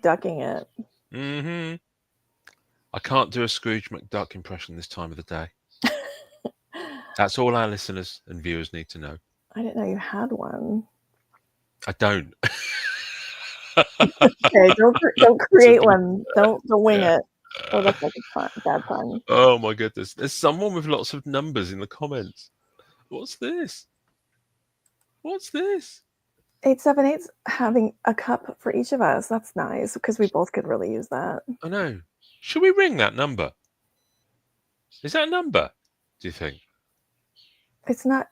McDucking it. Mm-hmm. I can't do a Scrooge McDuck impression this time of the day. That's all our listeners and viewers need to know. I didn't know you had one. I don't. Okay, don't create one. Don't wing it. Oh, that's like a bad pun. Oh my goodness. There's someone with lots of numbers in the comments. What's this? What's this? 878's having a cup for each of us. That's nice because we both could really use that. I know. Should we ring that number? Is that a number, do you think? It's not.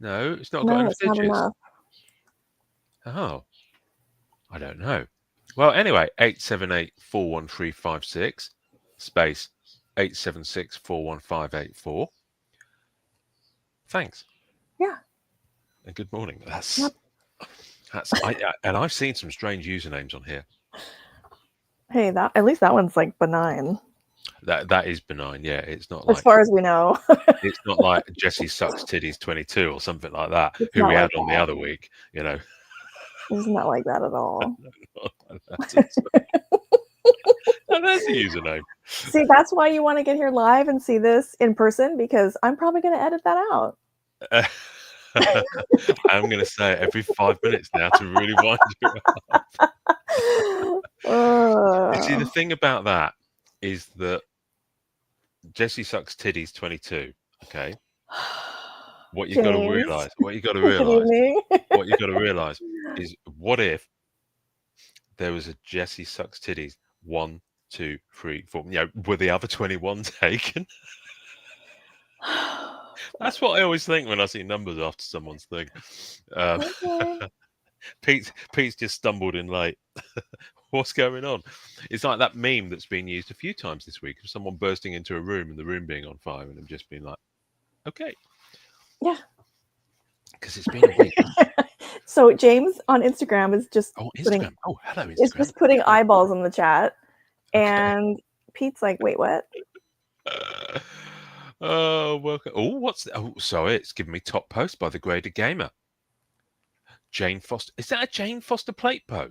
No, it's not got enough it's not digits. enough. Oh, I don't know. Well, anyway, 878-41356 space 876-41584. Thanks. Yeah. And good morning. Yep. And I've seen some strange usernames on here. Hey, at least that one's like benign. That is benign, yeah. It's not as far as we know. It's not like Jessie Sucks Titties 22 or something like that, who we had on the other week, you know. It's not like that at all. That's a username. See, that's why you want to get here live and see this in person, because I'm probably going to edit that out. I'm going to say it every 5 minutes now to really wind you up. See, the thing about that is that Jessie Sucks Titties 22, okay? What you got to realize, is what if there was a Jessie Sucks Titties 1, 2, 3, 4? You know, were the other 21 taken? That's what I always think when I see numbers after someone's thing. Pete's just stumbled in late. What's going on? It's like that meme that's been used a few times this week of someone bursting into a room and the room being on fire and them just being like, okay. Yeah. Because it's been a week. So James on Instagram is just hello, Instagram. Is just putting eyeballs in the chat, and Pete's like, "Wait, what?" Welcome. Sorry, it's giving me top post by the Graded Gamer. Jane Foster. Is that a Jane Foster plate po?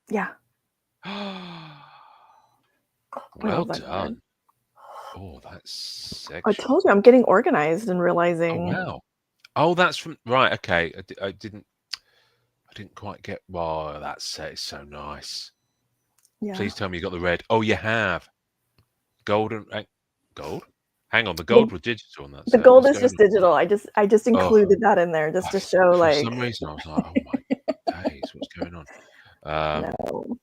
Yeah. Well done. Oh, that's sexual. I told you I'm getting organized and realizing. Oh, wow. Oh, that's from right. Okay, I didn't quite get. Wow, that's so nice. Yeah. Please tell me you got the red. Oh, you have. Gold. Hang on, the gold was digital on that. The gold is just digital. I just included that in there just to show, like. For some reason, I was like, oh my days, what's going on? No.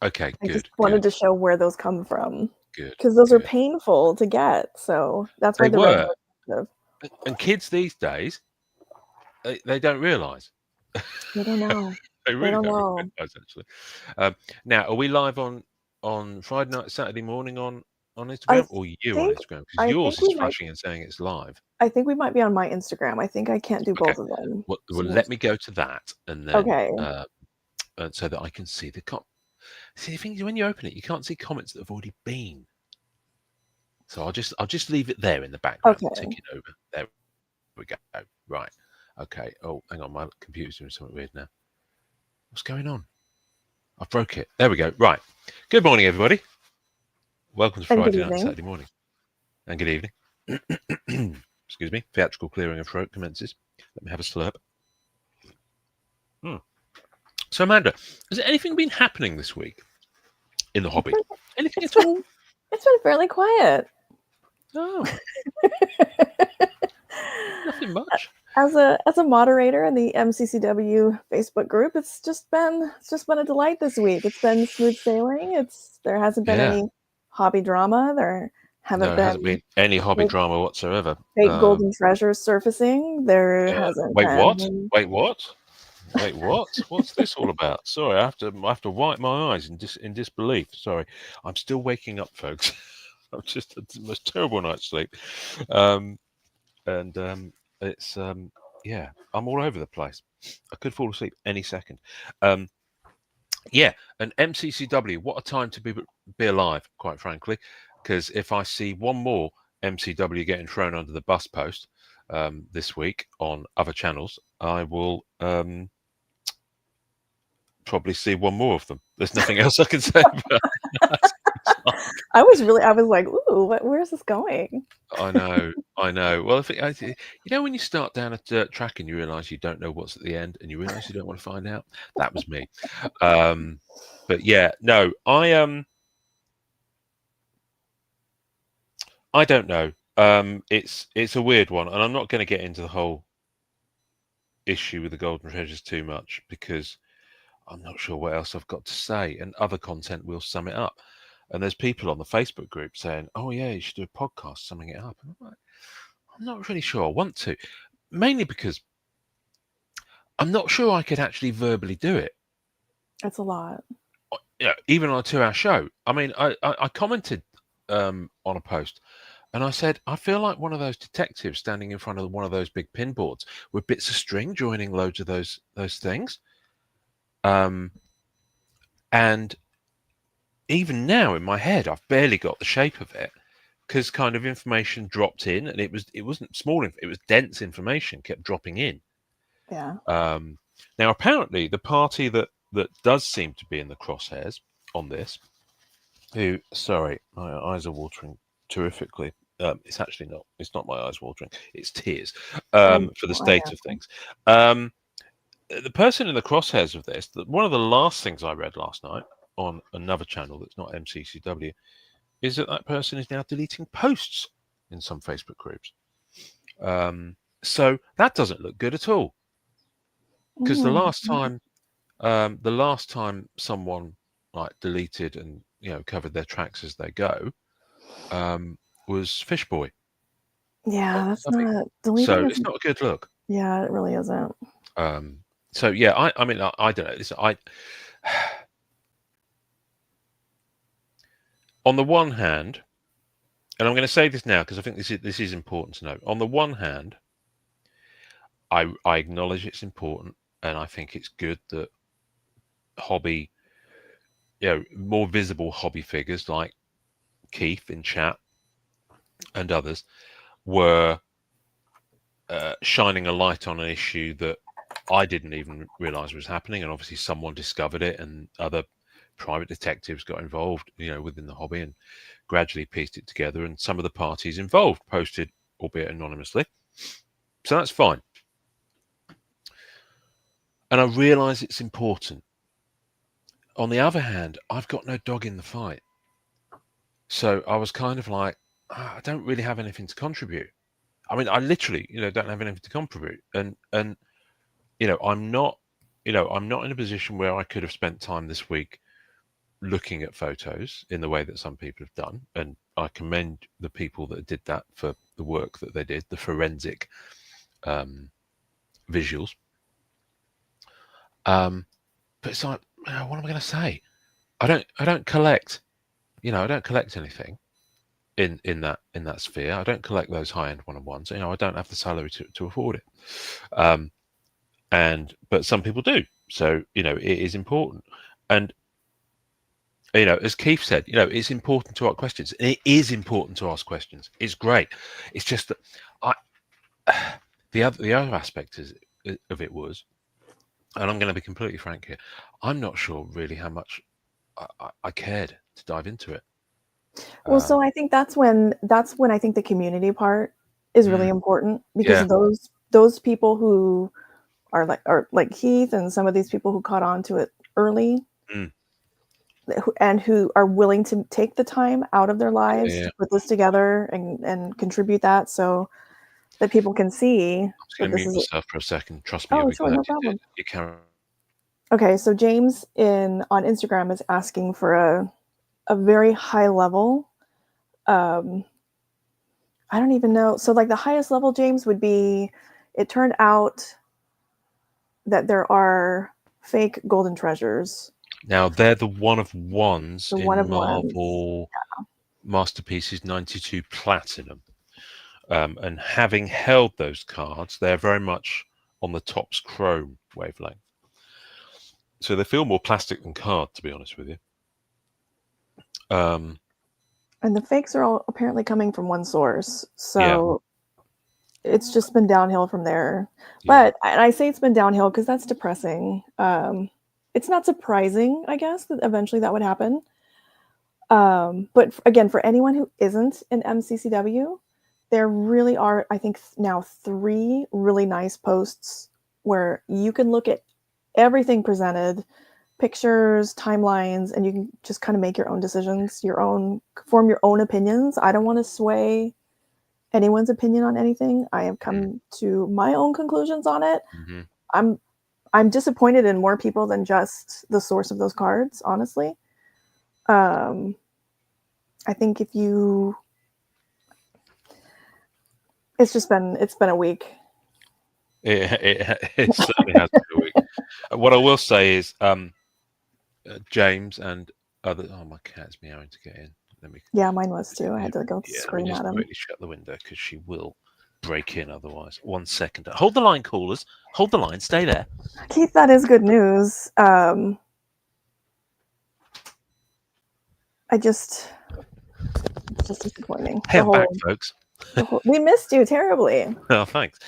Okay, good. I just wanted to show where those come from. Good. Because those are painful to get, so that's why they were. And kids these days, they don't realise. They don't know. They really don't realise, actually. Now, are we live on Friday night, Saturday morning on Instagram, or you on Instagram? Because yours is flashing and saying it's live. I think we might be on my Instagram. I think I can't do both of them. Well, let me go to that, and then so that I can see the See, the thing is, when you open it, you can't see comments that have already been. So I'll just leave it there in the background. Okay. Tick it over. There we go. Right. Okay. Oh, hang on. My computer's doing something weird now. What's going on? I broke it. There we go. Right. Good morning, everybody. Welcome to Friday night, Saturday morning. And good evening. Excuse me. Theatrical clearing of throat commences. Let me have a slurp. So, Amanda, has anything been happening this week in the hobby? Anything at all? It's been fairly quiet. Oh. Nothing much. As a moderator in the MCCW Facebook group, it's just been a delight this week. It's been smooth sailing. There hasn't been any hobby drama. There hasn't been any hobby drama whatsoever. Fake golden treasures surfing. There hasn't. Wait, what? Wait, what? Wait, what? What's this all about? Sorry, I have to wipe my eyes in disbelief. Sorry, I'm still waking up, folks. I've just had the most terrible night's sleep, it's I'm all over the place. I could fall asleep any second. And MCCW, what a time to be alive, quite frankly, because if I see one more MCW getting thrown under the bus post this week on other channels, I will probably see one more of them. There's nothing else I can say about that. I was like, ooh, where's this going? I know. Well, you know, when you start down a dirt track and you realise you don't know what's at the end, and you realise you don't want to find out. That was me. But yeah, no, I don't know. It's a weird one, and I'm not going to get into the whole issue with the golden treasures too much because I'm not sure what else I've got to say, and other content will sum it up. And there's people on the Facebook group saying, "Oh yeah, you should do a podcast summing it up." And I'm not really sure I want to, mainly because I'm not sure I could actually verbally do it. It's a lot. Yeah, even on a 2-hour show. I mean, I commented on a post, and I said I feel like one of those detectives standing in front of one of those big pinboards with bits of string joining loads of those things. And even now in my head, I've barely got the shape of it because kind of information dropped in, and it wasn't small, it was dense information kept dropping in. Yeah. Now apparently the party that does seem to be in the crosshairs on this, who, sorry, my eyes are watering terrifically. It's actually not. It's not my eyes watering. It's tears for the state of things. The person in the crosshairs of this, one of the last things I read last night on another channel that's not MCCW, is that person is now deleting posts in some Facebook groups. So that doesn't look good at all. Because the last time someone like deleted and covered their tracks as they go was Fishboy. Yeah, that's Nothing. not So deleting. it's not a good look. Yeah, it really isn't. So yeah, I mean, I don't know. On the one hand, and I'm going to say this now because I think this is important to know. On the one hand, I acknowledge it's important, and I think it's good that hobby, more visible hobby figures like Keith in chat and others were shining a light on an issue that I didn't even realize was happening, and obviously someone discovered it, and other private detectives got involved, within the hobby, and gradually pieced it together. And some of the parties involved posted, albeit anonymously, so that's fine. And I realize it's important. On the other hand, I've got no dog in the fight, so I was kind of like, I don't really have anything to contribute. I mean, I literally, don't have anything to contribute, and I'm not in a position where I could have spent time this week looking at photos in the way that some people have done, and I commend the people that did that for the work that they did, the forensic visuals. But it's like, what am I going to say? I don't collect, I don't collect anything in that sphere. I don't collect those high-end one-on-ones. I don't have the salary to afford it. But some people do. So, it is important. And, as Keith said, it's important to ask questions. And it is important to ask questions. It's great. It's just that the other aspect of it was, and I'm going to be completely frank here, I'm not sure really how much I cared to dive into it. Well, so I think that's when I think the community part is really important, because those people who are like Keith and some of these people who caught on to it early, and who are willing to take the time out of their lives to put this together and contribute that, so that people can see. I'm just going to mute myself for a second. Trust me, Oh, you'll be sure, glad no problem. you can. Okay, so James on Instagram is asking for a very high level. I don't even know. So like the highest level, James, would be, it turned out that there are fake golden treasures. Now they're the one of ones The in one of Marvel Masterpieces 92 Platinum. And having held those cards, they're very much on the Topps Chrome wavelength. So they feel more plastic than card, to be honest with you. And the fakes are all apparently coming from one source. So it's just been downhill from there. But I say it's been downhill because that's depressing. it's not surprising, I guess, that eventually that would happen. But again, for anyone who isn't an MCCW, there really are, I think, now 3 really nice posts where you can look at everything presented, pictures, timelines, and you can just kind of make your own decisions, form your own opinions. I don't want to sway anyone's opinion on anything. I have come to my own conclusions on it. I'm disappointed in more people than just the source of those cards, honestly. I think it's been a week. It certainly has been a week. What I will say is, James and other. Oh, my cat's meowing to get in. Yeah, mine was too. I had to go scream at him. Quickly shut the window because she will break in otherwise. 1 second. Hold the line, callers. Hold the line. Stay there. Keith, that is good news. It's just disappointing. Hey, I'm back, folks. We missed you terribly. Oh, thanks.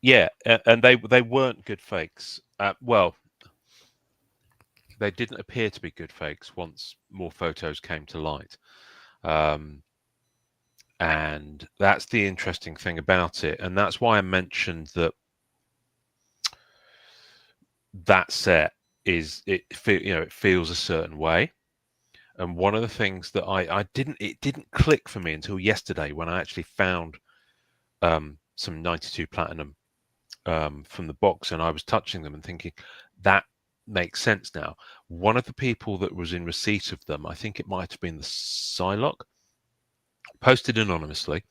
Yeah, and they weren't good fakes. Well, they didn't appear to be good fakes once more photos came to light. And that's the interesting thing about it. And that's why I mentioned that set it feels a certain way. And one of the things that it didn't click for me until yesterday when I actually found some 92 platinum from the box, and I was touching them and thinking that makes sense now. One of the people that was in receipt of them, I think it might have been the Psylocke, posted anonymously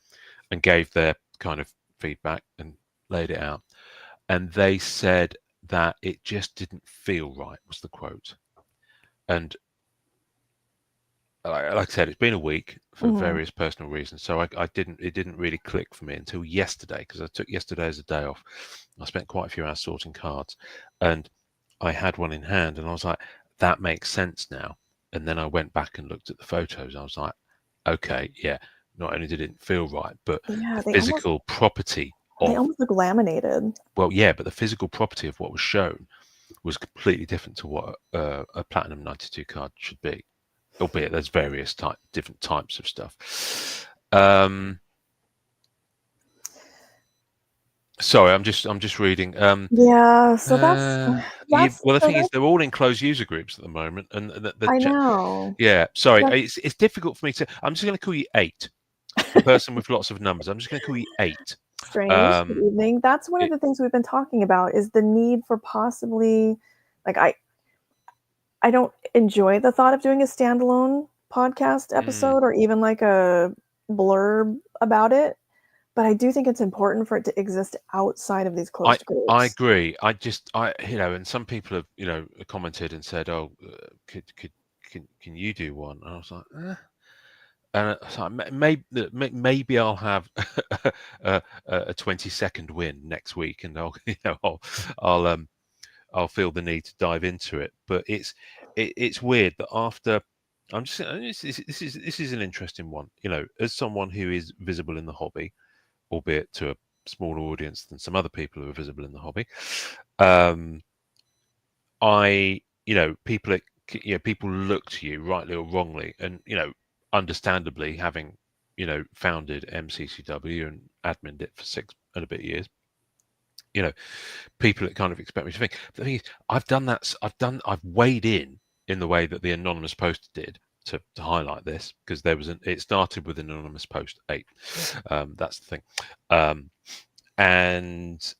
and gave their kind of feedback and laid it out. And they said that it just didn't feel right, was the quote. And like I said, it's been a week for various personal reasons. So it didn't really click for me until yesterday, because I took yesterday as a day off. I spent quite a few hours sorting cards, and I had one in hand, and I was like, that makes sense now. And then I went back and looked at the photos. I was like, okay, yeah, not only did it feel right, but the physical property they almost look laminated. Well, yeah, but the physical property of what was shown was completely different to what a Platinum 92 card should be. Albeit there's various different types of stuff. Sorry, I'm just reading. Yeah, so that's well, the thing is, they're all in closed user groups at the moment, and I know. Yeah, sorry, it's difficult for me to. I'm just going to call you 8, a person with lots of numbers. I'm just going to call you 8. Strange. Good evening. That's one of the things we've been talking about, is the need for possibly, like, I don't enjoy the thought of doing a standalone podcast episode or even like a blurb about it, but I do think it's important for it to exist outside of these closed groups. I agree. And some people have, commented and said, "Oh, can you do one?" And I was like, eh. And so maybe I'll have a 20-second win next week, and I'll feel the need to dive into it. But it's weird that after this is an interesting one. As someone who is visible in the hobby, albeit to a smaller audience than some other people who are visible in the hobby, people look to you, rightly or wrongly, and understandably, having founded MCCW and adminned it for 6 and a bit years, people that kind of expect me to think. But the thing is, I've done that. I've weighed in the way that the anonymous post did to highlight this, because it started with an anonymous post 8. That's the thing. And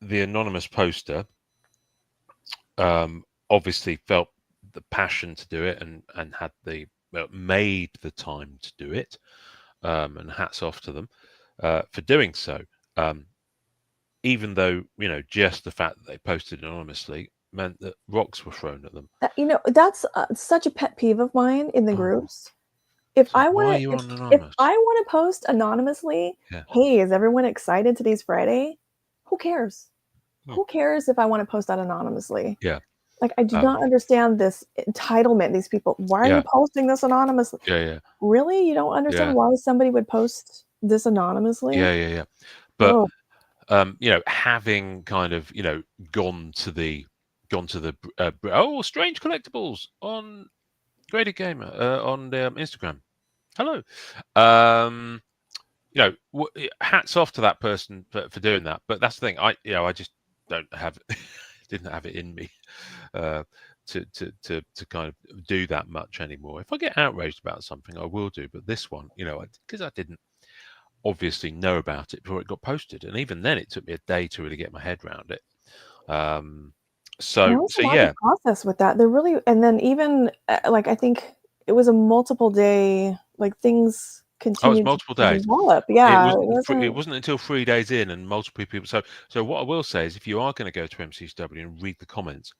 the anonymous poster obviously felt the passion to do it and had made the time to do it, and hats off to them for doing so. Even though just the fact that they posted anonymously meant that rocks were thrown at them. That's such a pet peeve of mine in the groups. If I want to post anonymously, hey, is everyone excited? Today's Friday. Who cares? Who cares if I want to post that anonymously? Yeah. Like, I do not understand this entitlement. These people, why are you posting this anonymously? Yeah. Really? You don't understand why somebody would post this anonymously? Yeah. But having kind of gone to the strange collectibles on Graded Gamer on Instagram. Hello. Hats off to that person for doing that. But that's the thing. I just don't have didn't have it in me to kind of do that much anymore. If I get outraged about something, I will do. But this one, because I didn't obviously know about it before it got posted, and even then, it took me a day to really get my head around it. There was a lot Yeah, to process with that. There really, and then even like I think it was a multiple day, like things oh, it was continued multiple to days. develop. It Yeah, it wasn't wasn't. until 3 days in and multiple people. So what I will say is, if you are going to go to MCW and read the comments,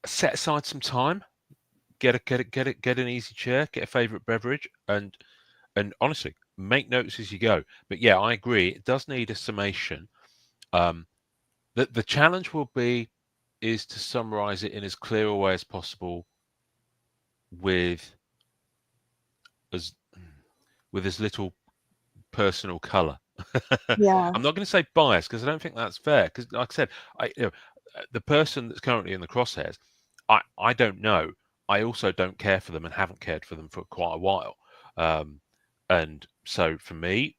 set aside some time, get an easy chair, get a favorite beverage, and honestly, make notes as you go. But yeah, I agree. It does need a summation. The challenge will be is to summarize it in as clear a way as possible with as little personal color. Yeah, I'm not going to say bias because I don't think that's fair. Because, like I said, the person that's currently in the crosshairs, I don't know. I also don't care for them and haven't cared for them for quite a while. And so for me,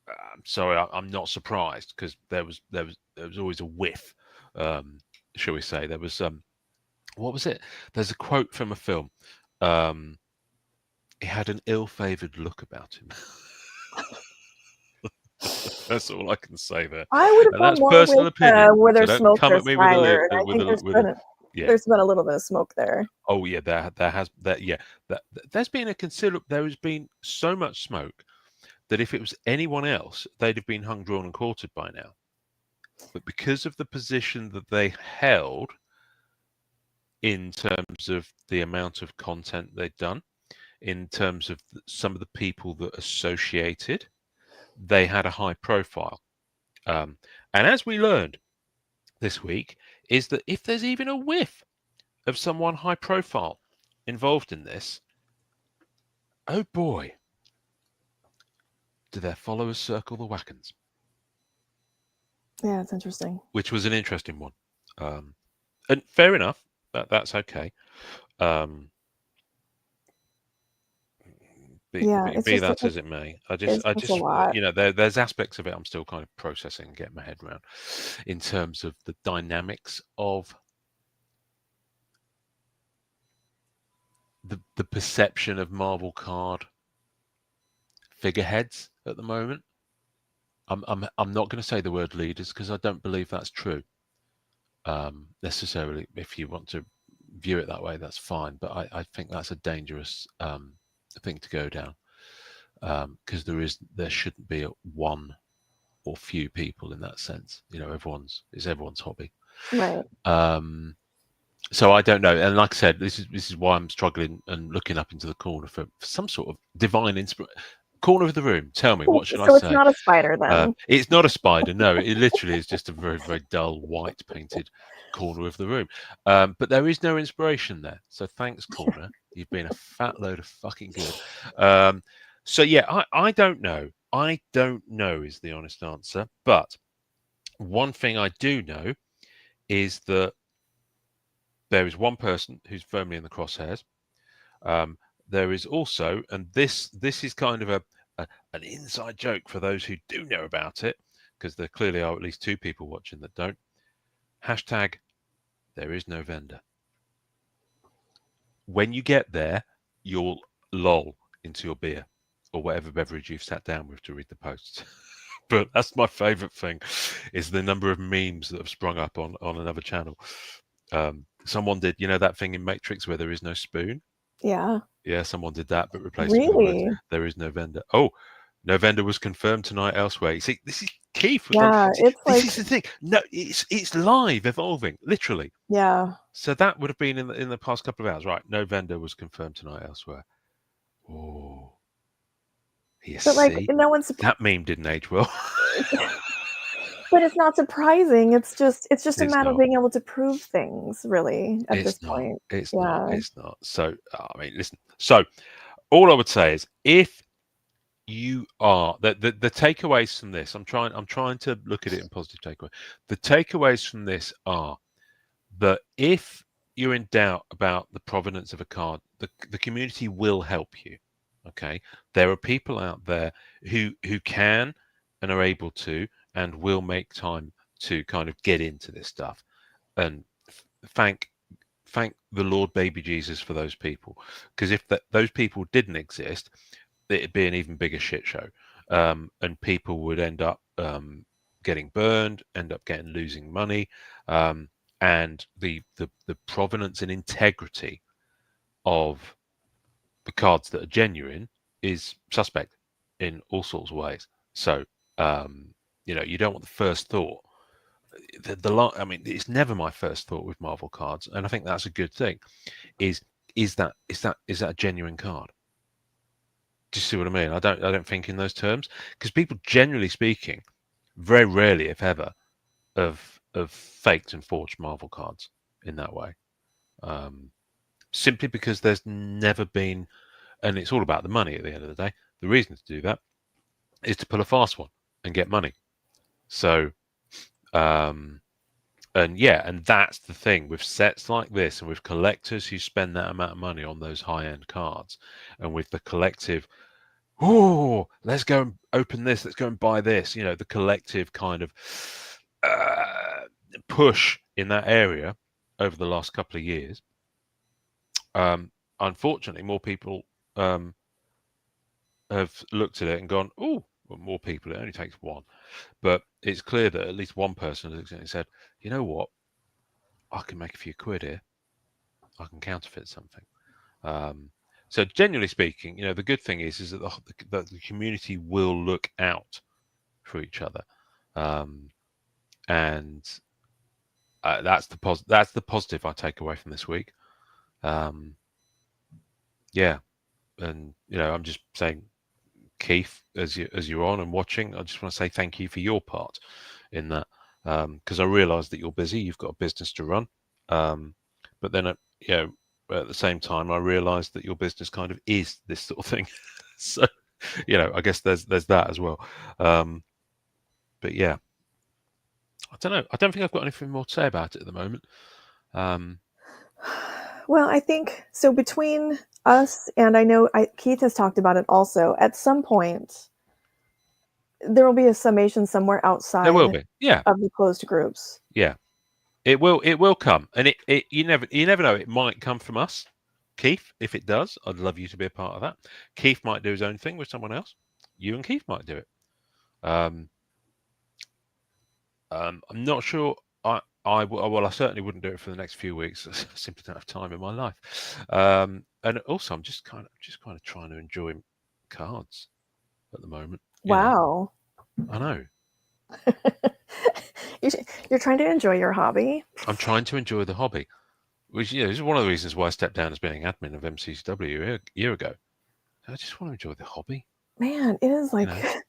I'm sorry, I'm not surprised because there was always a whiff. Shall we say? There was what was it? There's a quote from a film. He had an ill-favored look about him. That's all I can say there, I would have and gone that's more personal with opinion. where So there's don't smoke, come at there's me with fire, and I think yeah. there's been a little bit of smoke there. Oh yeah, there has that yeah. There's been a considerable. There has been so much smoke that if it was anyone else, they'd have been hung, drawn, and quartered by now. But because of the position that they held in terms of the amount of content they'd done, in terms of some of the people that associated, they had a high profile. And as we learned this week, is that if there's even a whiff of someone high profile involved in this, oh boy, do their followers circle the wagons. Yeah, it's interesting. Which was an interesting one. And fair enough, that's okay. Yeah, Be that as it may, I it's just a just lot. there's aspects of it I'm still kind of processing and getting my head around in terms of the dynamics of the perception of Marvel card figureheads at the moment. I'm not going to say the word leaders because I don't believe that's true. Necessarily, if you want to view it that way, that's fine. But I think that's a dangerous thing to go down because there shouldn't be one or few people in that sense. It's everyone's hobby. Right. So I don't know, and like I said, this is why I'm struggling and looking up into the corner for some sort of divine inspiration. Corner of the room. Tell me, what should I So it's say? not a spider then. It's not a spider. No, it literally is just a very, very dull white painted corner of the room. But there is no inspiration there. So thanks, corner. You've been a fat load of fucking good. So yeah, I don't know. I don't know is the honest answer. But one thing I do know is that there is one person who's firmly in the crosshairs. There is also, and this is kind of an inside joke for those who do know about it, because there clearly are at least two people watching that don't. Hashtag there is no vendor. When you get there, you'll loll into your beer or whatever beverage you've sat down with to read the posts. But that's my favorite thing is the number of memes that have sprung up on another channel. Someone did, that thing in Matrix where there is no spoon? Yeah. Yeah, someone did that, but replaced it with the words, Really? there is no vendor. Oh, no vendor was confirmed tonight elsewhere. You see, this is key. Yeah, it's This like, is the thing. No, it's live evolving, literally. yeah. So that would have been in the past couple of hours. Right, no vendor was confirmed tonight elsewhere. Oh, you But like see? no one's That meme didn't age well. but it's not surprising. It's just a It's matter of not. being able to prove things really at this It's not. point. It's not. Yeah. It's not. So, I mean, listen. So, all I would say is if you are the takeaways from this. I'm trying to look at it in positive takeaway. The takeaways from this are that if you're in doubt about the provenance of a card, the community will help you. Okay, there are people out there who can and are able to and will make time to kind of get into this stuff, and thank the Lord baby Jesus for those people, because if those people didn't exist, it'd be an even bigger shit show, and people would end up getting burned, end up losing money, and the provenance and integrity of the cards that are genuine is suspect in all sorts of ways. So you don't want the first thought. I mean, it's never my first thought with Marvel cards, and I think that's a good thing. Is that a genuine card? Do you see what I mean? I don't think in those terms, because people, generally speaking, very rarely, if ever, have faked and forged Marvel cards in that way. Simply because there's never been, and it's all about the money at the end of the day. The reason to do that is to pull a fast one and get money. So, and that's the thing with sets like this, and with collectors who spend that amount of money on those high-end cards, and with the collective, oh, let's go and open this, let's go and buy this, the collective kind of push in that area over the last couple of years. Unfortunately, more people have looked at it and gone, oh, well, more people, it only takes one. But it's clear that at least one person has looked at it and said, you know what, I can make a few quid here. I can counterfeit something. So generally speaking, the good thing is that the community will look out for each other, and that's the positive I take away from this week. Yeah, and I'm just saying, Keith, as you're on and watching, I just want to say thank you for your part in that, because I realise that you're busy, you've got a business to run, but then at the same time, I realise that your business kind of is this sort of thing. So, I guess there's that as well. But yeah, I don't know. I don't think I've got anything more to say about it at the moment. Well, I think so. Between us, and I know Keith has talked about it also, at some point, there will be a summation somewhere outside There will be, yeah, of the closed groups. yeah. It will come, and you never know. It might come from us, Keith. If it does, I'd love you to be a part of that. Keith might do his own thing with someone else. You and Keith might do it. I'm not sure. I certainly wouldn't do it for the next few weeks. I simply don't have time in my life. And also, I'm just kind of trying to enjoy cards at the moment. Wow. I know. You're trying to enjoy your hobby. I'm trying to enjoy the hobby, which is one of the reasons why I stepped down as being admin of MCCW a year ago. I just want to enjoy the hobby. Man, it is like I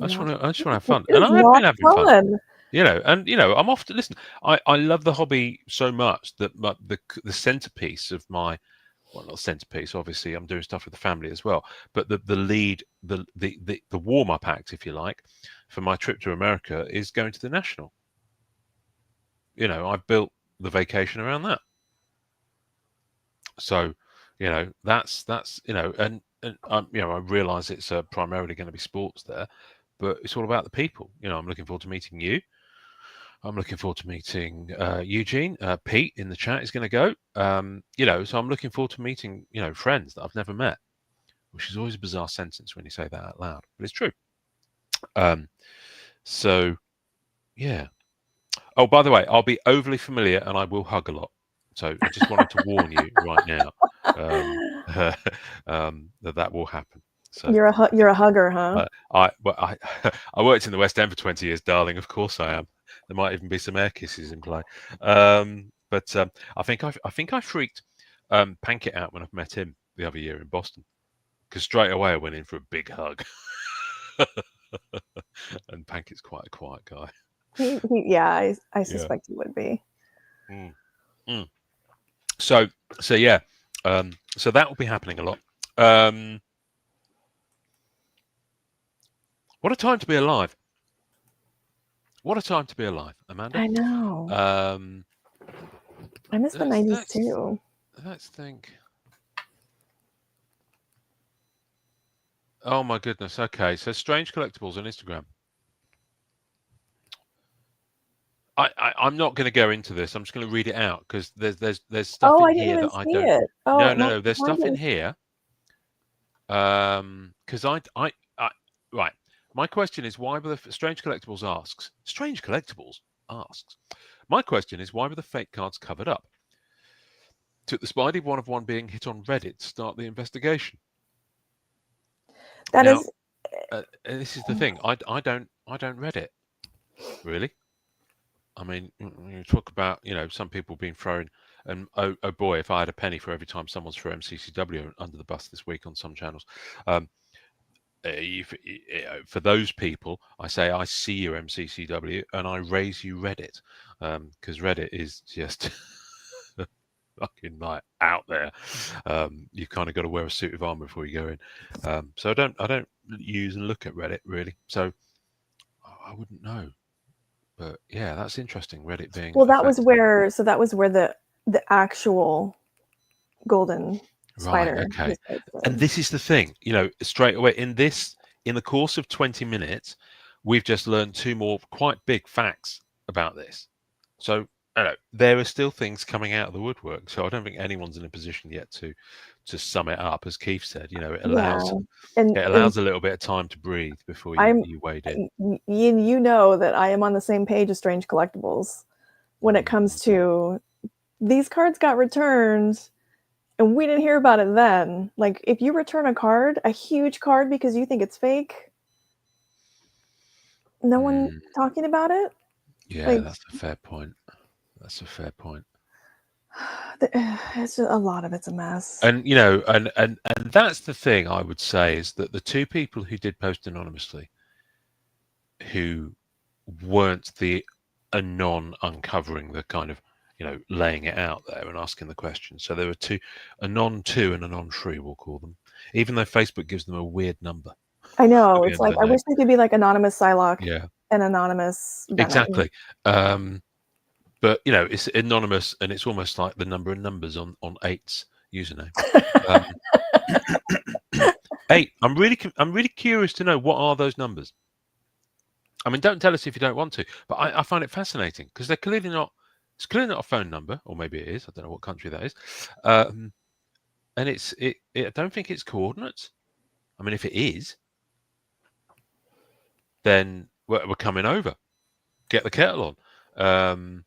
just want to have fun, it and is I have not been having fun. fun. I'm often listen. I love the hobby so much that the centerpiece of my, well, not centerpiece. Obviously, I'm doing stuff with the family as well. But the lead, the warm up act, if you like, for my trip to America is going to the National. I've built the vacation around that. So, that's and I realise it's primarily going to be sports there, but it's all about the people. I'm looking forward to meeting you. I'm looking forward to meeting Eugene. Pete in the chat is going to go. So I'm looking forward to meeting friends that I've never met, which is always a bizarre sentence when you say that out loud, but it's true. So yeah. Oh, by the way, I'll be overly familiar and I will hug a lot. So I just wanted to warn you right now that will happen. So You're a hugger, huh? I worked in the West End for 20 years, darling. Of course I am. There might even be some air kisses in play. But I think I freaked Pankit out when I met him the other year in Boston, because straight away I went in for a big hug. And Pankit's quite a quiet guy. Yeah, I suspect he would be. So yeah, so that will be happening a lot. What a time to be alive. What a time to be alive, Amanda. I know. I miss the 90s too. Let's think. Oh my goodness. Okay, so strange collectibles on Instagram. I'm not going to go into this. I'm just going to read it out because there's stuff Oh, in I didn't here even that I see don't. it. Oh, No. There's mine stuff in didn't. here. Because I right. My question is why were the strange collectibles asks? Strange collectibles asks. My question is why were the fake cards covered up? Took the Spidey one of one being hit on Reddit to start the investigation. That Now, is. this is the thing. I don't Reddit really. I mean, you talk about some people being thrown, and oh boy, if I had a penny for every time someone's thrown MCCW under the bus this week on some channels. For those people, I say I see your MCCW and I raise you Reddit, because Reddit is just fucking like out there. You've kind of got to wear a suit of armor before you go in. So I don't use and look at Reddit really. So I wouldn't know. But yeah, that's interesting. Reddit being Well, that was affected. where. So that was where the actual golden Right. spider Okay. was posted. And this is the thing, straight away in the course of 20 minutes, we've just learned two more quite big facts about this. So there are still things coming out of the woodwork. So I don't think anyone's in a position yet to sum it up. As Keith said, it allows and a little bit of time to breathe before you wade in. you know that I am on the same page as Strange Collectibles when it comes to these cards got returned and we didn't hear about it then. Like, if you return a card, a huge card, because you think it's fake, no one talking about it. Yeah, Like, that's a fair point. That's a fair point. It's just, a lot of it's a mess. And and that's the thing I would say is that the two people who did post anonymously, who weren't the anon uncovering the kind of laying it out there and asking the questions. So there were two, anon 2 and anon 3, we'll call them, even though Facebook gives them a weird number. I know. It's like, I wish they could be like anonymous Psylocke, yeah, and anonymous Venom. exactly. But it's anonymous, and it's almost like the number of numbers on 8's username. 8. I'm really curious to know what are those numbers. I mean, don't tell us if you don't want to, but I find it fascinating because they're clearly not. It's clearly not a phone number, or maybe it is. I don't know what country that is. And I don't think it's coordinates. I mean, if it is, then we're coming over. Get the kettle on.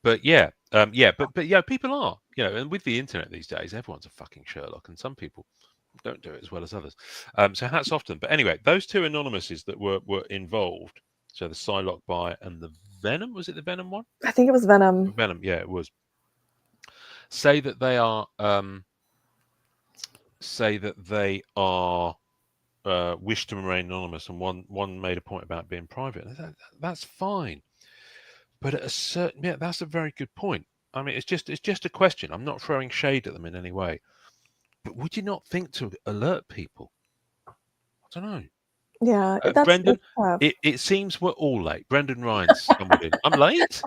But yeah, people are, and with the internet these days, everyone's a fucking Sherlock, and some people don't do it as well as others. So hats off to them. But anyway, those two anonymouses that were involved. So the Psylocke buy and the Venom, was it the Venom one? I think it was Venom. Venom, yeah, it was. Say that they are wish to remain anonymous, and one made a point about being private. That's fine, but at a certain that's a very good point. I mean, it's just a question. I'm not throwing shade at them in any way, but would you not think to alert people? I don't know. Yeah, Brendan, tough. it seems we're all late. Brendan Ryan's stumbled in. I'm late.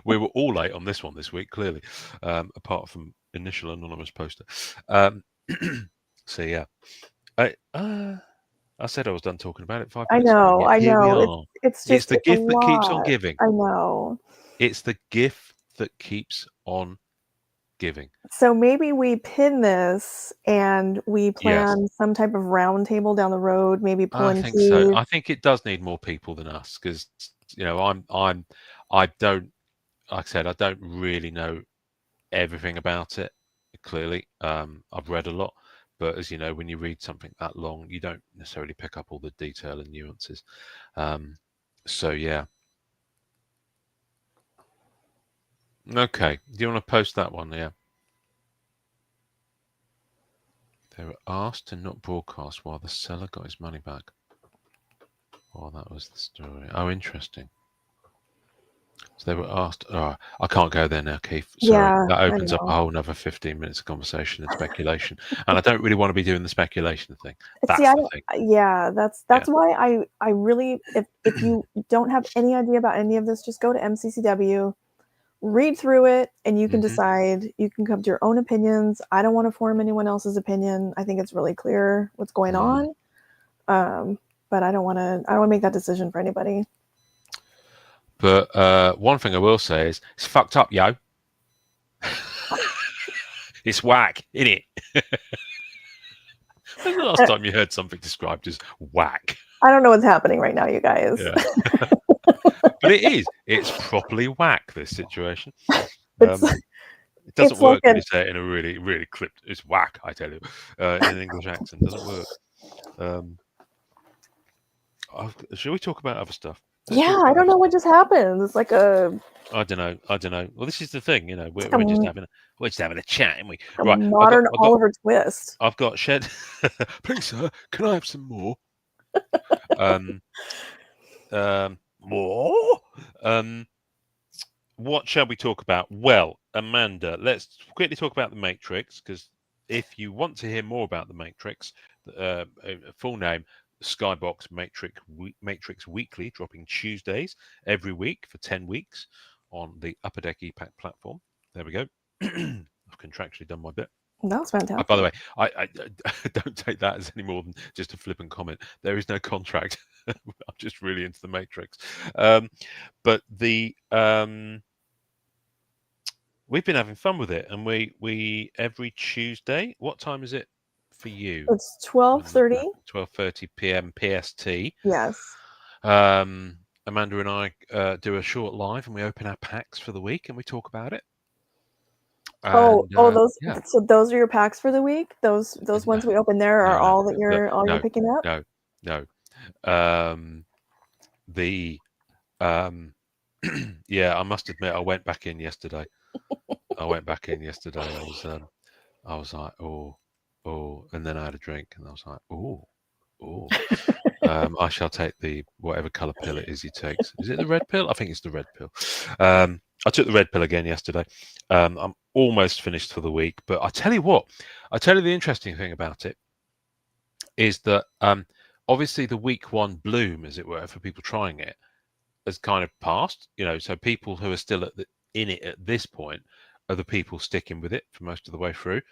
We were all late on this one this week, clearly, apart from initial anonymous poster. So yeah, I said I was done talking about it 5 minutes ago. I Here we know. are. It's just the it's a gift that keeps on lot. giving. I know. It's the gift that keeps on giving. So maybe we pin this and we plan Yes. some type of round table down the road, maybe I pulling think so. teeth. I think it does need more people than us because I don't, like I said, I don't really know everything about it. Clearly, I've read a lot, but as you know, when you read something that long, you don't necessarily pick up all the detail and nuances. So yeah. Okay. Do you want to post that one? Yeah. They were asked to not broadcast while the seller got his money back. Oh, that was the story. Oh, interesting. So they were asked. Oh, I can't go there now, Keith. Sorry, Yeah, that I opens up a know. whole another 15 minutes of conversation and speculation, and I don't really want to be doing the speculation thing. See, That's I the don't. thing. Yeah, Yeah. that's why I really, if you don't have any idea about any of this, just go to MCCW, read through it, and you can hmm decide. You can come to your own opinions. I don't want to form anyone else's opinion. I think it's really clear what's going Mm. on. Um, but I don't want to. I don't want to make that decision for anybody. But one thing I will say is it's fucked up, yo. It's whack, innit? When's the last time you heard something described as whack? I don't know what's happening right now, you guys. Yeah. But it is. It's properly whack, this situation. it's It doesn't it's like work when you say it in a really, really clipped. It's whack, I tell you, in an English accent. Doesn't work. Um, shall we talk about other stuff? Let's yeah. talk I about don't other know what stuff. just happened. It's like a I don't know. I don't know. Well, this is the thing. You know, it's like we're just having a chat, aren't we? a Right. modern Oliver Twist. I've got shed. Please, sir, can I have some more? Um, more. What shall we talk about? Well, Amanda, let's quickly talk about the Matrix, because if you want to hear more about the Matrix, full name Skybox Matrix Weekly, dropping Tuesdays every week for 10 weeks on the Upper Deck EPAC platform. There we go. I've contractually done my bit. That was By the fantastic. way, I don't take that as any more than just a flippant comment. There is no contract. I'm just really into the Matrix. But we've been having fun with it, and we every Tuesday. What time is it for you? It's 12:30. 12:30 p.m. PST. Yes. Amanda and I do a short live, and we open our packs for the week, and we talk about it. Oh, And those. yeah, So those are your packs for the week. Those no, ones we open there are no, all that you're no, picking up. no, no. Um, the yeah, I must admit, I went back in yesterday. I was like, oh, and then I had a drink, and I was like, oh. I shall take the whatever color pill it is he takes. Is it the red pill? I think it's the red pill. I took the red pill again yesterday. I'm almost finished for the week, but I tell you what, the interesting thing about it is that obviously the week one bloom, as it were, for people trying it has kind of passed. So people who are still in it at this point are the people sticking with it for most of the way through.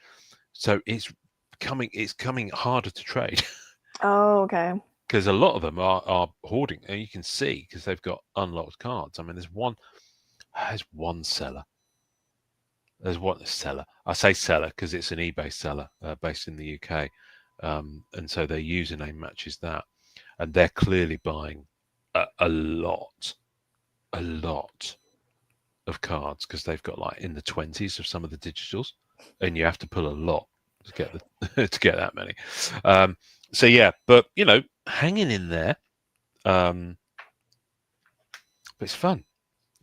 So it's coming harder to trade. Oh, okay. Because a lot of them are hoarding, and you can see because they've got unlocked cards. I mean, there's one seller. There's one seller. I say seller because it's an eBay seller based in the UK, and so their username matches that, and they're clearly buying a lot of cards because they've got like in the 20s of some of the digitals, and you have to pull a lot to get to get that many. So yeah, but hanging in there. But it's fun.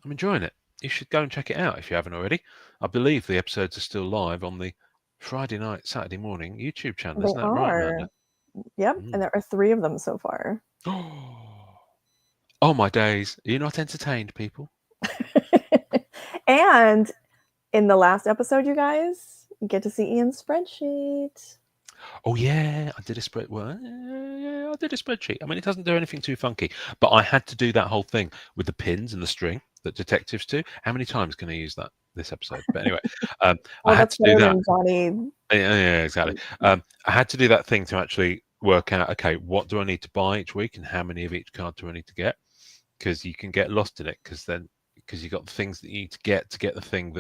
I'm enjoying it. You should go and check it out if you haven't already. I believe the episodes are still live on the Friday night, Saturday morning YouTube channel. They Isn't that right, are. Amanda? Yep, and Mm. there are 3 of them so far. Oh my days! Are you not entertained, people? And in the last episode, you guys, you get to see Ian's spreadsheet. Oh yeah, I did a spread. Well, yeah, I did a spreadsheet. I mean, it doesn't do anything too funky, but I had to do that whole thing with the pins and the string that detectives do. How many times can I use that this episode? But anyway, I Oh, had that's to do better that. than Johnny. Yeah, exactly. I had to do that thing to actually work out, okay, what do I need to buy each week and how many of each card do I need to get? Because you can get lost in it because you got the things that you need to get the thing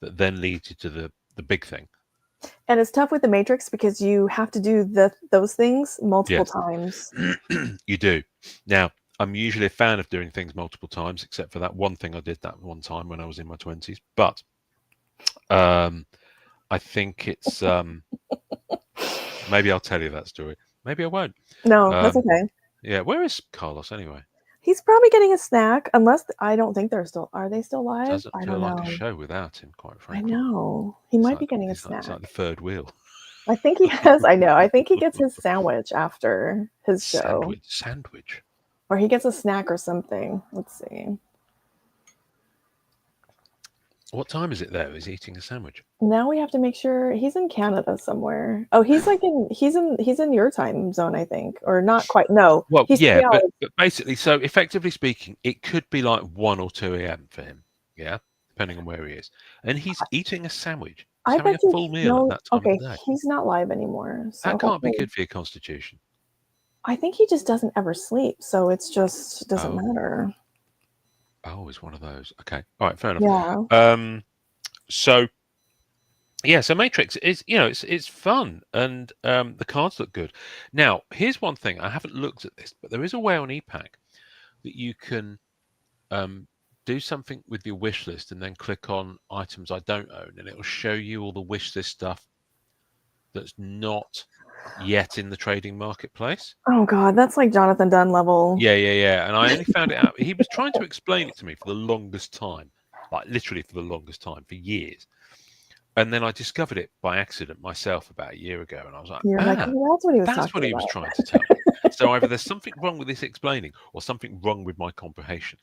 that then leads you to the big thing. And it's tough with the Matrix because you have to do those things multiple Yes, times. you do. Now, I'm usually a fan of doing things multiple times, except for that one thing I did that one time when I was in my 20s. But I think it's maybe I'll tell you that story. Maybe I won't. No, that's okay. Yeah, where is Carlos anyway? He's probably getting a snack, unless I don't think they're still. Are they still live? Doesn't I feel don't like a know. show without him, quite I frankly. know. He It's might like be getting a it's like snack. the third wheel. I think he has. I know. I think he gets his sandwich after his show. Sandwich. Or he gets a snack or something. Let's see. What time is it there? He's eating a sandwich. Now we have to make sure he's in Canada somewhere. Oh, he's like he's in your time zone, I think, or not quite. No, Well, he's yeah, 3 hours. but basically, so effectively speaking, it could be like 1 or 2 a.m. for him. Yeah, depending on where he is, and he's eating a sandwich. He's I having a bet you full meal at no. that time of Okay, the day. he's not live anymore, so That can't be hopefully. good for your constitution. I think he just doesn't ever sleep, so it's just doesn't Oh, matter. it's one of those. Okay, all right, fair enough. Yeah. So yeah, so Matrix is, it's fun, and the cards look good. Now, here's one thing. I haven't looked at this, but there is a way on EPAC that you can do something with your wish list and then click on items I don't own, and it will show you all the wish list stuff that's not yet in the trading marketplace. Oh God, that's like Jonathan Dunn level. Yeah. And I only found it out. He was trying to explain it to me for the longest time, like literally for the longest time, for years. And then I discovered it by accident myself about a year ago, and I was like, You're like, oh, that's what he was that's talking what he was about. trying to tell me. So either there's something wrong with this explaining, or something wrong with my comprehension.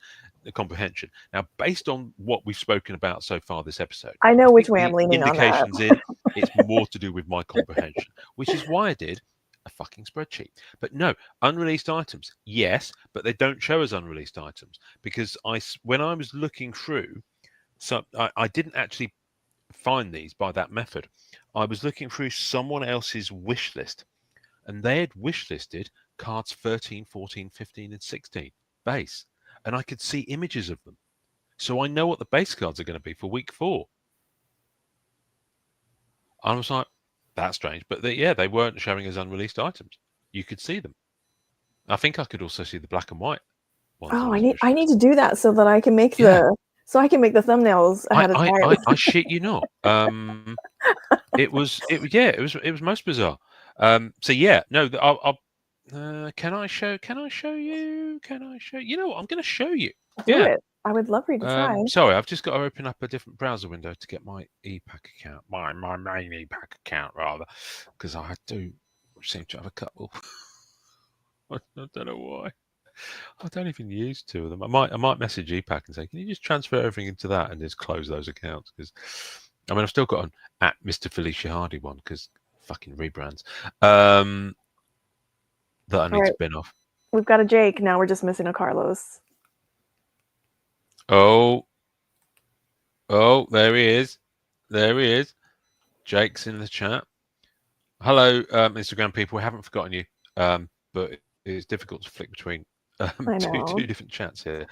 Now, based on what we've spoken about so far this episode, I know I which think way the I'm leaning on that. indications in it's more to do with my comprehension, which is why I did a fucking spreadsheet. But no, unreleased items, yes, but they don't show as unreleased items, because when I was looking through, so I didn't actually find these by that method. I was looking through someone else's wish list, and they had wish listed cards 13, 14, 15, and 16 base, and I could see images of them. So I know what the base cards are going to be for week 4. I was like, that's strange. But they weren't showing as unreleased items. You could see them. I think I could also see the black and white ones Oh, on his wish I list. need to do that so that I can make Yeah. the thumbnails ahead of time. I shit you not. It was most bizarre. So yeah, no, I'll can I show you? You know what? I'm going to show you. Do Yeah. it. I would love for you to try. Sorry, I've just got to open up a different browser window to get my EPAC account, my main EPAC account rather, because I do seem to have a couple. I don't know why. I don't even use 2 of them. I might message EPAC and say, can you just transfer everything into that and just close those accounts? Because I've still got an at Mr. Philly Shahadi one, because fucking rebrands that I need to bin off. We've got a Jake. Now we're just missing a Carlos. Oh, there he is. Jake's in the chat. Hello, Instagram people. We haven't forgotten you, but it's difficult to flick between two different chats here.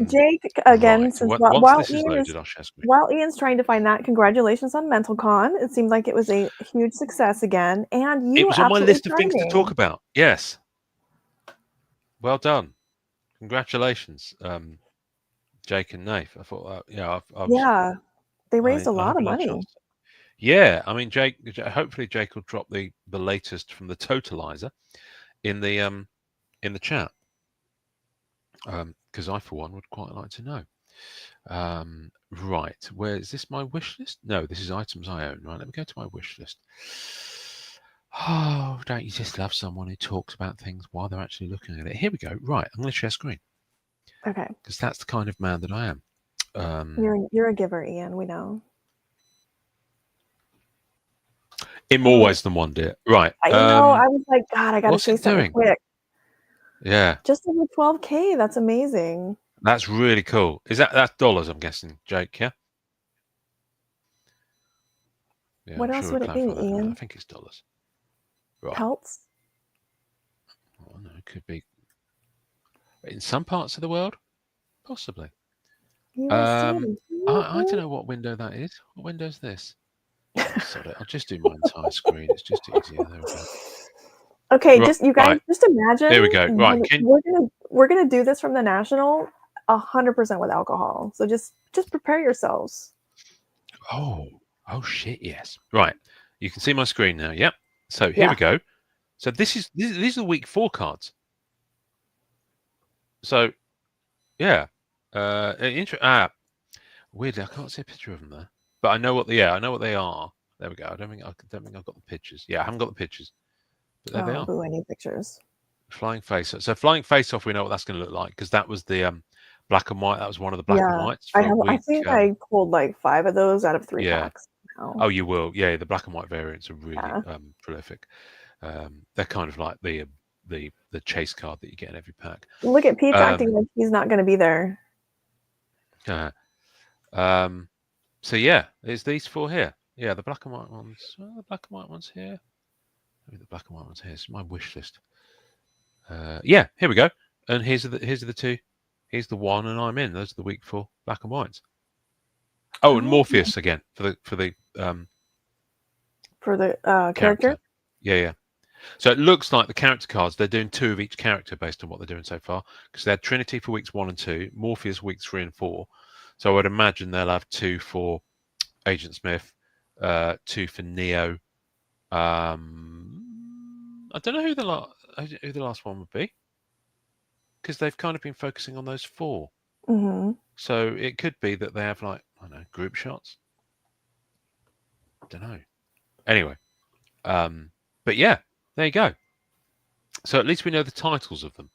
Jake, again, right. since Once this is loaded, I'll share screen. While Ian's trying to find that, congratulations on MentalCon. It seemed like it was a huge success again, and it was on my list of things to talk about. Yes. Well done. Congratulations, Jake and Nath. I thought, they raised a lot of money. Yeah, I mean, Jake. Hopefully, Jake will drop the latest from the totalizer in the chat, because I, for one, would quite like to know. Right, where is this? My wish list? No, this is items I own. Right, let me go to my wish list. Oh, don't you just love someone who talks about things while they're actually looking at it? Here we go. Right, I'm going to share screen. Okay. Because that's the kind of man that I am. You're a giver, Ian. We know. In more ways than one, dear. Right. I know. I was like, God, I got to say something quick. Yeah. Just over 12K. That's amazing. That's really cool. That's dollars, I'm guessing, Jake, yeah? Yeah, what else would it be, Ian? I think it's dollars. Right. Pelts? Oh, no, it could be. In some parts of the world? Possibly. I don't know what window that is. What window is this? Sorry, I'll just do my entire screen. It's just easier. There we go. Okay, right, just you guys, just imagine. There we go. Right, we're gonna do this from the National, 100% with alcohol. So just prepare yourselves. Oh shit! Yes. Right, you can see my screen now. Yep. So here we go. So these are the week 4 cards. So, yeah. Weirdly, I can't see a picture of them there, but I know what they are. There we go. I don't think I've got the pictures. Yeah, I haven't got the pictures. But there they are. Boo, I need pictures. Flying Face. So Flying Face Off, we know what that's going to look like because that was the black and white. That was one of the black and whites for a I week. think I pulled like 5 of those out of 3 Yeah. packs now. Oh, you will. Yeah, the black and white variants are really Yeah. prolific. They're kind of like the chase card that you get in every pack. Look at Pete's acting like he's not going to be there. So yeah, it's these 4 here. Yeah, the black and white ones. The black and white ones here. Maybe the black and white ones here. It's my wish list. Yeah, here we go. And here's the 2. Here's the 1, and I'm in. Those are the week 4 black and whites. Oh, and Morpheus again for the character. Yeah. So it looks like the character cards, they're doing 2 of each character based on what they're doing so far. Because they had Trinity for weeks 1 and 2, Morpheus weeks 3 and 4. So I would imagine they'll have 2 for Agent Smith, 2 for Neo. I don't know who the last one would be. Because they've kind of been focusing on those 4. Mm-hmm. So it could be that they have, like, I don't know, group shots. Don't know. Anyway. But yeah, there you go. So at least we know the titles of them.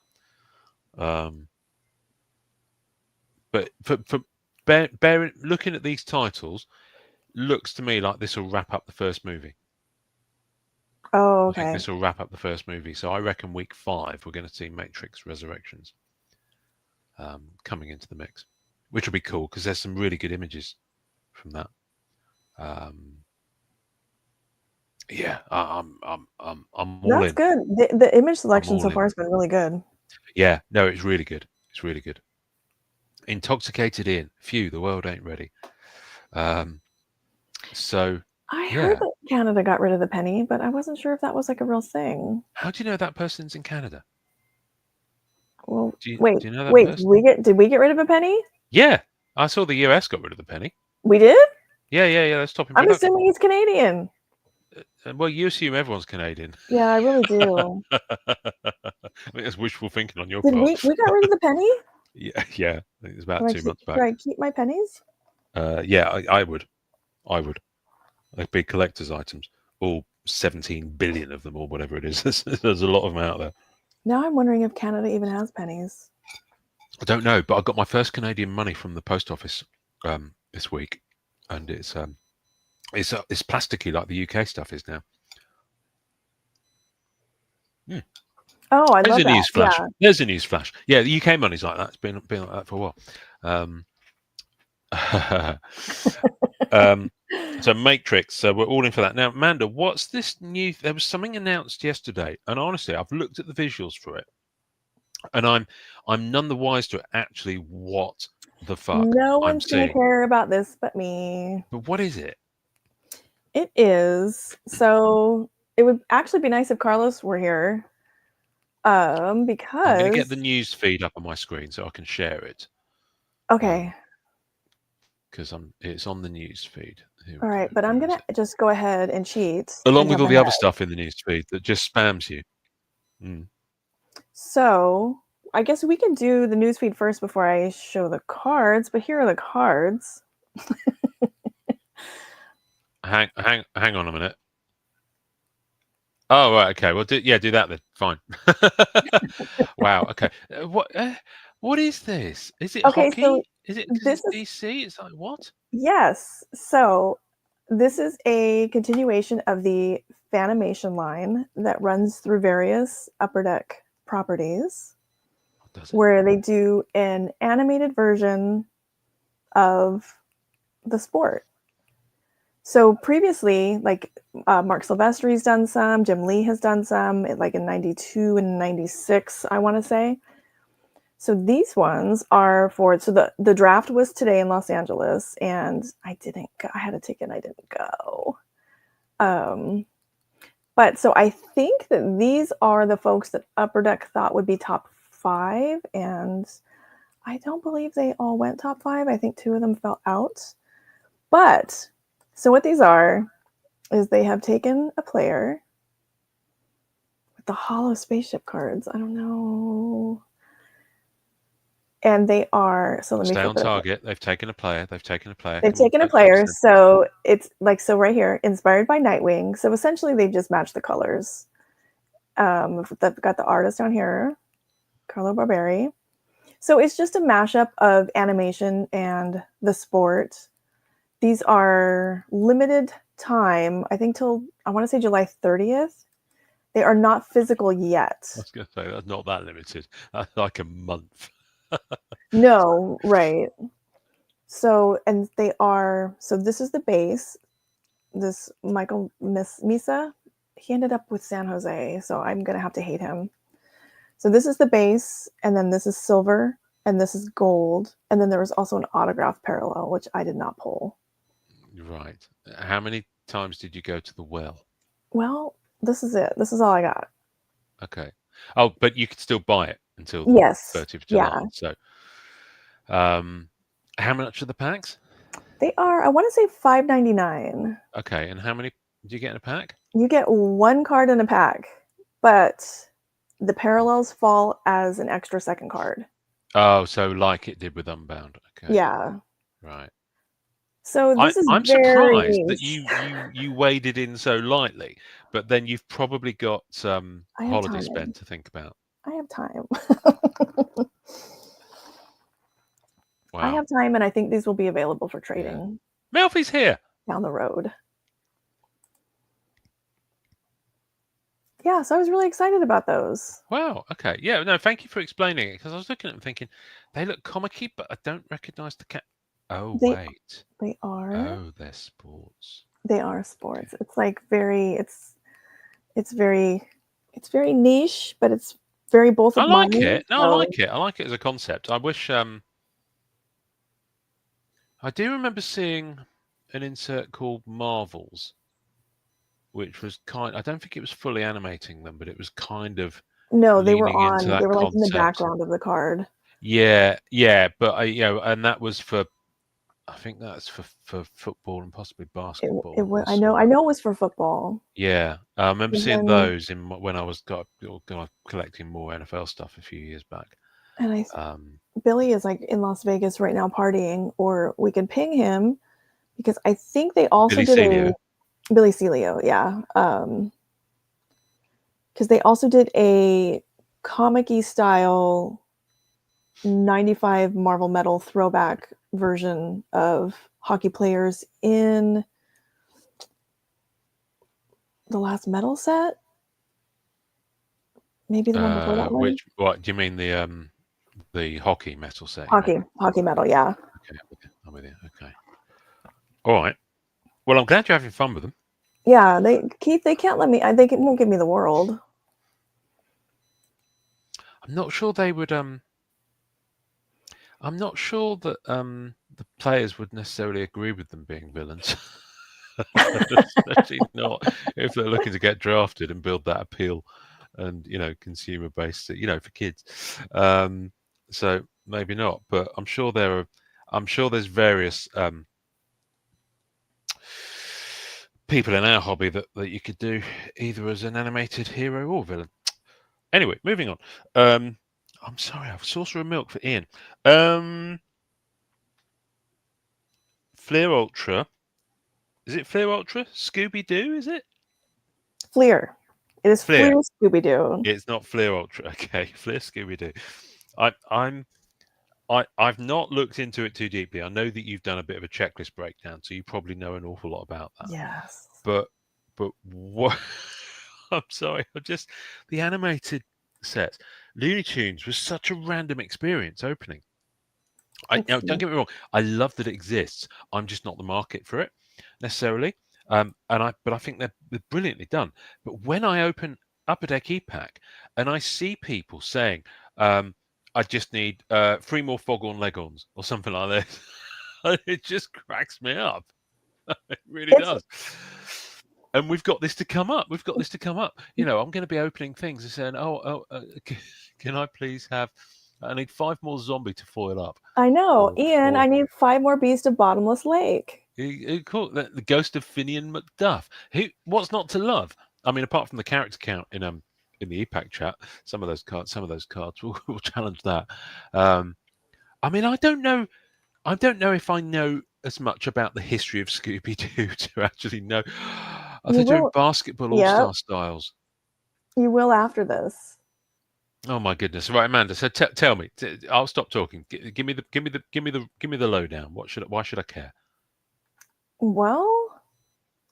But for looking at these titles, looks to me like this will wrap up the first movie. Oh, okay. I think this will wrap up the first movie. So I reckon week 5 we're going to see Matrix Resurrections coming into the mix, which will be cool because there's some really good images from that. Yeah, I'm all That's in. good. The image selection so far has been really good. Yeah, no, it's really good. It's really good. Intoxicated in. Phew, the world ain't ready. So I heard that Canada got rid of the penny, but I wasn't sure if that was like a real thing. How do you know that person's in Canada? Well, do you know that wait. person? Did we get rid of a penny? Yeah, I saw the US got rid of the penny. We did? Yeah. That's top in I'm production. assuming he's Canadian. Well, you assume everyone's Canadian. Yeah, I really do. I think that's wishful thinking on your part. part. We got rid of the penny? Yeah. I think it was about 2 months back. Should I keep my pennies? Yeah, I would. They'd be collector's items. All 17 billion of them, or whatever it is. There's a lot of them out there. Now I'm wondering if Canada even has pennies. I don't know, but I got my first Canadian money from the post office this week, and it's plasticky like the UK stuff is now. Oh, I love that. News flash. Yeah. There's a news flash. Yeah, the UK money's like that. It's been like that for a while. So Matrix. So we're all in for that now. Amanda, what's this new? There was something announced yesterday, and honestly, I've looked at the visuals for it, and I'm none the wiser to actually what the fuck. No one's gonna care about this but me. But what is it? It is. So it would actually be nice if Carlos were here. Because I'm going to get the news feed up on my screen so I can share it. Okay. Because it's on the news feed. All right, but I'm gonna just go ahead and cheat. Along with all the other stuff in the news feed that just spams you. So I guess we can do the news feed first before I show the cards, but here are the cards. Hang on a minute. Oh, right, okay. Well, do that then. Fine. Wow. Okay. What is this? Is it hockey? So is it DC? It's like what? Yes. So this is a continuation of the Fanimation line that runs through various Upper Deck properties, where they do an animated version of the sport. So previously, like Mark Silvestri's done some, Jim Lee has done some, like in 92 and 96, I want to say. So these ones are for, so the draft was today in Los Angeles, and I didn't go. I had a ticket and I didn't go. But so I think that these are the folks that Upper Deck thought would be top 5, and I don't believe they all went top 5. I think 2 of them fell out. But so what these are is they have taken a player with the hollow spaceship cards. I don't know. And they are, so let me stay on target. They've taken a player. They've taken a player. So it's like, so right here, inspired by Nightwing. So essentially they've just matched the colors. They've got the artist down here, Carlo Barberi. So it's just a mashup of animation and the sport. These are limited time, I think till, I want to say July 30th. They are not physical yet. I was going to say, that's not that limited. That's like a month. No, right. So, and they are, so this is the base. This Michael Misa, he ended up with San Jose, so I'm going to have to hate him. So this is the base, and then this is silver, and this is gold. And then there was also an autograph parallel, which I did not pull. Right. How many times did you go to the well? Well, this is it. This is all I got. Okay. Oh, but you could still buy it until the Yes. 30th of July. Yeah. So, how much are the packs? They are, I want to say $5.99. Okay. And how many do you get in a pack? You get one card in a pack, but the parallels fall as an extra second card. Oh, so like it did with Unbound. Okay. Yeah. Right. So this is I'm very surprised that niche. you waded in so lightly, but then you've probably got I have holiday time. spend to think about. I have time. Wow. I have time, and I think these will be available for trading. Yeah. Melfi's here. Down the road. Yeah, so I was really excited about those. Wow. Okay. Yeah. No. Thank you for explaining it, because I was looking at them thinking they look comic-y, but I don't recognise the cat. Oh wait. They are. Oh, they're sports. They are sports. Okay. It's like very. It's very niche, but it's very both of I like mine. it. No, I like it. I like it as a concept. I wish. I do remember seeing an insert called Marvels, which was I don't think it was fully animating them, but it was kind of no, they were leaning into that they were like concept. in the background of the card. Yeah, but and that was for, I think that's for football and possibly basketball. I know it was for football. Yeah, I remember seeing those when I was collecting more NFL stuff a few years back. And Billy is like in Las Vegas right now partying, or we could ping him because I think they also did Billy Celio, yeah. Because they also did a comic-y style 95 Marvel Metal throwback version of hockey players in the last Metal set. Maybe the one before that one. What do you mean, the hockey metal set? Hockey metal, yeah. Okay, I'm with you. Okay. All right. Well, I'm glad you're having fun with them. Yeah, Keith, they can't let me. They won't give me the world. I'm not sure they would. I'm not sure that the players would necessarily agree with them being villains. Especially not if they're looking to get drafted and build that appeal and consumer base, for kids. So maybe not, but I'm sure there's various people in our hobby that you could do either as an animated hero or villain. Anyway, moving on. I'm sorry, I've saucer of milk for Ian. Fleer Ultra. Is it Fleer Ultra? Scooby-Doo, is it? Fleer. It is Fleer Scooby-Doo. It's not Fleer Ultra. Okay, Fleer Scooby-Doo. I've not looked into it too deeply. I know that you've done a bit of a checklist breakdown, so you probably know an awful lot about that. Yes. But what? I'm sorry. The animated sets. Looney Tunes was such a random experience opening. Don't get me wrong. I love that it exists. I'm just not the market for it necessarily. But I think they're brilliantly done. But when I open Upper Deck E-Pack and I see people saying, I just need 3 more Foghorn Leghorns or something like this, it just cracks me up. It really does. And we've got this to come up. I'm going to be opening things and saying, can I please have? I need 5 more zombie to foil up. I know, Ian. I need 5 more Beast of Bottomless Lake. Cool. The Ghost of Finian Macduff. What's not to love? I mean, apart from the character count in the EPAC chat, some of those cards will challenge that. I mean, I don't know if I know as much about the history of Scooby-Doo to actually know. Are they doing basketball all-star styles? You will after this. Oh my goodness! Right, Amanda. So tell me. I'll stop talking. Give me the lowdown. Why should I care? Well,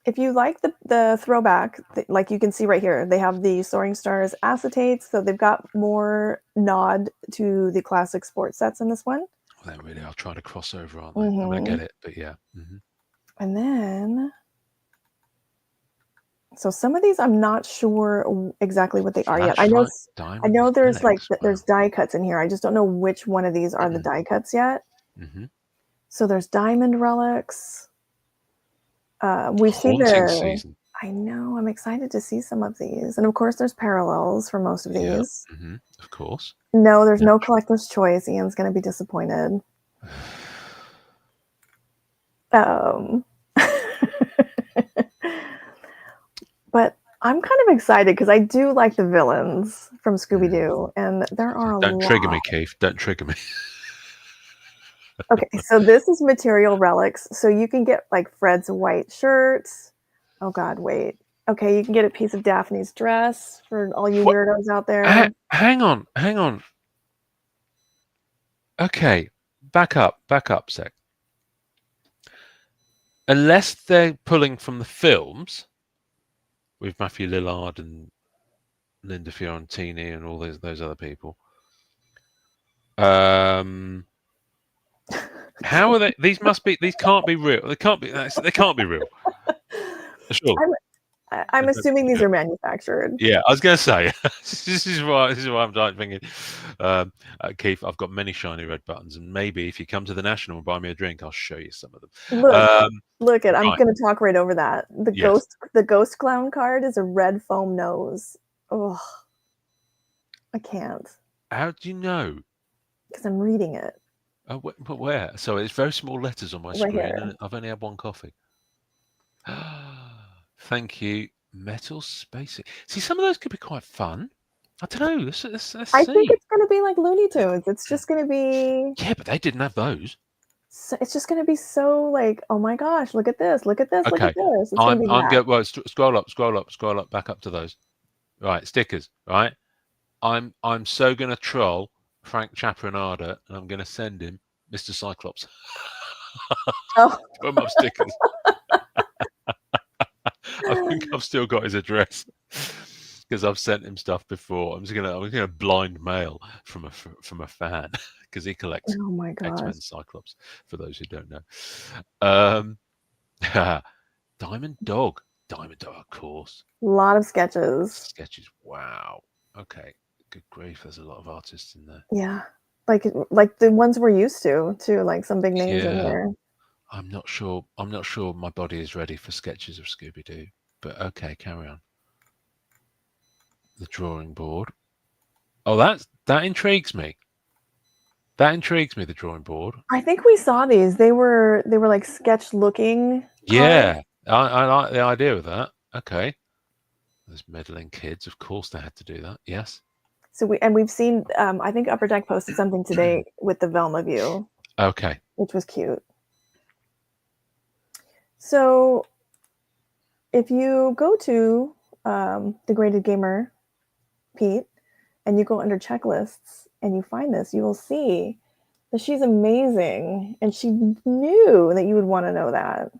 if you like the throwback, like you can see right here, they have the Soaring Stars acetates, so they've got more nod to the classic sports sets in this one. Well, they really are trying to cross over, aren't they? I mean, I get it, but yeah. And then, so some of these I'm not sure exactly what they are yet. I Diamond know there's like relics. there's die cuts in here. I just don't know which one of these are the die cuts yet. So there's diamond relics. We've seen Haunting season. I know. I'm excited to see some of these, and of course, there's parallels for most of these. Of course. No, there's no collector's choice. Ian's going to be disappointed. But I'm kind of excited because I do like the villains from Scooby-Doo, and there are a lot. Don't trigger me, Keith. Don't trigger me. Okay, so this is material relics. So you can get like Fred's white shirt. Oh God, wait. Okay, you can get a piece of Daphne's dress for all you weirdos out there. Hang on. Okay, back up a sec. Unless they're pulling from the films with Matthew Lillard and Linda Fiorentini and all those other people. How are they? These can't be real. They can't be real. Sure. I'm assuming these are manufactured. Yeah, I was going to say this is why I'm thinking, Keith. I've got many shiny red buttons, and maybe if you come to the National and buy me a drink, I'll show you some of them. Look, I'm going to talk right over that. The ghost clown card is a red foam nose. Oh, I can't. How do you know? Because I'm reading it. Oh, but where? So it's very small letters on my screen, and I've only had one coffee. Thank you, Metal Spacey. See, some of those could be quite fun. I don't know. Let's I think it's going to be like Looney Tunes. It's just going to be. Yeah, but they didn't have those. So it's just going to be so like, oh my gosh, look at this, look at this, look at this. It's I'm well, scroll up, back up to those. Right, stickers. Right, I'm so going to troll Frank Chaperonada, and I'm going to send him Mr. Cyclops. Oh. Put him up stickers. I think I've still got his address because I've sent him stuff before. I'm gonna blind mail from a fan because he collects X-Men Cyclops. For those who don't know, Diamond Dog, of course. A lot of sketches. Wow. Okay. Good grief. There's a lot of artists in there. Yeah, like the ones we're used to, like some big names in there. I'm not sure my body is ready for sketches of Scooby-Doo, but okay, carry on. The drawing board. Oh, that intrigues me. The drawing board. I think we saw these. They were like sketch looking. Yeah, I like the idea of that. Okay. There's meddling kids. Of course they had to do that. Yes. So we've seen, I think Upper Deck posted something today with the Velma view. Okay. Which was cute. So if you go to the Graded Gamer, Pete, and you go under checklists and you find this, you will see that she's amazing. And she knew that you would want to know that.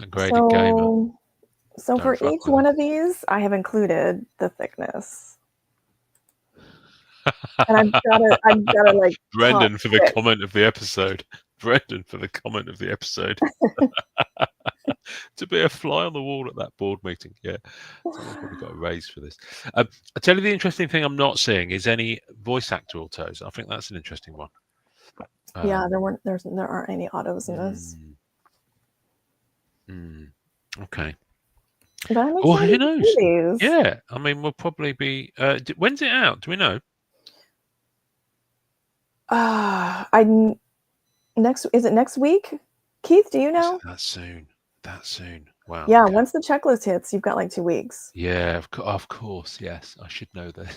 A Graded Gamer. So for each one of these, I have included the thickness. And I've gotta like Brendan for the comment of the episode. To be a fly on the wall at that board meeting. Yeah. Someone probably got a raise for this. I tell you the interesting thing I'm not seeing is any voice actor autos. I think that's an interesting one. Yeah, there aren't any autos in this. Okay. But I'm excited who knows? To see these. Yeah, I mean, we'll probably be. When's it out? Do we know? Is it next week? Keith, do you know? That soon. Wow. Yeah, okay. Once the checklist hits, you've got like 2 weeks. Yeah, of course. Yes, I should know this.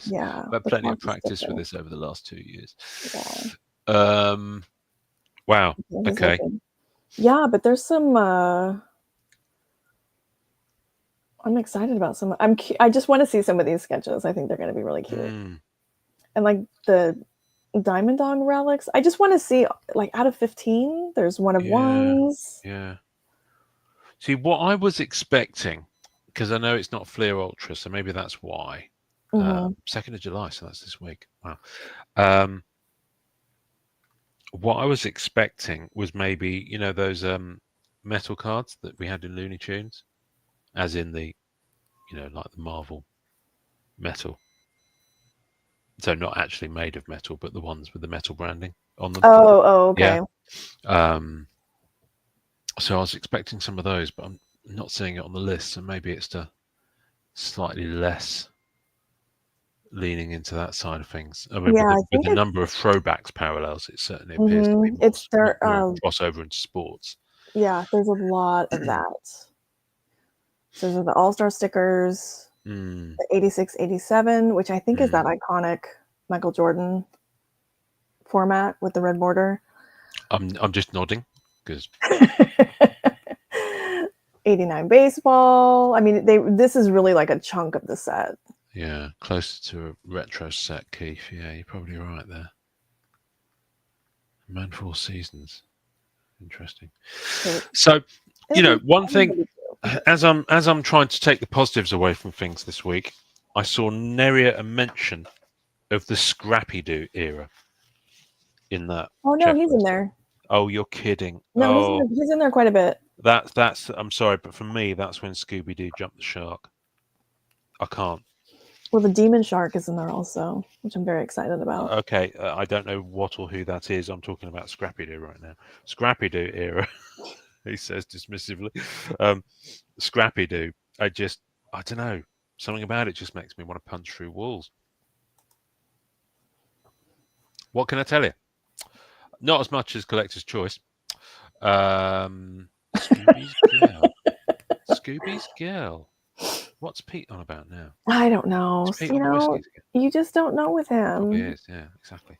Yeah. I've had plenty of practice with this over the last 2 years. Yeah. Wow. Okay. Yeah, but there's some. I'm excited about some. I just want to see some of these sketches. I think they're going to be really cute. And like the Diamond Dog relics, I just want to see, like, out of 15, there's one of ones. Yeah. See, what I was expecting, because I know it's not Fleer Ultra, so maybe that's why. 2nd of July, so that's this week. Wow. What I was expecting was maybe, you know, those metal cards that we had in Looney Tunes, as in the, you know, like the Marvel metal. So not actually made of metal, but the ones with the metal branding on them. Okay. Yeah. So I was expecting some of those, but I'm not seeing it on the list. So maybe it's slightly less leaning into that side of things. I mean, Yeah, I with think the number of throwbacks parallels, it certainly appears to be more crossover into sports. Yeah, there's a lot of that. So there's the All-Star stickers, the 86, 87, which I think is that iconic Michael Jordan format with the red border. I'm just nodding because 89 baseball. I mean, this is really like a chunk of the set. Yeah, closer to a retro set, Keith. Yeah, you're probably right there. Man 4 Seasons. Interesting. So, you know, one thing, as I'm trying to take the positives away from things this week, I saw nary a mention of the Scrappy Doo era in that. Oh no, checklist. he's in there. Oh, you're kidding. No, he's in there quite a bit. That's I'm sorry, but for me, that's when Scooby Doo jumped the shark. I can't. Well, the Demon Shark is in there also, which I'm very excited about. Okay, I don't know what or who that is. I'm talking about Scrappy Doo right now. Scrappy Doo era, he says dismissively. Scrappy Doo, I don't know. Something about it just makes me want to punch through walls. What can I tell you? Not as much as Collector's Choice. Scooby's Girl. Scooby's Girl. What's Pete on about now? I don't know. You know, you just don't know with him. Probably is, yeah, exactly.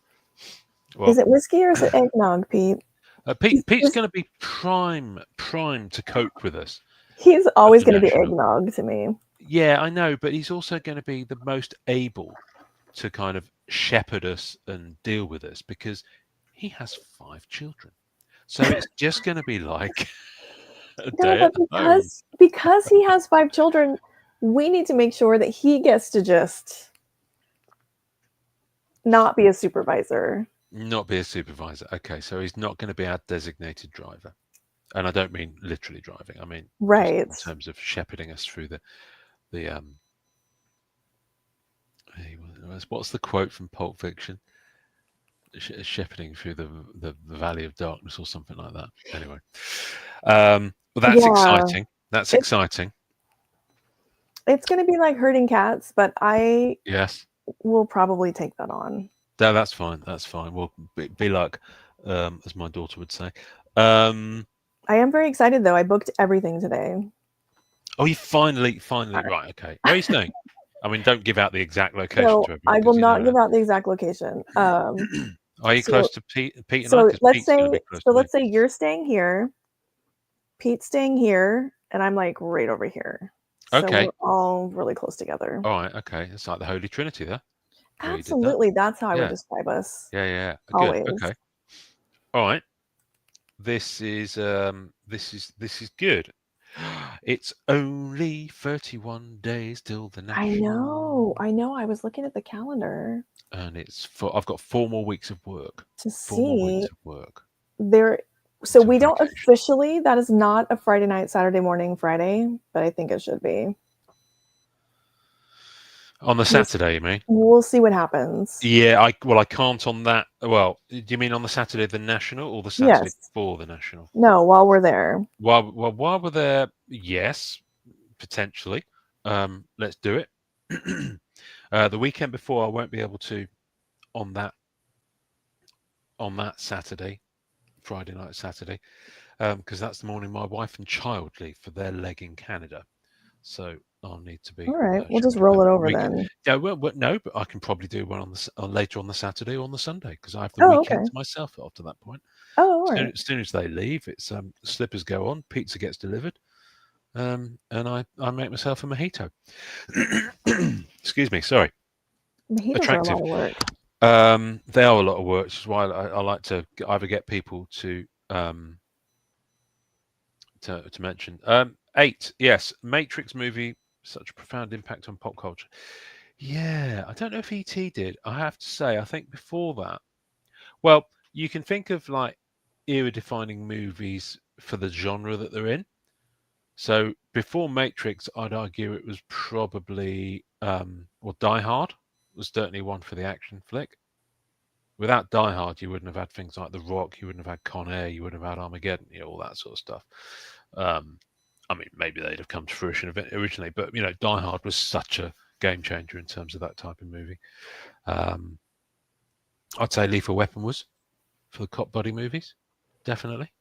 Well, is it whiskey or is it eggnog, Pete? Pete's going to be prime to cope with us. He's always going to be eggnog to me. Yeah, I know, but he's also going to be the most able to kind of shepherd us and deal with us because he has 5 children. So it's just going to be like a day at home. Because he has 5 children, we need to make sure that he gets to just not be a supervisor. Not be a supervisor. Okay, so he's not going to be our designated driver. And I don't mean literally driving. I mean right in terms of shepherding us through the what's the quote from Pulp Fiction? Shepherding through the Valley of Darkness or something like that. Anyway, well, that's exciting. That's exciting. It's going to be like herding cats, but I will probably take that on. No, that's fine. That's fine. We'll be like, as my daughter would say. I am very excited though. I booked everything today. Oh, you finally right? Okay, where are you staying? I mean, don't give out the exact location to everyone. I will not give out the exact location. Are you close to Pete and so I? Let's say you're staying here, Pete's staying here, and I'm like right over here. So we're all really close together. All right. Okay, it's like the Holy Trinity there. Absolutely, that's how I would describe us. Yeah. Always. Good. Okay. All right. This is good. It's only 31 days till the national. I know. I was looking at the calendar. And I've got 4 more weeks of work. To 4 more weeks of work. So we don't officially, that is not a Friday night, Saturday morning, Friday, but I think it should be. On the Saturday, you mean? We'll see what happens. Yeah, I can't on that. Well, do you mean on the Saturday the national or the Saturday before the national? No, while we're there. While we're there, yes, potentially. Let's do it. The weekend before, I won't be able to on that Saturday, Friday night, Saturday, because that's the morning my wife and child leave for their leg in Canada. So I'll need to be. All right, we'll just roll it over then. Yeah, well, no, but I can probably do one on later on the Saturday or on the Sunday because I have the weekend to myself after that point. Oh, all right. As soon as they leave, it's slippers go on, pizza gets delivered, and I make myself a mojito. Excuse me, sorry. Mojitos are a lot Attractive. of work. They are a lot of work, which is why I like to either get people to mention. 8, yes, Matrix movie, such a profound impact on pop culture. Yeah, I don't know if E.T. did. I have to say, I think before that, well, you can think of like era-defining movies for the genre that they're in. So before Matrix, I'd argue it was probably well, Die Hard was certainly one for the action flick. Without Die Hard, you wouldn't have had things like The Rock, you wouldn't have had Con Air, you wouldn't have had Armageddon, all that sort of stuff. I mean, maybe they'd have come to fruition originally, but Die Hard was such a game changer in terms of that type of movie. I'd say Lethal Weapon was for the cop buddy movies, definitely.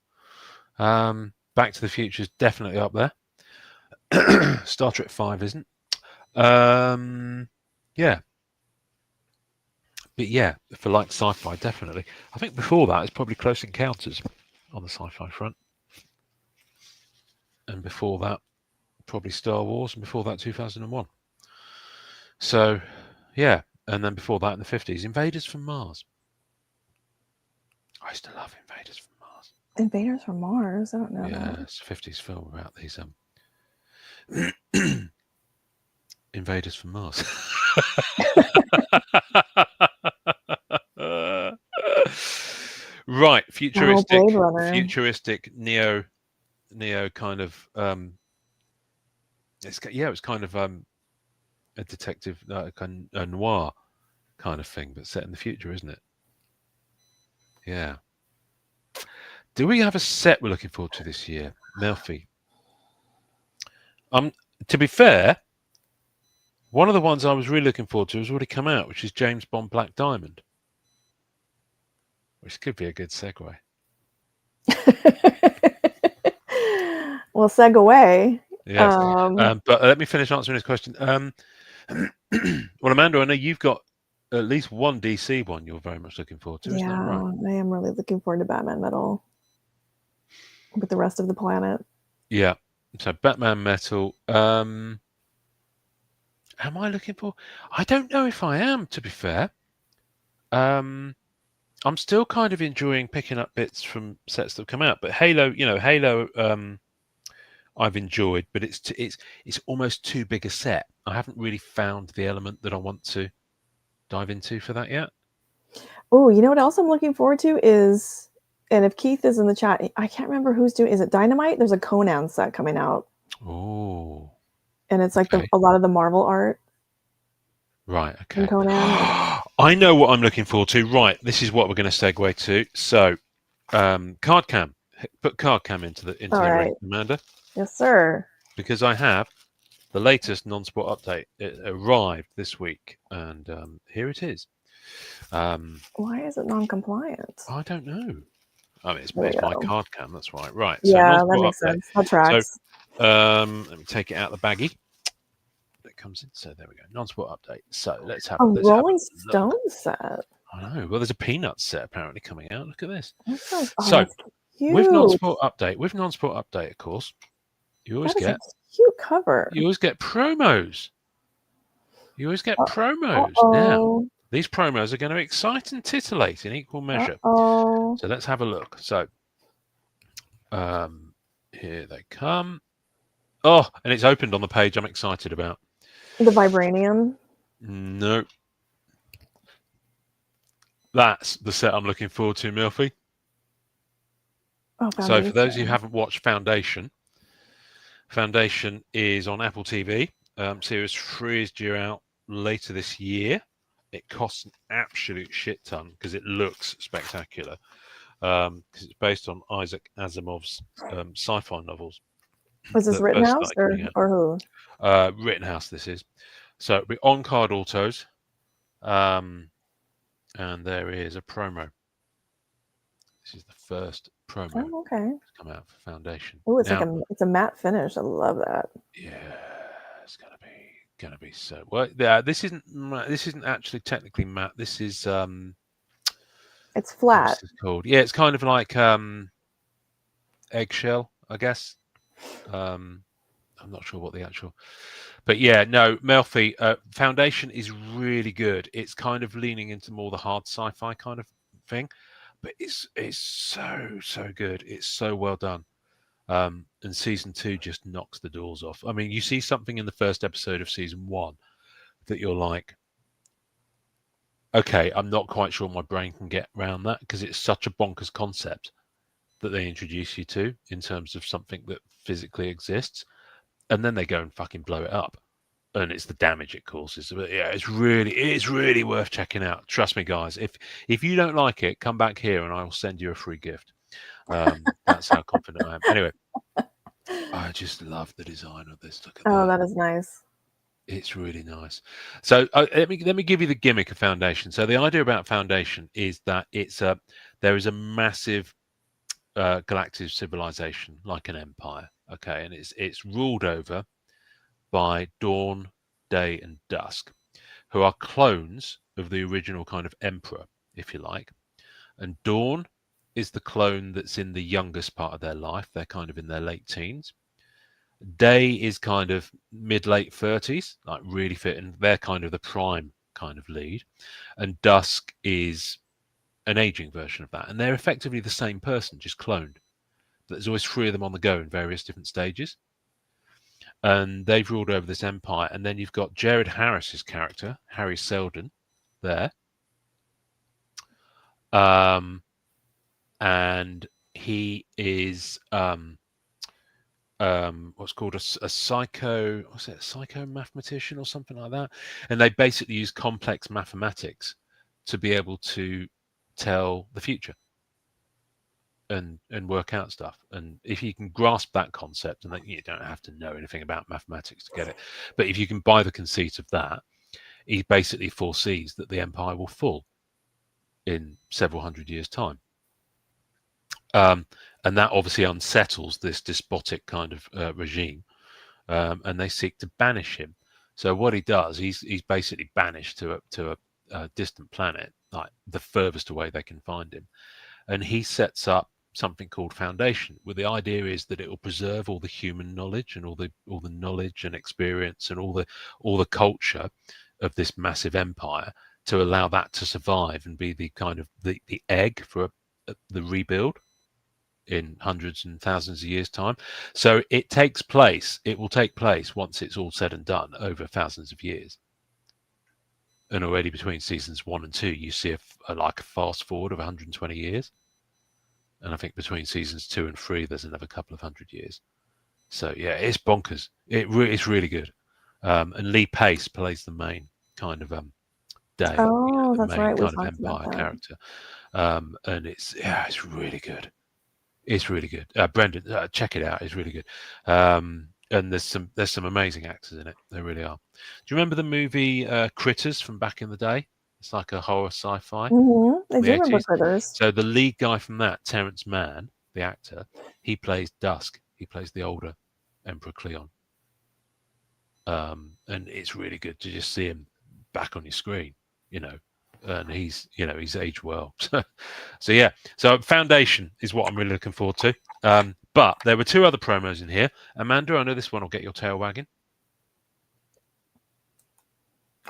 Back to the Future is definitely up there. Star Trek 5 isn't. Yeah. But yeah, for like sci-fi, definitely. I think before that, it's probably Close Encounters on the sci-fi front. And before that, probably Star Wars. And before that, 2001. So, yeah. And then before that, in the 50s, Invaders from Mars. I used to love Invaders from Mars. Invaders from Mars? I don't know. Yeah, it's a 50s film about these invaders from Mars. Right, futuristic neo kind of it's kind of a detective a noir kind of thing, but set in the future, isn't it? Yeah. Do we have a set we're looking forward to this year, Melfi? To be fair, one of the ones I was really looking forward to has already come out, which is James Bond Black Diamond, which could be a good segue. Well, seg away. Yes. But let me finish answering this question. Well, Amanda, I know you've got at least one DC one you're very much looking forward to, isn't that right? I am really looking forward to Batman Metal with the rest of the planet. Yeah. So Batman Metal. Am I looking for? I don't know if I am, to be fair. I'm still kind of enjoying picking up bits from sets that have come out, but Halo, I've enjoyed, but it's almost too big a set. I haven't really found the element that I want to dive into for that yet. Oh, you know what else I'm looking forward to is, and if Keith is in the chat, I can't remember who's doing. Is it Dynamite? There's a Conan set coming out. Oh. And it's like a lot of the Marvel art. Right. Okay. Conan. I know what I'm looking forward to. Right. This is what we're going to segue to. So, card cam. Put card cam into the ring, Amanda. Yes, sir. Because I have the latest non-sport update. It arrived this week, and here it is. Why is it non-compliant? I don't know. I mean, it's my card cam. That's right. Right. Yeah, so that makes sense. That tracks. So, let me take it out of the baggie. That comes in. So there we go. Non-sport update. So let's have a Rolling Stone set. I know. Well, there's a Peanuts set apparently coming out. Look at this. So with non-sport update, of course, you always get a cute cover. You always get promos. Now. These promos are going to excite and titillate in equal measure. So let's have a look. So here they come. Oh, and it's opened on the page I'm excited about. The vibranium? No. That's the set I'm looking forward to, Milfy. So for those of you who haven't watched Foundation is on Apple TV. Series 3 is due out later this year. It costs an absolute shit ton because it looks spectacular. Because it's based on Isaac Asimov's sci-fi novels. Was this Rittenhouse or who? Rittenhouse, this is. So it'll be on-card autos. And there is a promo. This is the first promo. Oh, okay. It's come out for Foundation. Oh, it's it's a matte finish. I love that. Yeah, it's gonna be so. Well, yeah, this isn't actually technically matte. This is It's flat. What's it called? Yeah, it's kind of like eggshell, I guess. I'm not sure what the actual, but yeah, no, Melfi, Foundation is really good. It's kind of leaning into more the hard sci-fi kind of thing, but it's so good. It's so well done. And season 2 just knocks the doors off. I mean, you see something in the first episode of season 1 that you're like, okay, I'm not quite sure my brain can get around that, because it's such a bonkers concept that they introduce you to in terms of something that physically exists, and then they go and fucking blow it up, and it's the damage it causes. But yeah, it's really worth checking out. Trust me, guys. If you don't like it, come back here and I will send you a free gift. That's how confident I am. Anyway, I just love the design of this. Look at Oh, that. that is nice. It's really nice. So let me give you the gimmick of Foundation. So the idea about Foundation is that there is a massive galactic civilization, like an empire. Okay, and it's ruled over by Dawn, Day, and Dusk, who are clones of the original kind of emperor, if you like. And Dawn is the clone that's in the youngest part of their life. They're kind of in their late teens. Day is kind of mid-late 30s, like really fit, and they're kind of the prime kind of lead. And Dusk is an aging version of that. And they're effectively the same person, just cloned. There's always 3 of them on the go in various different stages. And they've ruled over this empire. And then you've got Jared Harris's character, Harry Seldon, there. And he is what's called a psycho, what's it, a psycho mathematician or something like that. And they basically use complex mathematics to be able to tell the future and work out stuff. And if you can grasp that concept, and you don't have to know anything about mathematics to get it, but if you can buy the conceit of that, he basically foresees that the empire will fall in several hundred years' time. And that obviously unsettles this despotic kind of regime, and they seek to banish him. So what he does, he's basically banished to a distant planet, like the furthest away they can find him, and he sets up something called Foundation, where the idea is that it will preserve all the human knowledge and all the knowledge and experience and all the culture of this massive empire, to allow that to survive and be the kind of the egg for the rebuild in hundreds and thousands of years' time. So it will take place once it's all said and done, over thousands of years. And already between seasons 1 and 2, you see a fast forward of 120 years. And I think between seasons 2 and 3, there's another couple of 100 years. So yeah, it's bonkers. It's really good. And Lee Pace plays the main kind of Day. Oh, the that's main right. We kind of talked about empire that. character. And it's really good. It's really good. Brendan, check it out. It's really good. And there's some amazing actors in it. There really are. Do you remember the movie Critters from back in the day? It's like a horror sci-fi. I do remember 80s. Critters. So the lead guy from that, Terrence Mann, the actor, he plays Dusk. He plays the older Emperor Cleon. And it's really good to just see him back on your screen, and he's aged well. So yeah, so Foundation is what I'm really looking forward to. But there were 2 other promos in here. Amanda, I know this one will get your tail wagging.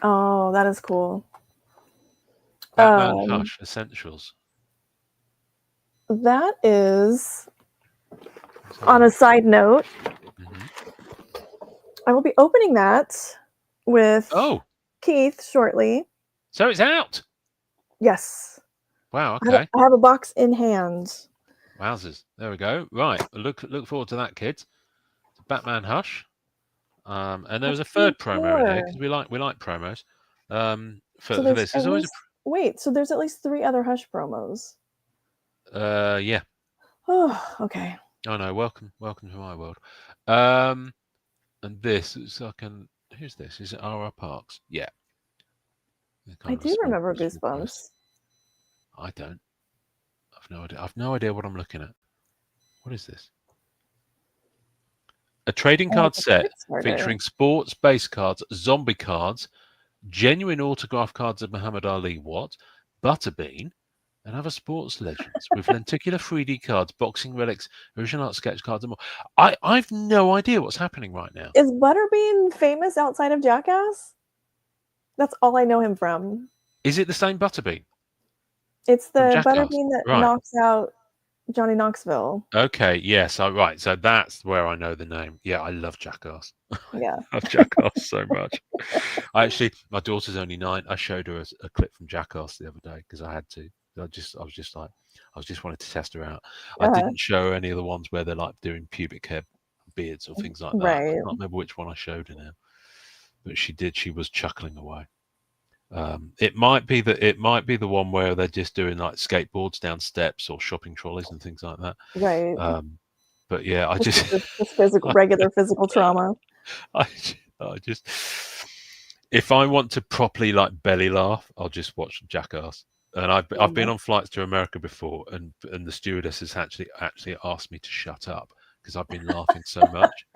Oh, that is cool. Batman Hush Essentials. That is, on a side note, I will be opening that with Keith shortly. So it's out. Yes. Wow. Okay. I have a box in hand. Wowzers. There we go. Right. Look forward to that, kids. Batman Hush. And there was a 3rd promo in here, because we like promos. For this, there's always wait. So there's at least 3 other Hush promos. Yeah. Oh, okay. Oh no. Welcome to my world. And this is who's this? Is it R.R. Parks? Yeah. I do remember Goosebumps. I don't. I've no idea. I've no idea what I'm looking at. What is this? A trading card set featuring sports base cards, zombie cards, genuine autograph cards of Muhammad Ali, Butterbean, and other sports legends with lenticular 3D cards, boxing relics, original art sketch cards, and more. I've no idea what's happening right now. Is Butterbean famous outside of Jackass? That's all I know him from. Is it the same Butterbean? It's From the Jackass? Butterbean that Right. knocks out Johnny Knoxville. Okay. Yes. Right. So that's where I know the name. Yeah, I love Jackass. Yeah. I love Jackass so much. My daughter's only 9. I showed her a clip from Jackass the other day because I had to. I was just wanted to test her out. I didn't show her any of the ones where they're like doing pubic hair, beards, or things like that. Right. I can't remember which one I showed her now, but she did. She was chuckling away. It might be the one where they're just doing like skateboards down steps or shopping trolleys and things like that. Right. But yeah, I just regular physical trauma. I just if I want to properly like belly laugh, I'll just watch Jackass. And I've been on flights to America before, and the stewardess has actually asked me to shut up because I've been laughing so much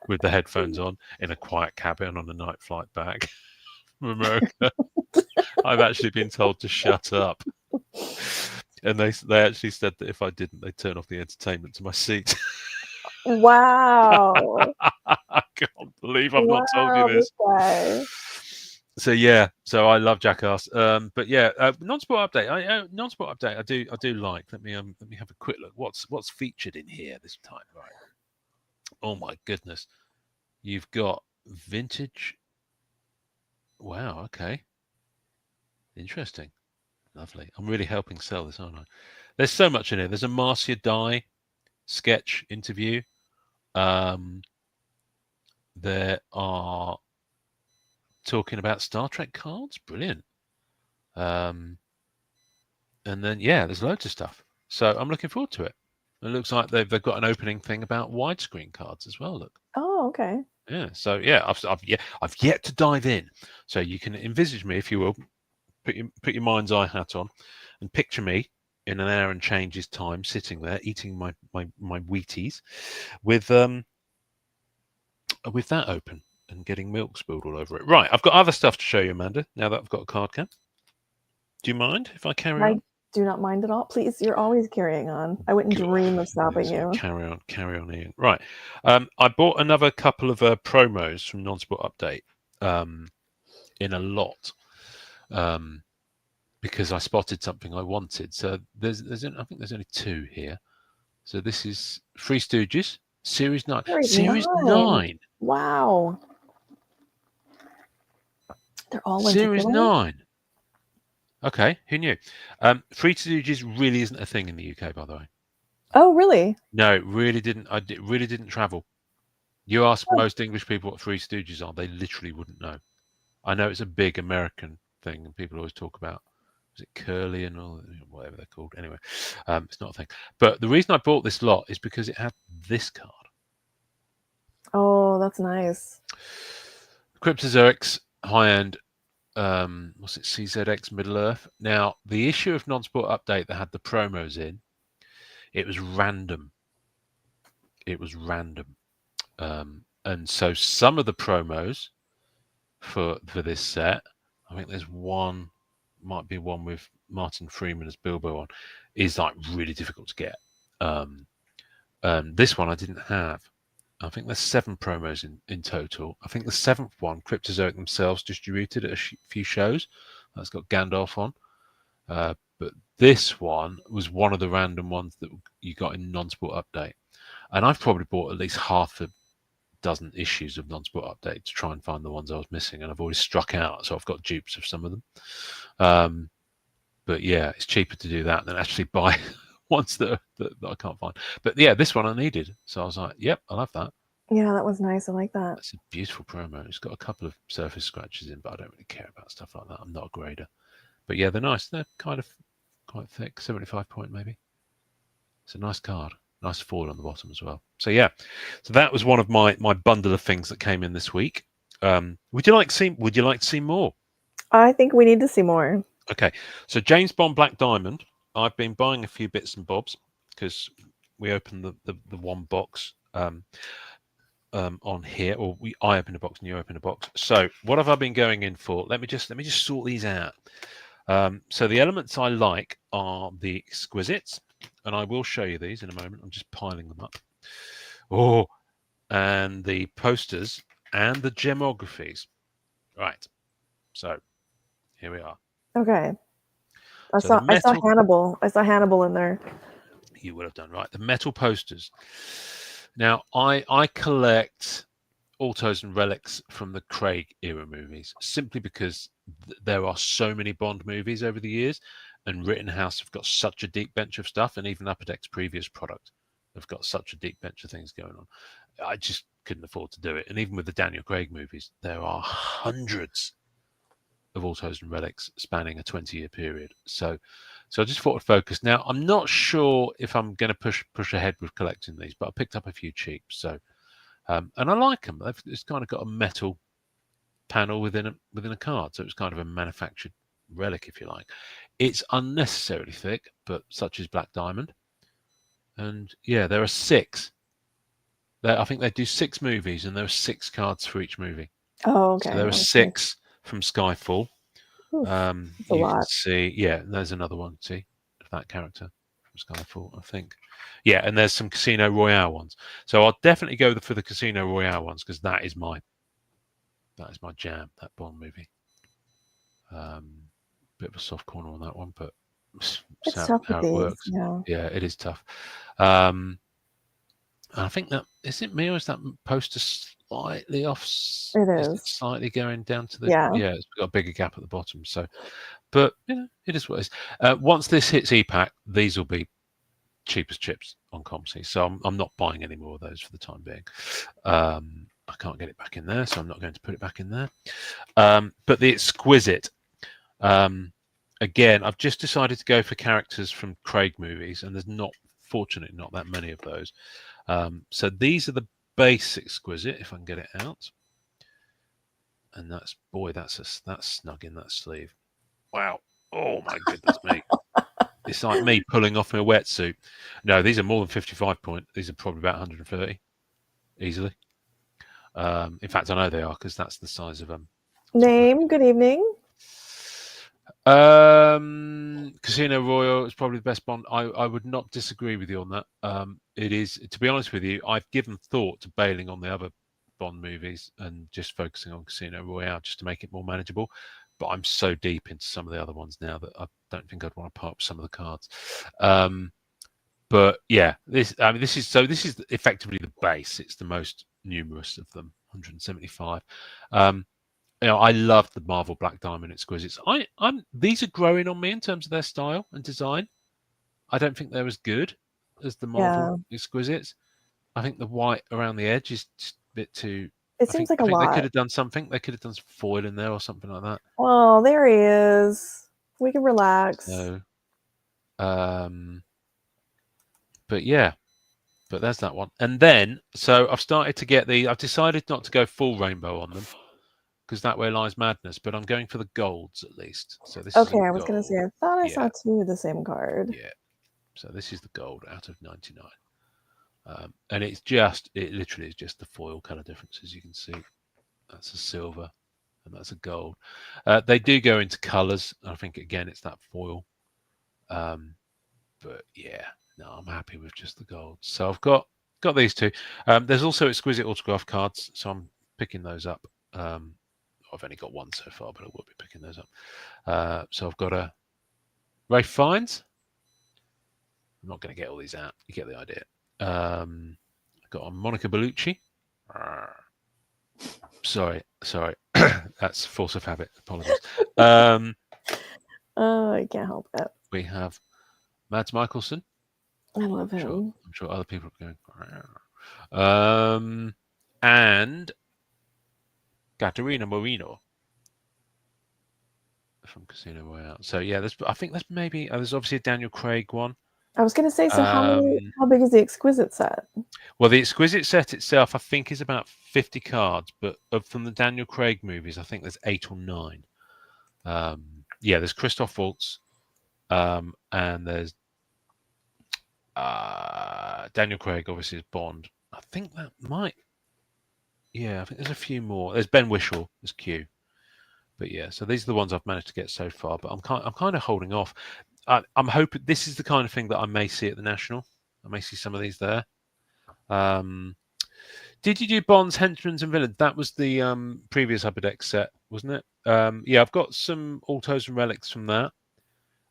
with the headphones on in a quiet cabin on a night flight back from America. I've actually been told to shut up. And they actually said that if I didn't, they'd turn off the entertainment to my seat. Wow. I can't believe I've not told you this. So yeah, so I love Jackass. But yeah, non-sport update. Non-sport update. I do like. Let me have a quick look. What's featured in here this time? Right. Oh my goodness, you've got vintage. Wow. Okay. Interesting. Lovely. I'm really helping sell this, aren't I? There's so much in here. There's a Marcia Dye sketch interview. There are talking about Star Trek cards. Brilliant. And then yeah, there's loads of stuff. So I'm looking forward to it. It looks like they've got an opening thing about widescreen cards as well. Look. Oh, okay. Yeah. So yeah, I've yet to dive in. So you can envisage me, if you will, put your mind's eye hat on, and picture me in an hour and change's time, sitting there eating my Wheaties, with that open and getting milk spilled all over it. Right, I've got other stuff to show you, Amanda. Now that I've got a card cam, do you mind if I carry on? Do not mind at all. Please, you're always carrying on. I wouldn't dream of stopping you. Carry on, Ian. Right, I bought another couple of promos from Non-Sport Update in a lot. Because I spotted something I wanted. So I think there's only 2 here. So this is Three Stooges, Series 9. Series 9. Wow. They're all Series 9. Okay, who knew? Three Stooges really isn't a thing in the UK, by the way. Oh, really? No, it really didn't. Really didn't travel. You ask most English people what Three Stooges are, they literally wouldn't know. I know it's a big American thing, and people always talk about, is it Curly and all, whatever they're called. Anyway, it's not a thing. But the reason I bought this lot is because it had this card. Oh, that's nice. Cryptozoics high-end, what's it, CZX Middle Earth. Now, the issue of Non-Sport Update that had the promos in, it was random. And so some of the promos for this set, I think there's one, might be one with Martin Freeman as Bilbo on, is like really difficult to get. This one I didn't have. I think there's 7 promos in total. I think the 7th one, Cryptozoic themselves distributed at a few shows. That's got Gandalf on. But this one was one of the random ones that you got in Non-Sport Update. And I've probably bought at least half a dozen issues of Non-Sport Update to try and find the ones I was missing. And I've always struck out, so I've got dupes of some of them. But yeah, it's cheaper to do that than actually buy ones that I can't find. But yeah, this one I needed. So I was like, yep, I love that. Yeah, that was nice. I like that. It's a beautiful promo. It's got a couple of surface scratches in, but I don't really care about stuff like that. I'm not a grader. But yeah, they're nice. They're kind of quite thick, 75 point maybe. It's a nice card. Nice foil on the bottom as well. So yeah, so that was one of my bundle of things that came in this week. Would you like to see more? I think we need to see more. Okay, so James Bond Black Diamond. I've been buying a few bits and bobs because we opened the one box on here, or I opened a box and you opened a box. So what have I been going in for? Let me just sort these out. So the elements I like are the exquisites, and I will show you these in a moment. I'm just piling them up. Oh, and the posters and the gemographies. Right. So here we are. Okay. So the I saw metal, Hannibal. I saw Hannibal in there. you would have done right. The metal posters. Now I collect autos and relics from the Craig era movies simply because there are so many Bond movies over the years, and Rittenhouse have got such a deep bench of stuff, and even Upper Deck's previous product have got such a deep bench of things going on. I just couldn't afford to do it. And even with the Daniel Craig movies, there are hundreds of autos and relics spanning a 20-year period. So I just thought I'd focus. Now, I'm not sure if I'm going to push ahead with collecting these, but I picked up a few cheap. So and I like them. It's kind of got a metal panel within a card, so it's kind of a manufactured relic, if you like. It's unnecessarily thick, but such is Black Diamond. And yeah, there are 6. I think they do 6 movies, and there are 6 cards for each movie. Oh, okay. So there are 6 from Skyfall. Oof, that's a You can lot. see, yeah, there's another one. See, of that character from Skyfall, I think. Yeah, and there's some Casino Royale ones. So I'll definitely go for the Casino Royale ones because that is my jam. That Bond movie. Bit of a soft corner on that one, but It's how tough with it these. works. Yeah. Yeah, it is tough. I think that is it. Me or is that poster slightly off? It Is it is. slightly going down to the? Yeah. Yeah, it's got a bigger gap at the bottom. So, but it is what it is. Once this hits EPAC, these will be cheap as chips on ComC. So I'm not buying any more of those for the time being. I can't get it back in there, so I'm not going to put it back in there. But the exquisite. Again, I've just decided to go for characters from Craig movies, and there's fortunately not that many of those. So these are the base exquisite, if I can get it out. And that's snug in that sleeve. Wow. Oh my goodness me. It's like me pulling off my wetsuit. No, these are more than 55 point. These are probably about 130 easily. In fact, I know they are because that's the size of them. Name. Good evening. Casino Royale is probably the best Bond. I would not disagree with you on that. It is, to be honest with you, I've given thought to bailing on the other Bond movies and just focusing on Casino Royale just to make it more manageable. But I'm so deep into some of the other ones now that I don't think I'd want to part with some of the cards. But yeah, this is effectively the base. It's the most numerous of them, 175. I love the Marvel Black Diamond Exquisites. These are growing on me in terms of their style and design. I don't think they're as good as the Marvel Exquisites. I think the white around the edge is just a bit too. It I seems think like I a think they lot. could have done something. They could have done some foil in there or something like that. Oh, there he is. We can relax. So, but yeah, but there's that one. And then, so I've started to get I've decided not to go full rainbow on them because that way lies madness. But I'm going for the golds at least. So this is Okay, I was going to say, gold. I thought I saw 2 of the same card. Yeah. So this is the gold out of 99. And it literally is just the foil color difference, as you can see. That's a silver and that's a gold. They do go into colors. I think, again, it's that foil. But yeah, no, I'm happy with just the gold. So I've got these 2. There's also exquisite autograph cards, so I'm picking those up. I've only got 1 so far, but I will be picking those up. So I've got a Ray Fiennes. I'm not going to get all these out. You get the idea. I've got a Monica Bellucci. Sorry. That's force of habit. Apologies. I can't help it. We have Mads Mikkelsen. I love him. I'm sure other people are going. And Caterina Moreno from Casino Royale. So yeah, I think that's maybe there's obviously a Daniel Craig one. I was going to say, so how big is the exquisite set? Well, the exquisite set itself, I think, is about 50 cards, but from the Daniel Craig movies, I think there's 8 or 9. Yeah, there's Christoph Waltz, and there's Daniel Craig, obviously, as Bond. I think that might. Yeah, I think there's a few more. There's Ben Whishaw as Q. yeah, so these are the ones I've managed to get so far. But I'm kind of holding off. I'm hoping this is the kind of thing that I may see at the National. I may see some of these there. Did you do Bonds, Henchmen, and Villains? That was the previous Upper Deck set, wasn't it? Yeah, I've got some autos and relics from that.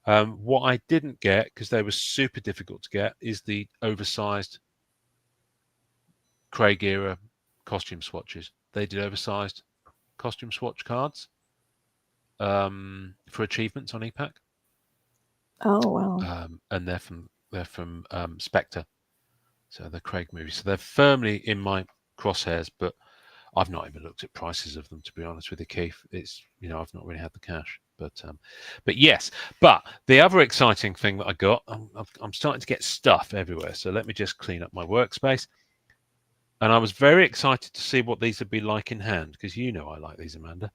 What I didn't get, because they were super difficult to get, is the oversized Craig era costume swatches. They did oversized costume swatch cards for achievements on EPAC. Oh wow. And they're from Spectre, so the Craig movies. So they're firmly in my crosshairs, but I've not even looked at prices of them, to be honest with you, Keith. It's, I've not really had the cash, but yes. But the other exciting thing that I got, I'm starting to get stuff everywhere. So let me just clean up my workspace. And I was very excited to see what these would be like in hand, because I like these, Amanda.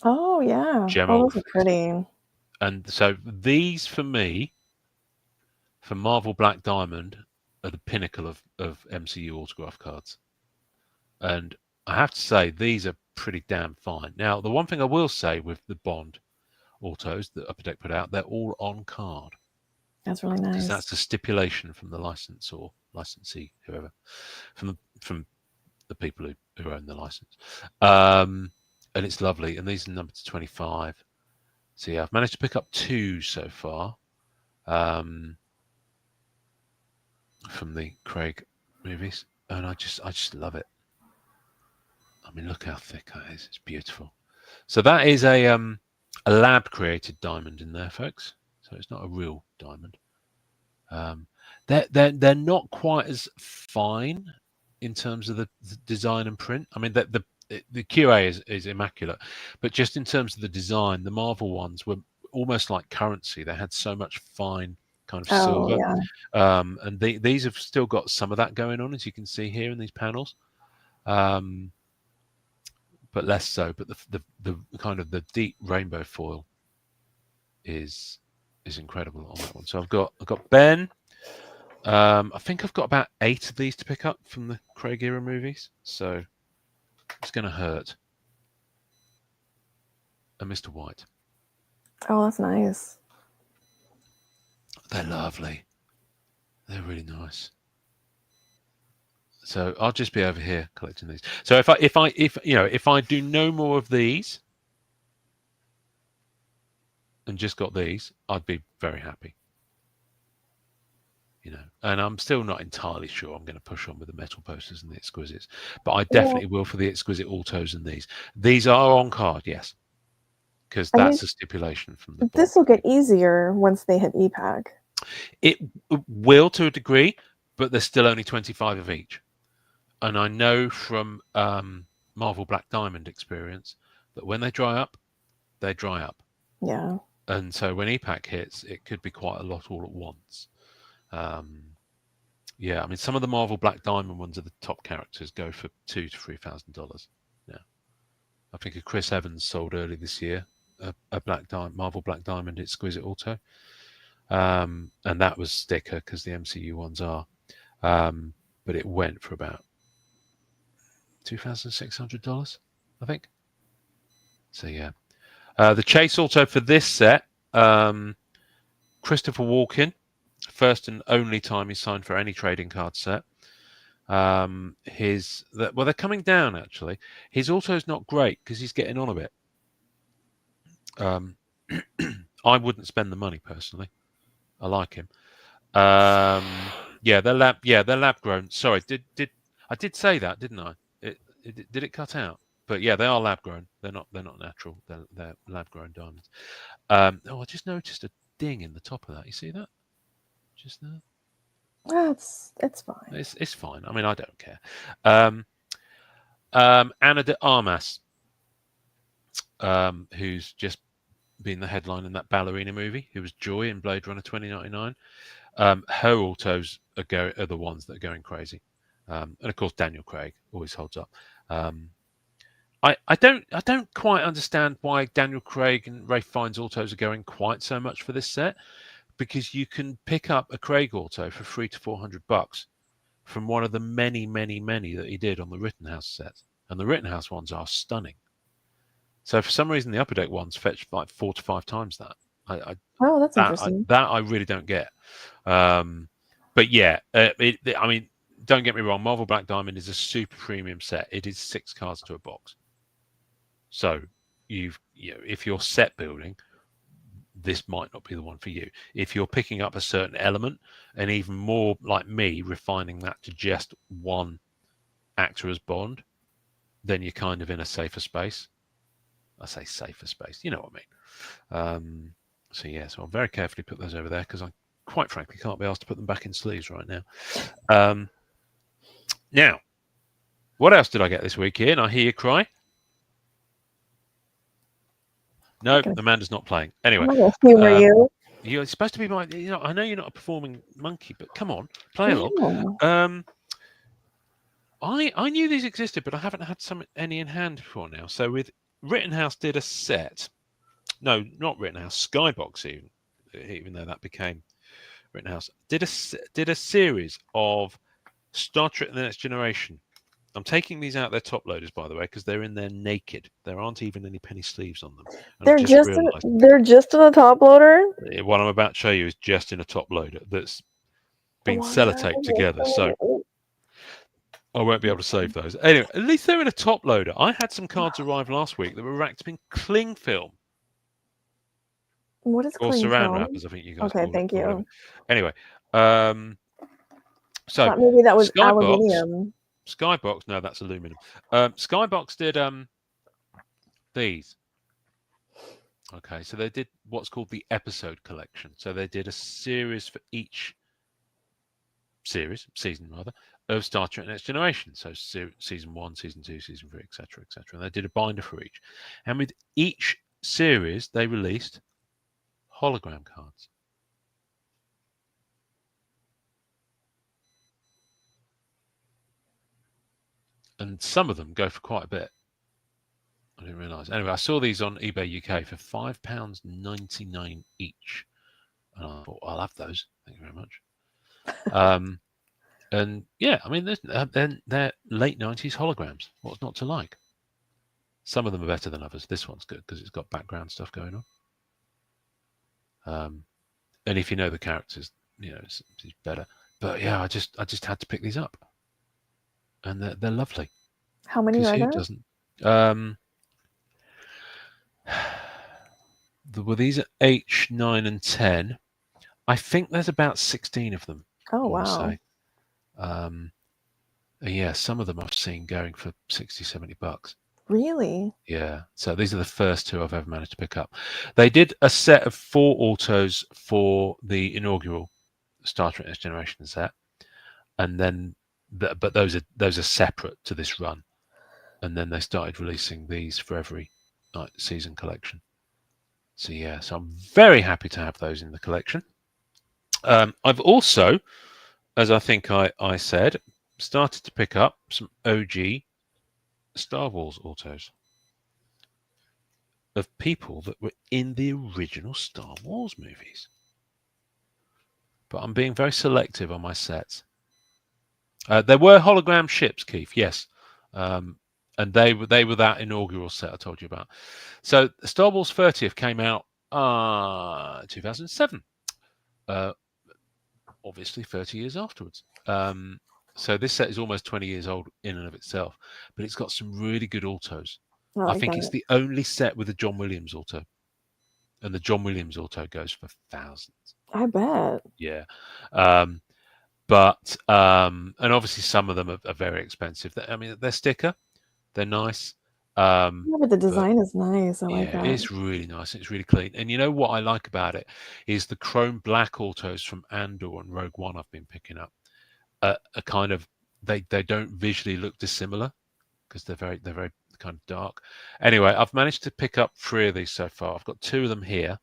Oh yeah. Oh, those are pretty. And so these, for me, for Marvel Black Diamond, are the pinnacle of MCU autograph cards. And I have to say, these are pretty damn fine. Now, the one thing I will say with the Bond autos that Upper Deck put out, they're all on card. That's really nice. Because that's a stipulation from the license or licensee, whoever, from the people who own the license. And it's lovely. And these are numbered to 25. So yeah, I've managed to pick up 2 so far from the Craig movies, and I just love it. I mean, look how thick that is. It's beautiful. So that is a lab created diamond in there, folks. So it's not a real diamond. They're not quite as fine in terms of the design and print. I mean, the QA is immaculate, but just in terms of the design, the Marvel ones were almost like currency. They had so much fine kind of silver. Yeah. And these have still got some of that going on, as you can see here in these panels. But less so. But the kind of the deep rainbow foil is incredible on that one. So I've got Ben. I think I've got about 8 of these to pick up from the Craig era movies. So it's going to hurt. And Mr. White. Oh, that's nice. They're lovely. They're really nice. So I'll just be over here collecting these. So if I do no more of these and just got these, I'd be very happy. And I'm still not entirely sure I'm going to push on with the metal posters and the exquisites, but I definitely will for the exquisite autos and these. These are on card, yes, because that's a stipulation from the board. This will get easier once they hit EPAC. It will to a degree, but there's still only 25 of each. And I know from Marvel Black Diamond experience that when they dry up, they dry up. Yeah. And so when EPAC hits, it could be quite a lot all at once. Yeah, I mean, some of the Marvel Black Diamond ones are the top characters, go for $2,000 to $3,000. Yeah, I think a Chris Evans sold early this year a Marvel Black Diamond exquisite auto, and that was sticker because the MCU ones are, but it went for about $2,600, I think. So yeah, the Chase auto for this set, Christopher Walken. First and only time he signed for any trading card set. They're coming down actually. His auto is not great because he's getting on a bit. I wouldn't spend the money personally. I like him. Yeah, they're lab grown. Sorry, I did say that, didn't I? Did it cut out? But yeah, they are lab grown. They're not natural. They're lab grown diamonds. I just noticed a ding in the top of that. You see that? Just there. It's fine. It's fine. I mean, I don't care. Anna de Armas, who's just been the headline in that ballerina movie, who was Joy in Blade Runner 2099. Her autos are the ones that are going crazy, and of course Daniel Craig always holds up. I don't quite understand why Daniel Craig and Ralph Fiennes autos are going quite so much for this set. Because you can pick up a Craig auto for $300 to $400 from one of the many that he did on the Rittenhouse set. and the Rittenhouse ones are stunning. So for some reason, the Upper Deck ones fetch like 4 to 5 times that. Oh, that's interesting. That I really don't get. But yeah, I mean, don't get me wrong. Marvel Black Diamond is a super premium set. It is 6 cards to a box. So if you're set building, this might not be the one for you. If you're picking up a certain element, and even more like me, refining that to just one actor as Bond, then you're kind of in a safer space. I say safer space, you know what I mean. So yeah, so I'll very carefully put those over there because I quite frankly can't be asked to put them back in sleeves right now. Now, what else did I get this week, Ian? I hear you cry. No, Amanda's not playing. Anyway, I'm not gonna humor you. You're supposed to be my. I know you're not a performing monkey, but come on, play along. I knew these existed, but I haven't had any in hand before now. So with Rittenhouse did a set. No, not Rittenhouse. Skybox even though that became Rittenhouse did a series of Star Trek: The Next Generation. I'm taking these out their top loaders, by the way, because they're in there naked. There aren't even any penny sleeves on them. They're just in a top loader. What I'm about to show you is just in a top loader that's been sellotaped together. So I won't be able to save those. Anyway, at least they're in a top loader. I had some cards arrive last week that were wrapped in cling film. What is or cling saran film? wrap, as I think you guys Okay, call thank it. you. Anyway, so thought maybe that was aluminium. Skybox, no, that's aluminum. Skybox did these. Okay, so they did what's called the episode collection. So they did a series for each season of Star Trek Next Generation. So season 1, season 2, season 3, etc., etc. And they did a binder for each. And with each series, they released hologram cards. And some of them go for quite a bit. I didn't realise. Anyway, I saw these on eBay UK for £5.99 each. And I thought, I'll have those. Thank you very much. And yeah, I mean, they're late 90s holograms. What's not to like? Some of them are better than others. This one's good because it's got background stuff going on. And if you know the characters, it's better. But yeah, I just had to pick these up. And they're lovely. How many are who there? Doesn't? Well, these are H, 9, and 10. I think there's about 16 of them. Oh, wow. Yeah, some of them I've seen going for 60, 70 bucks. Really? Yeah. So these are the first two I've ever managed to pick up. They did a set of 4 autos for the inaugural Star Trek Next Generation set. And then, but those are separate to this run. And then they started releasing these for every season collection. So yeah, so I'm very happy to have those in the collection. I've also, as I think I said, started to pick up some OG Star Wars autos of people that were in the original Star Wars movies. But I'm being very selective on my sets. There were hologram ships, Keith, yes. And they were that inaugural set I told you about. So Star Wars 30th came out 2007. Obviously 30 years afterwards. So this set is almost 20 years old in and of itself, but it's got some really good autos. I think it's the only set with a John Williams auto, and the John Williams auto goes for thousands. I bet. Yeah. But and obviously some of them are very expensive. I mean, they're sticker, they're nice. Yeah, but the design is nice. I like that. It's really nice. It's really clean. And you know what I like about it is the chrome black autos from Andor and Rogue One I've been picking up. Are kind of they don't visually look dissimilar because they're very kind of dark. Anyway, I've managed to pick up 3 of these so far. I've got 2 of them here.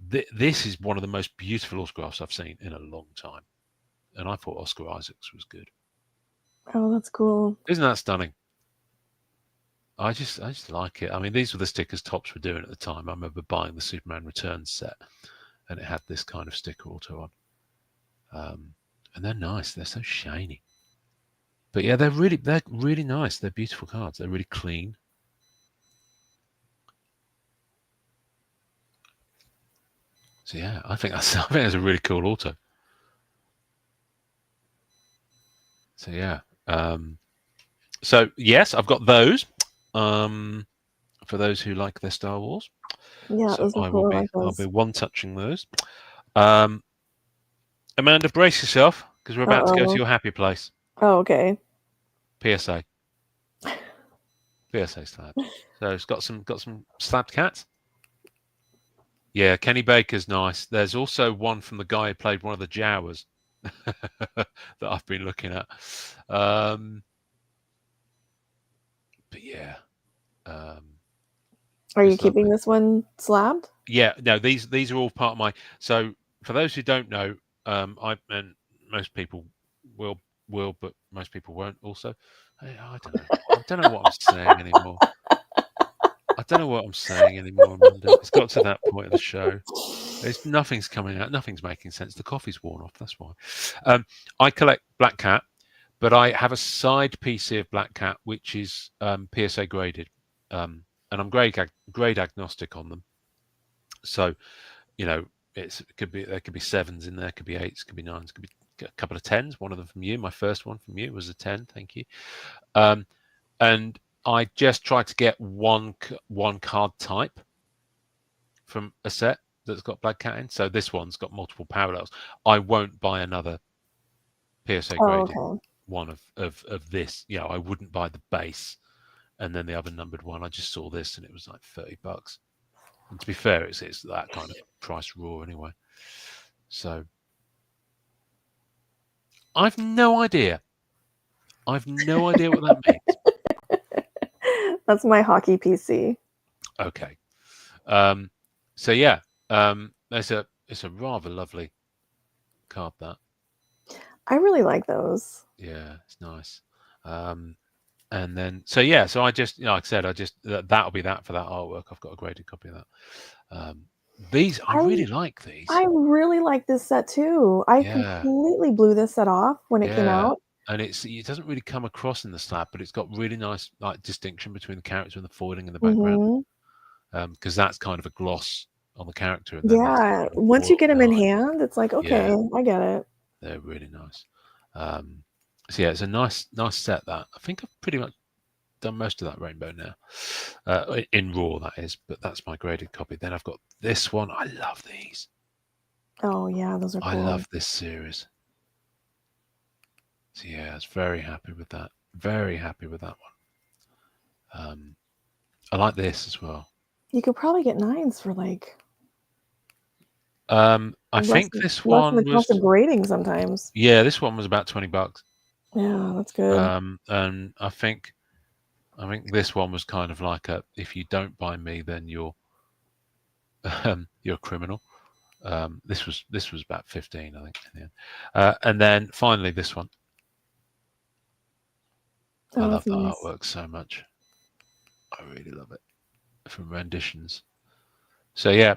This is one of the most beautiful autographs I've seen in a long time, and I thought Oscar Isaacs was good. Oh, that's cool. Isn't that stunning? I just like it. I mean, these were the stickers Topps were doing at the time. I remember buying the Superman Returns set, and it had this kind of sticker auto on. And they're nice. They're so shiny. But yeah, they're really nice. They're beautiful cards. They're really clean. So yeah, I think that's a really cool auto. So yeah. So yes, I've got those. For those who like their Star Wars. Yeah, So those are cool. I like I'll be those. one touching those. Amanda, brace yourself because we're about to go to Uh-oh. your happy place. Oh, okay. PSA. PSA slabs. So it's got some slabbed cats. Yeah, Kenny Baker's nice. There's also one from the guy who played one of the Jawas that I've been looking at. But yeah. Are you It's keeping lovely. this one slabbed? Yeah, no, these are all part of my. So for those who don't know, and most people will, but most people won't. Also, I don't know. I don't know what I'm saying anymore. I don't know what I'm saying anymore, Amanda. It's got to that point of the show. Nothing's coming out. Nothing's making sense. The coffee's worn off. That's why. I collect Black Cat, but I have a side PC of Black Cat which is PSA graded, and I'm grade agnostic on them. So, there could be sevens in there, could be eights, could be nines, could be a couple of tens. One of them from you. My first one from you was a 10. Thank you. And I just tried to get one card type from a set that's got Black Cat in. So this one's got multiple parallels. I won't buy another PSA graded one of this. I wouldn't buy the base and then the other numbered one. I just saw this and it was like $30. And to be fair, it's that kind of price raw anyway. So I've no idea. I've no idea what that means. That's my hockey PC. Okay. So yeah, it's a rather lovely card, that. I really like those. Yeah, it's nice. And then so I just, like I said, that'll be that for that artwork. I've got a graded copy of that. These I really like these. I really like this set too. I completely blew this set off when it came out. And it doesn't really come across in the slab, but it's got really nice like distinction between the character and the foiling in the background. Because that's kind of a gloss on the character. And then that's kind of once you get them in hand, it's like, okay, I get it. They're really nice. So yeah, it's a nice set. That I think I've pretty much done most of that rainbow now, in raw, that is. But that's my graded copy. Then I've got this one. I love these. Oh yeah, those are cool. I love this series. So yeah, I was very happy with that. Very happy with that one. I like this as well. You could probably get nines for like. I think this one was the cost of grading sometimes. Yeah, this one was about $20. Yeah, that's good. And I think this one was kind of like if you don't buy me, then you're a criminal. This was about 15, I think. Yeah. And then finally this one. I love the artwork so much. I really love it. From Renditions. So yeah,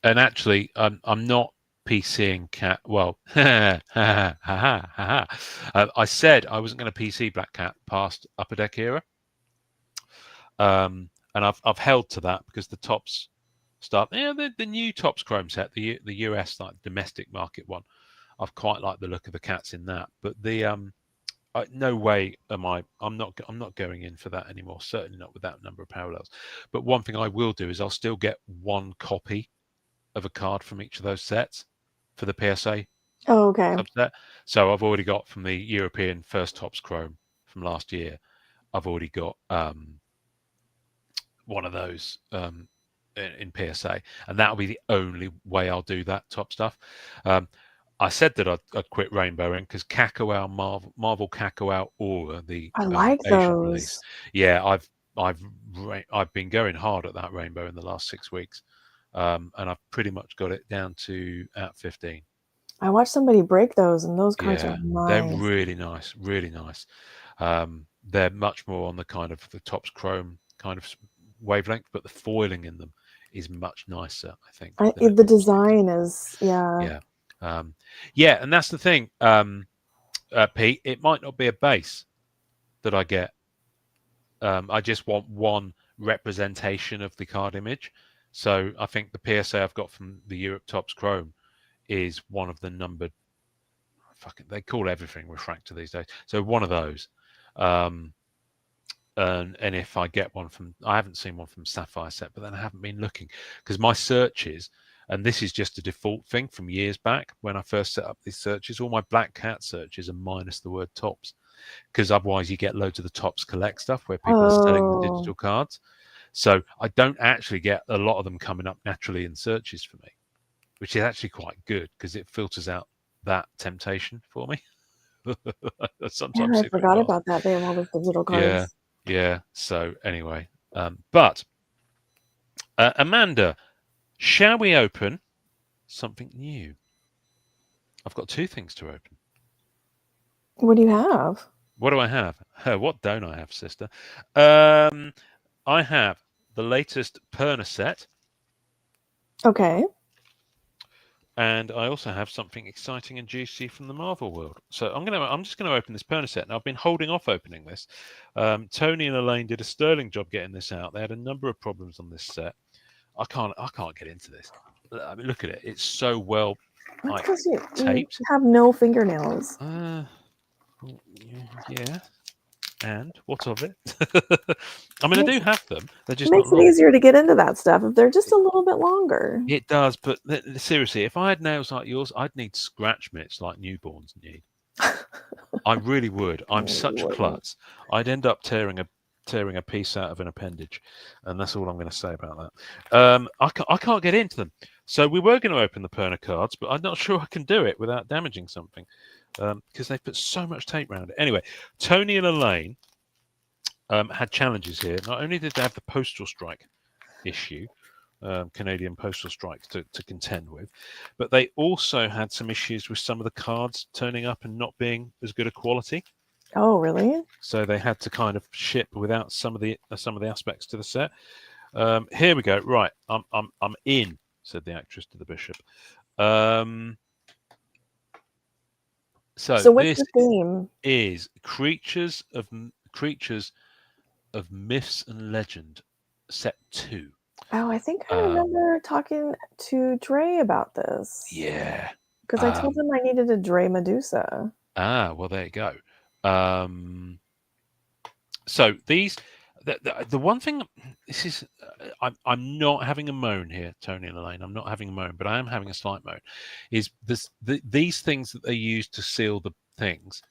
and actually I'm not PCing Cat. Well, I said I wasn't going to PC Black Cat past Upper Deck Era. And I've held to that because the Tops start. The new Tops Chrome set, the US like domestic market one. I've quite liked the look of the cats in that, but the no way am I. I'm not going in for that anymore. Certainly not with that number of parallels. But one thing I will do is I'll still get one copy of a card from each of those sets for the PSA. Oh, okay. Subset. So I've already got from the European First Tops Chrome from last year. I've already got one of those in PSA, and that'll be the only way I'll do that top stuff. I said that I'd quit Rainbow Ink because Cacao Marvel Cacao Aura, the I like Asian those. release. Yeah, I've been going hard at that Rainbow in the last 6 weeks, and I've pretty much got it down to at 15. I watched somebody break those, and those cards are nice. They're really nice, really nice. They're much more on the kind of the Tops Chrome kind of wavelength, but the foiling in them is much nicer, I think. The design is, yeah. And that's the thing. Pete, it might not be a base that I get. I just want one representation of the card image. So I think the PSA I've got from the Europe Tops Chrome is one of the numbered. Fucking, they call everything refractor these days. So one of those. And if I get one from, I haven't seen one from Sapphire Set, but then I haven't been looking because my searches, and this is just a default thing from years back when I first set up these searches, all my Black Cat searches are minus the word tops, because otherwise you get loads of the Tops Collect stuff where people are selling the digital cards. So I don't actually get a lot of them coming up naturally in searches for me, which is actually quite good because it filters out that temptation for me. Sometimes I forgot about that. They have all those digital cards. Yeah. So anyway, but Amanda, shall we open something new? I've got two things to open. What do you have? What do I have? What don't I have, sister? I have the latest Perna set. Okay. And I also have something exciting and juicy from the Marvel world. So I'm just gonna open this Perna set. Now I've been holding off opening this. Tony and Elaine did a sterling job getting this out. They had a number of problems on this set. I can't get into this. I mean, look at it. It's so well That's because you taped. have no fingernails. Yeah. And what of it? I mean, I do have them. They're just It makes not it long. easier to get into that stuff if they're just a little bit longer. It does, but seriously, if I had nails like yours, I'd need scratch mitts like newborns need. I really would. I'm such a klutz. I'd end up tearing a piece out of an appendage, and that's all I'm going to say about that. I can't get into them. So we were going to open the Perna cards, but I'm not sure I can do it without damaging something, because they've put so much tape around it. Anyway, Tony and Elaine had challenges here. Not only did they have the postal strike issue, Canadian postal strikes to contend with, but they also had some issues with some of the cards turning up and not being as good a quality. Oh, really? So they had to kind of ship without some of the aspects to the set. Here we go. Right, I'm in, said the actress to the bishop. So what's this the theme? is creatures of myths and legend, set 2. Oh, I think I remember talking to Dre about this. Yeah. Because I told him I needed a Dre Medusa. Well, there you go. So these, the one thing, this is, I'm not having a moan here, Tony and Elaine. I'm not having a moan, but I am having a slight moan. Is these things that they use to seal the things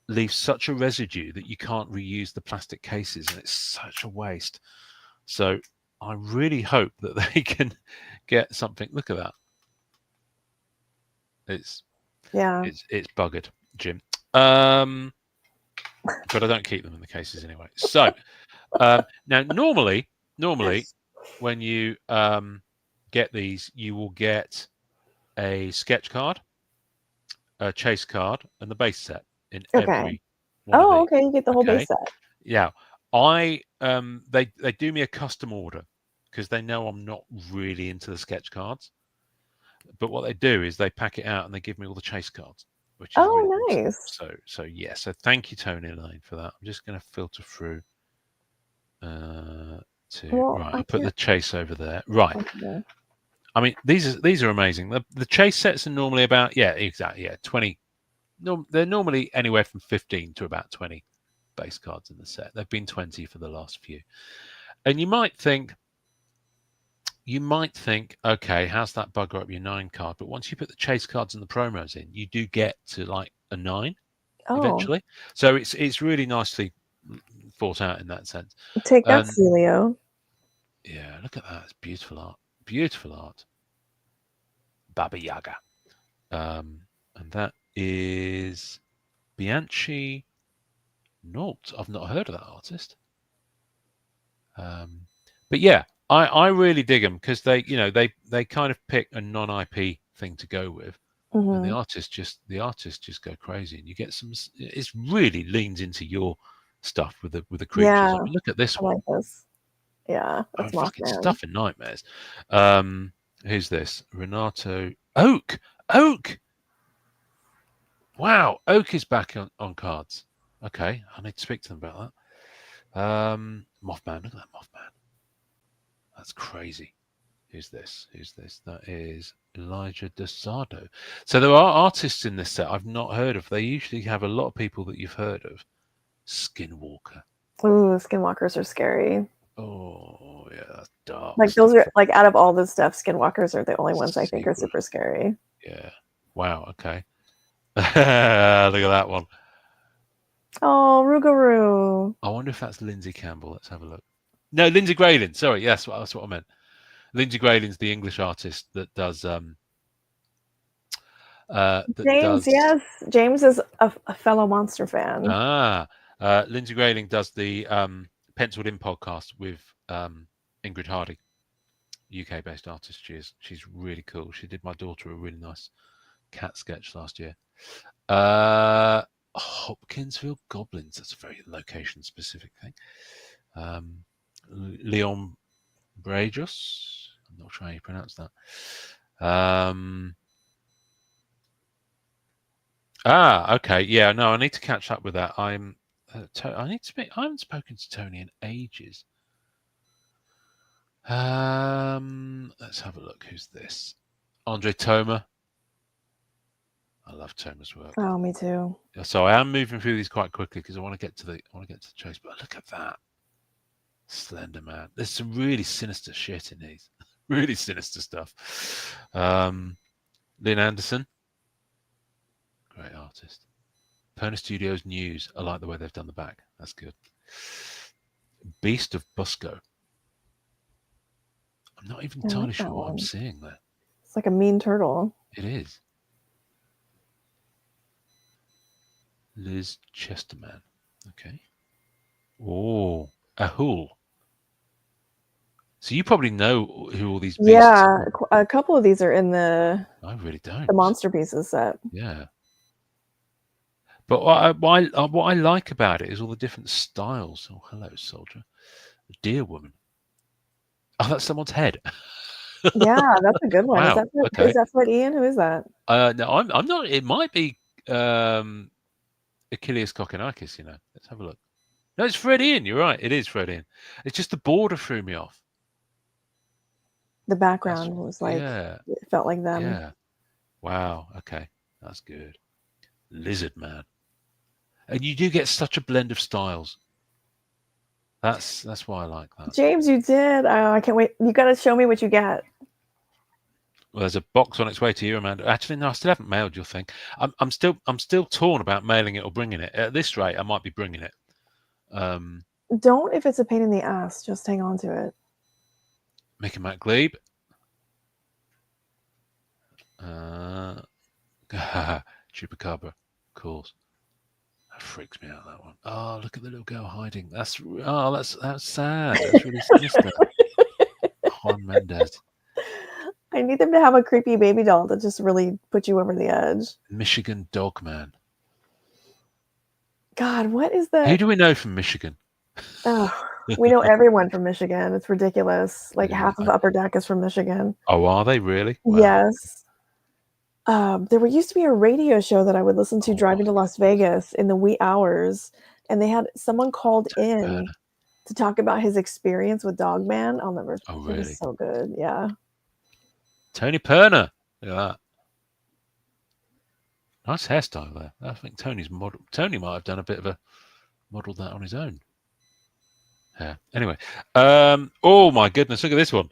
leave such a residue that you can't reuse the plastic cases, and it's such a waste. So I really hope that they can get something. Look at that. It's buggered, Jim. But I don't keep them in the cases anyway. So now, normally, when you get these, you will get a sketch card, a chase card, and the base set in every one of these. Okay, you get the whole base set. Yeah, they do me a custom order because they know I'm not really into the sketch cards. But what they do is they pack it out and they give me all the chase cards, which is really nice. Awesome. So thank you, Tony and Elaine, for that. I'm just going to filter through right. I'll put the chase over there. Right. Okay. I mean, these are amazing. The chase sets are normally about 20. No, they're normally anywhere from 15 to about 20 base cards in the set. They've been 20 for the last few, and you might think, okay, how's that bugger up your 9 card? But once you put the chase cards and the promos in, you do get to like a 9 eventually. So it's really nicely thought out in that sense. Take that, Celio. Yeah, look at that. It's beautiful art. Beautiful art. Baba Yaga. And that is Bianchi Nault. I've not heard of that artist. But yeah, I really dig them because they kind of pick a non-IP thing to go with, and the artists just go crazy, and you get some. It really leans into your stuff with the creatures. Yeah, I mean, look at this one. Like this. Yeah, that's fucking stuff in nightmares. Who's this? Renato Oak. Wow, Oak is back on cards. Okay, I need to speak to them about that. Mothman, look at that Mothman. That's crazy. Who's this? Who's this? That is Elijah DeSardo. So there are artists in this set I've not heard of. They usually have a lot of people that you've heard of. Skinwalker. Ooh, skinwalkers are scary. Oh yeah, that's dark Like those stuff. are like out of all this stuff, skinwalkers are the only ones I think are Secret. super scary. Yeah. Wow. Okay. Look at that one. Oh, Rougarou. I wonder if that's Lindsay Campbell. Let's have a look. No, Lindsay Graydon. Sorry, yes, that's what I meant. Lindsay Graydon's the English artist that does James, yes. James is a fellow Monster fan. Lindsay Graydon does the Penciled In podcast with Ingrid Hardy, UK based artist. She's really cool. She did my daughter a really nice cat sketch last year. Hopkinsville Goblins. That's a very location specific thing. Leon Brajos. I'm not sure how you pronounce that. Okay. Yeah, no, I need to catch up with that. I need to speak. I haven't spoken to Tony in ages. Let's have a look. Who's this? Andre Toma. I love Toma's work. Oh, me too. So I am moving through these quite quickly because I want to get to the chase. But look at that, Slender Man. There's some really sinister shit in these. Really sinister stuff. Lynn Anderson, great artist. Perna Studios News. I like the way they've done the back. That's good. Beast of Busco. I'm not even entirely sure what I'm seeing there. It's like a mean turtle. It is. Liz Chesterman. Okay. Oh, Ahul. So you probably know who all these beasts are. A couple of these are in the I really don't. The Monster Pieces set. Yeah. But what I like about it is all the different styles. Oh, hello, soldier. Dear woman. Oh, that's someone's head. Yeah, that's a good one. Wow. Is that Fred Ian? Who is that? No, I'm not. It might be Achilles Kokonakis, you know. Let's have a look. No, it's Fred Ian. You're right. It is Fred Ian. It's just the border threw me off. The background was like, it felt like them. Yeah. Wow. Okay. That's good. Lizard Man. And you do get such a blend of styles. That's why I like that. James, you did. Oh, I can't wait. You got to show me what you get. Well, there's a box on its way to you, Amanda. Actually, no, I still haven't mailed your thing. I'm still torn about mailing it or bringing it. At this rate, I might be bringing it. Don't if it's a pain in the ass. Just hang on to it. Mickey McGleeb. Chupacabra, of course. That freaks me out, that one. Oh, look at the little girl hiding. That's sad. That's really sinister. Juan Mendez. I need them to have a creepy baby doll that just really put you over the edge. Michigan Dogman. God, what is that? Who do we know from Michigan? Oh, we know everyone from Michigan. It's ridiculous. Like half of Upper Deck is from Michigan. Oh, are they really? Wow. Yes. There used to be a radio show that I would listen to driving to Las Vegas in the wee hours, and they had someone called in to talk about his experience with Dogman. I'll never. Oh, really? It was so good. Yeah. Tony Perna. Look at that. Nice hairstyle there. I think Tony might have done a bit of a modelled that on his own. Yeah. Anyway. Oh my goodness, look at this one.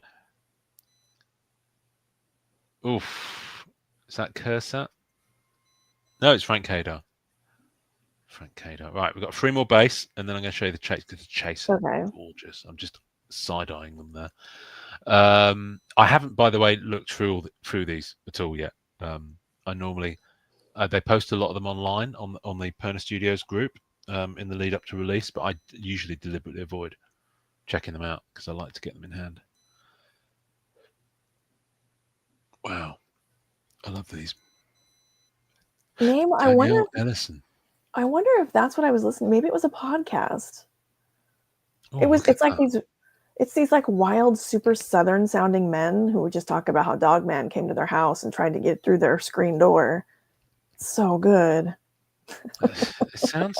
Oof. Is that Cursat? No, it's Frank Kadar. Frank Kadar. Right, we've got 3 more base, and then I'm going to show you the chase because the chase is gorgeous. I'm just side-eyeing them there. I haven't, by the way, looked through these at all yet. I normally they post a lot of them online on the Perna Studios group in the lead up to release, but I usually deliberately avoid checking them out because I like to get them in hand. Wow, I love these. I wonder. Ellison. I wonder if that's what I was listening. Maybe it was a podcast. Oh, it's like these like wild, super Southern sounding men who would just talk about how Dogman came to their house and tried to get through their screen door. so good. It sounds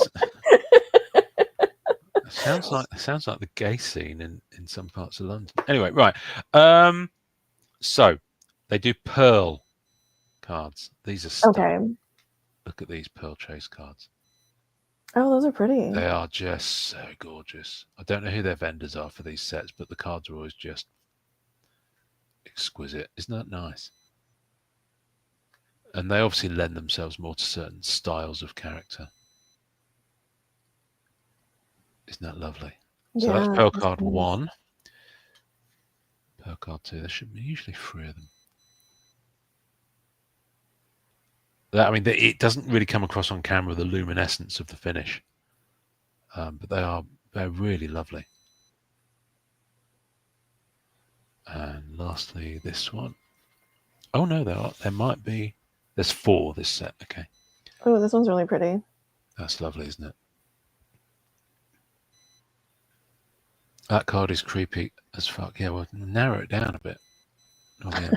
like the gay scene in some parts of London. Anyway, right. So they do pearl cards. These are stunning. Okay. Look at these pearl chase cards. Oh, those are pretty. They are just so gorgeous. I don't know who their vendors are for these sets, but the cards are always just exquisite. Isn't that nice? And they obviously lend themselves more to certain styles of character. Isn't that lovely? So that's Yeah, pearl that's card nice. 1. Pearl card 2. There should be usually 3 of them. I mean, it doesn't really come across on camera the luminescence of the finish, but they're really lovely. And lastly, this one. Oh no, there might be. There's 4 this set. Okay, Oh, this one's really pretty. that's lovely, isn't it? That card is creepy as fuck. Yeah, we'll narrow it down a bit. Oh yeah,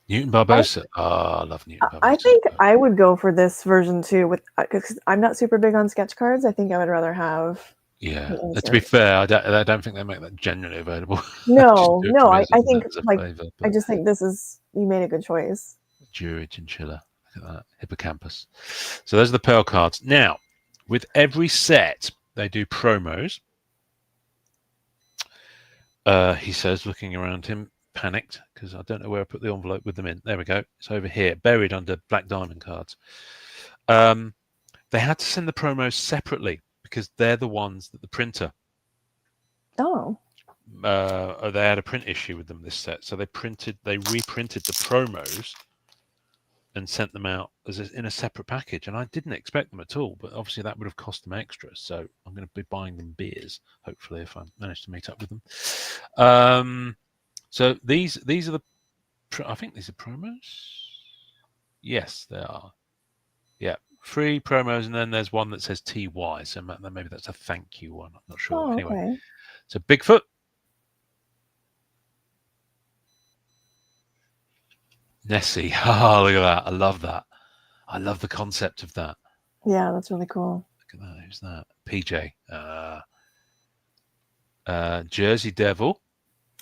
Newton Barbosa. I love Newton Barbosa. I think I would go for this version too, because I'm not super big on sketch cards. I think I would rather have. Yeah, to be fair, I don't think they make that generally available. No, I think like flavor, I just think you made a good choice. Jury Chinchilla. Look at that. Hippocampus. So those are the pearl cards. Now, with every set, they do promos. He says, looking around him, panicked, because I don't know where I put the envelope with them in. There we go. It's over here, buried under black diamond cards. They had to send the promos separately because they're the ones that the printer. Oh. They had a print issue with them this set, so they reprinted the promos and sent them out in a separate package. And I didn't expect them at all, but obviously that would have cost them extra. So I'm going to be buying them beers, hopefully, if I manage to meet up with them. So these are the. I think these are promos. Yes, they are. Yeah, 3 promos, and then there's one that says TY. So maybe that's a thank you one. I'm not sure. Oh, anyway, okay. So Bigfoot. Nessie. Oh, look at that. I love that. I love the concept of that. Yeah, that's really cool. Look at that. Who's that? PJ. Jersey Devil.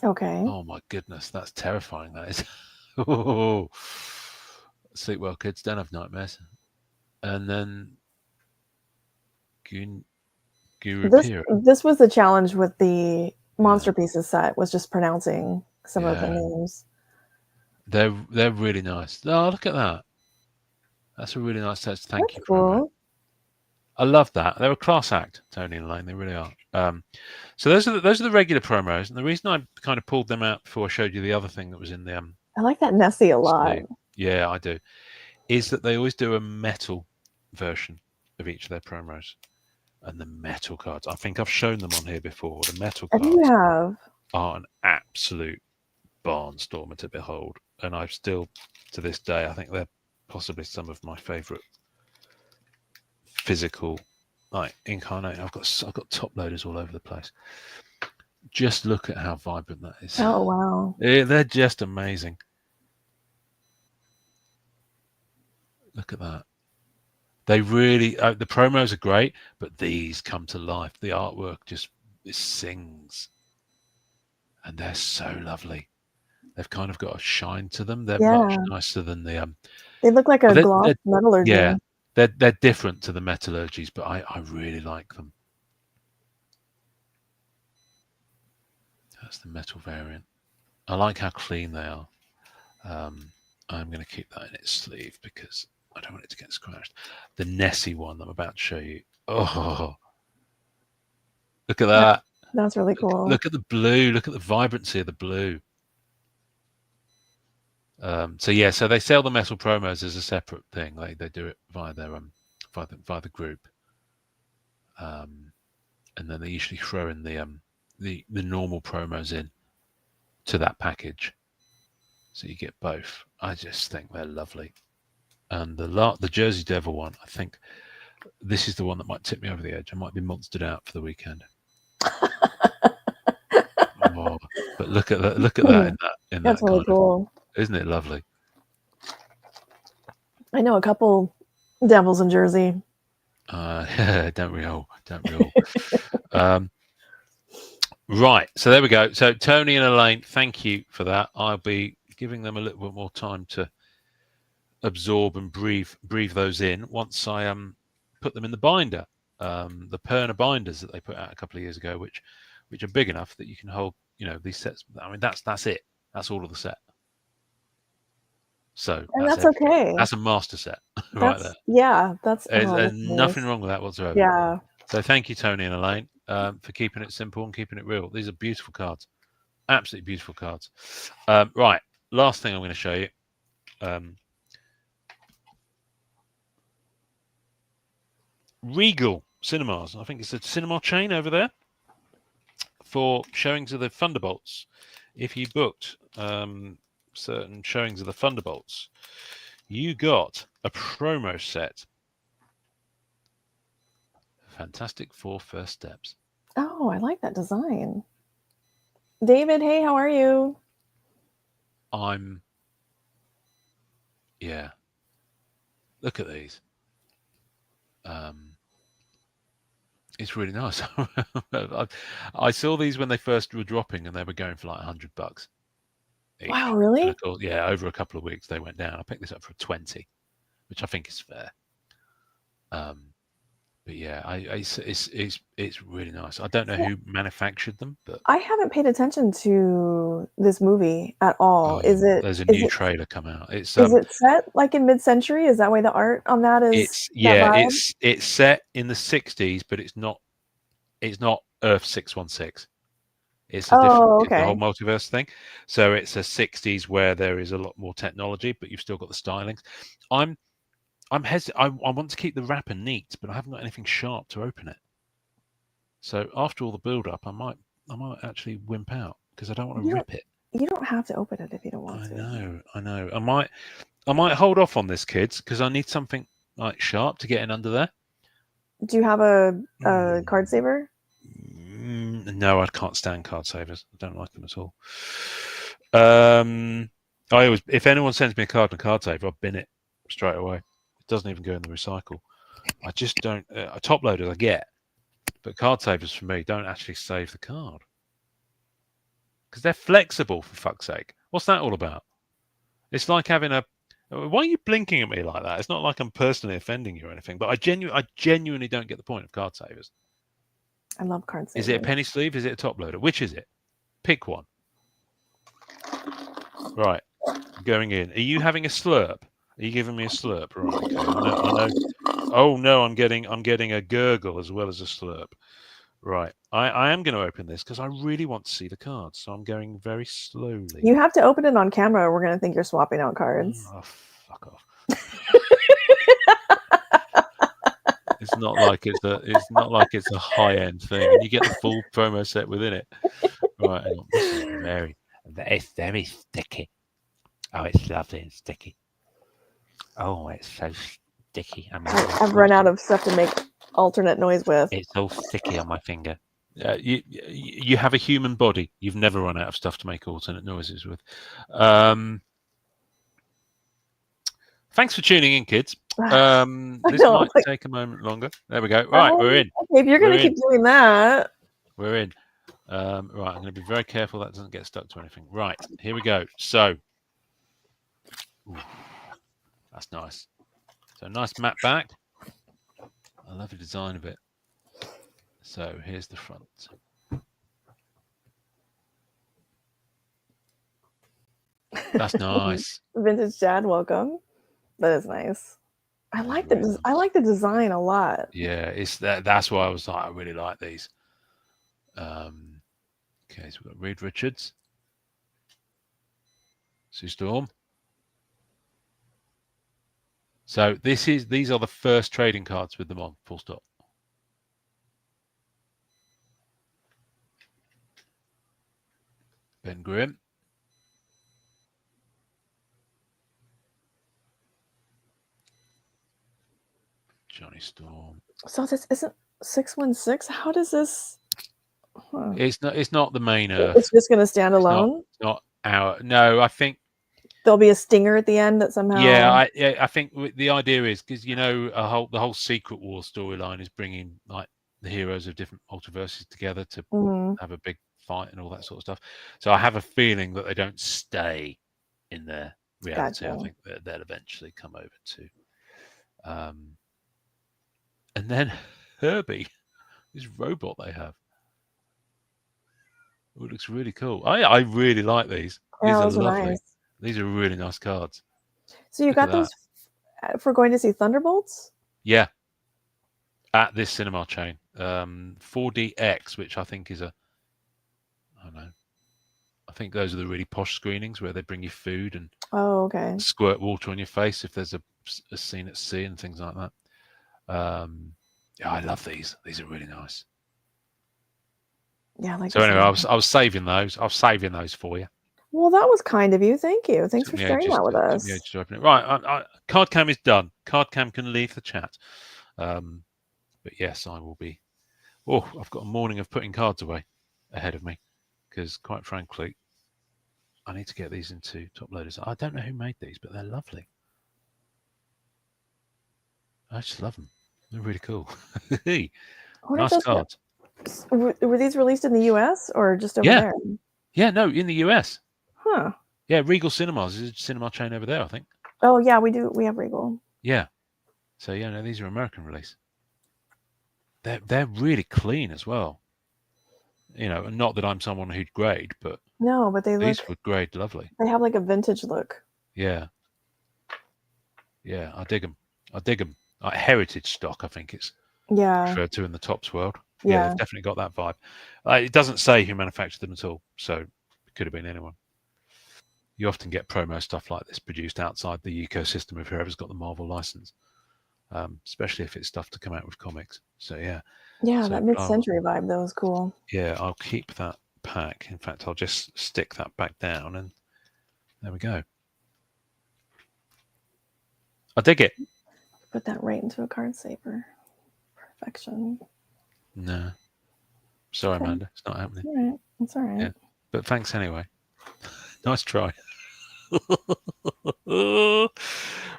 Okay. Oh, my goodness. That's terrifying, that is. Oh. Sleep well, kids. Don't have nightmares. And then Guru this was the challenge with the Monster Pieces set, was just pronouncing some of the names. They're really nice. Oh, look at that. That's a really nice set. Thank you, cool. I love that. They're a class act, Tony and Lane. They really are. So those are the regular promos, and the reason I kind of pulled them out before I showed you the other thing that was in the I like that Nessie a lot. Yeah, I do. Is that they always do a metal version of each of their promos, and the metal cards. I think I've shown them on here before. The metal cards are an absolute barnstormer to behold, and I've still, to this day, I think they're possibly some of my favourite physical incarnate. I've got top loaders all over the place. Just look at how vibrant that is. Oh wow. They're just amazing. Look at that. They really the promos are great, but these come to life. The artwork just sings, and they're so lovely. They've kind of got a shine to them. They're much nicer than the They look like a gloss metallurgy. Yeah, they're different to the metallurgies, but I really like them. That's the metal variant. I like how clean they are. I'm going to keep that in its sleeve because I don't want it to get scratched. The Nessie one I'm about to show you. Oh, look at that. That's really cool. Look at the blue. Look at the vibrancy of the blue. So they sell the metal promos as a separate thing. They do it via their via the group, and then they usually throw in the normal promos in to that package, so you get both. I just think they're lovely. And the Jersey Devil one, I think this is the one that might tip me over the edge. I might be monstered out for the weekend. But look at that! In That's that really cool. Isn't it lovely? I know a couple devils in Jersey. Don't we all? Don't we all? Right. So there we go. So Tony and Elaine, thank you for that. I'll be giving them a little bit more time to absorb and breathe those in once I put them in the binder, the Perna binders that they put out a couple of years ago, which are big enough that you can hold, these sets. I mean, that's it. That's all of the set. So And that's that's everything. okay. That's a master set right there. That's There's that's nothing nice. wrong with that whatsoever. Yeah. So thank you, Tony and Elaine, for keeping it simple and keeping it real. These are beautiful cards. Absolutely beautiful cards. Right. Last thing I'm going to show you. Regal Cinemas. I think it's a cinema chain over there for showings of the Thunderbolts. If you booked certain showings of the Thunderbolts, you got a promo set. Fantastic Four First Steps. Oh, I like that design. David, hey, how are you? Yeah. Look at these. It's really nice. I saw these when they first were dropping, and they were going for like $100 each. Wow, really? And of course, yeah, over a couple of weeks they went down. I picked this up for 20, which I think is fair. But yeah, it's really nice. I don't know who manufactured them, but I haven't paid attention to this movie at all. There's a new trailer come out. Is it set like in mid-century? Is that why the art on that is that vibe? It's set in the 60s, but it's not Earth 616. It's a different, Oh, it's the whole okay. multiverse thing. So it's a 60s where there is a lot more technology, but you've still got the stylings. I'm hesitant. I want to keep the wrapper neat, but I haven't got anything sharp to open it. So after all the build up, I might actually wimp out because I don't want to rip it. You don't have to open it if you don't want to. I know. I might hold off on this, kids, because I need something like sharp to get in under there. Do you have a card saver? No, I can't stand card savers. I don't like them at all. If anyone sends me a card and a card saver, I'll bin it straight away. It doesn't even go in the recycle. I just don't. Top loaders I get, but card savers for me don't actually save the card because they're flexible. For fuck's sake, what's that all about? It's like having a. Why are you blinking at me like that? It's not like I'm personally offending you or anything, but I genuinely don't get the point of card savers. I love card savers. Is it a penny sleeve? Is it a top loader? Which is it? Pick one. Right, going in. Are you having a slurp? Are you giving me a slurp? Right, okay. I know. Oh no, I'm getting a gurgle as well as a slurp. Right, I am going to open this because I really want to see the cards, so I'm going very slowly. You have to open it on camera, or we're going to think you're swapping out cards. Oh, fuck off. It's not like it's a high end thing, and you get the full promo set within it. Right, hang on. This is very sticky. Oh, it's lovely and sticky. Oh, it's so sticky. I've run out of stuff to make alternate noise with. It's all sticky on my finger. You have a human body. You've never run out of stuff to make alternate noises with. Thanks for tuning in, kids. This might take a moment longer. There we go. Right, we're in. Okay, if you're going to keep doing that. We're in. Right, I'm going to be very careful that doesn't get stuck to anything. Right, here we go. So, that's nice. So, nice matte back. I love the design of it. So, here's the front. That's nice. Vintage Dad, welcome. That is nice. I like the design a lot. Yeah, it's that's why I was like, I really like these. Okay, so we've got Reed Richards, Sue Storm. So these are the first trading cards with them on, full stop. Ben Grimm. Johnny Storm. So this isn't 616. How does this? It's not the main Earth. It's just going to stand alone. It's not our. No, I think there'll be a stinger at the end that somehow. I think the idea is because the whole Secret War storyline is bringing like the heroes of different multiverses together to have a big fight and all that sort of stuff. So I have a feeling that they don't stay in their reality. Gotcha. I think that they'll eventually come over to. And then Herbie, this robot they have. Oh, it looks really cool. I really like these. These Yeah, are those are lovely. nice. These are really nice cards. So you Look got at these for going to see Thunderbolts? Yeah. At this cinema chain. 4DX, which I think is I don't know. I think those are the really posh screenings where they bring you food and okay. squirt water on your face if there's a scene at sea and things like that. Yeah, I love these. These are really nice. Yeah, I like so anyway, I was saving those. I was saving those for you. Well, that was kind of you. Thank you. Thanks for sharing that with us. Took me ages to open it. Right, card cam is done. Card cam can leave the chat. But yes, I will be. Oh, I've got a morning of putting cards away ahead of me because, quite frankly, I need to get these into top loaders. I don't know who made these, but they're lovely. I just love them. They're really cool. Nice cards. Were these released in the US or just over there? Yeah, no, in the US. Huh. Yeah, Regal Cinemas is a cinema chain over there, I think. Oh, yeah, we do. We have Regal. Yeah. So, yeah, no, these are American release. They're really clean as well. Not that I'm someone who'd grade, but no, but these would grade lovely. They have like a vintage look. Yeah. Yeah, I dig them. Like heritage stock, I think it's referred to in the Topps world. Yeah, they've definitely got that vibe. It doesn't say who manufactured them at all, so it could have been anyone. You often get promo stuff like this produced outside the ecosystem of whoever's got the Marvel license, especially if it's stuff to come out with comics. So yeah. Yeah, so, that mid-century vibe, that was cool. Yeah, I'll keep that pack. In fact, I'll just stick that back down, and there we go. I dig it. Put that right into a card saver. Perfection. No. Sorry, okay. Amanda. It's not happening. All right. It's all right. Yeah. But thanks anyway. Nice try.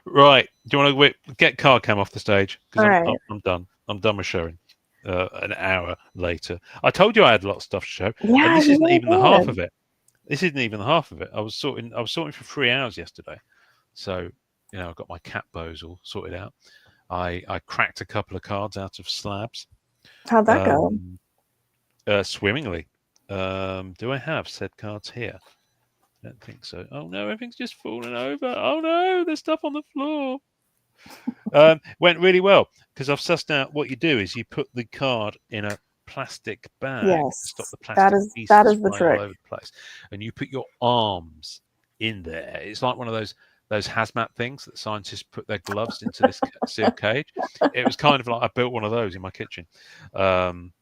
Right. Do you want to get card cam off the stage? Because I'm done. I'm done with showing. An hour later. I told you I had a lot of stuff to show. Yeah, and this isn't even the half of it. This isn't even the half of it. I was sorting for 3 hours yesterday. So, I've got my cat bows all sorted out. I cracked a couple of cards out of slabs. How'd that go? Swimmingly. Do I have said cards here? I don't think so. Oh no, everything's just falling over. Oh no, there's stuff on the floor. Went really well because I've sussed out what you do is you put the card in a plastic bag to stop the plastic pieces that is the trick. All over the place, and you put your arms in there. It's like one of those hazmat things that scientists put their gloves into this sealed cage. It was kind of like I built one of those in my kitchen. Fun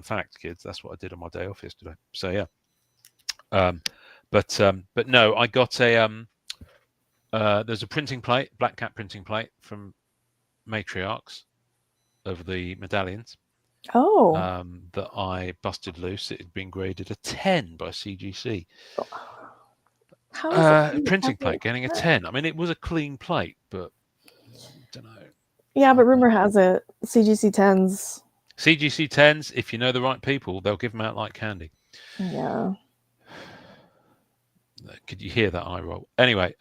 fact, kids, that's what I did on my day off yesterday. So yeah. But no, I got a there's a printing plate, Black Cat printing plate from Matriarchs of the medallions. Oh. That I busted loose. It had been graded a 10 by CGC. Printing plate getting a 10. I mean, it was a clean plate, but I don't know. Yeah, but rumor has it CGC 10s. CGC 10s, if you know the right people, they'll give them out like candy. Yeah. Could you hear that eye roll? Anyway,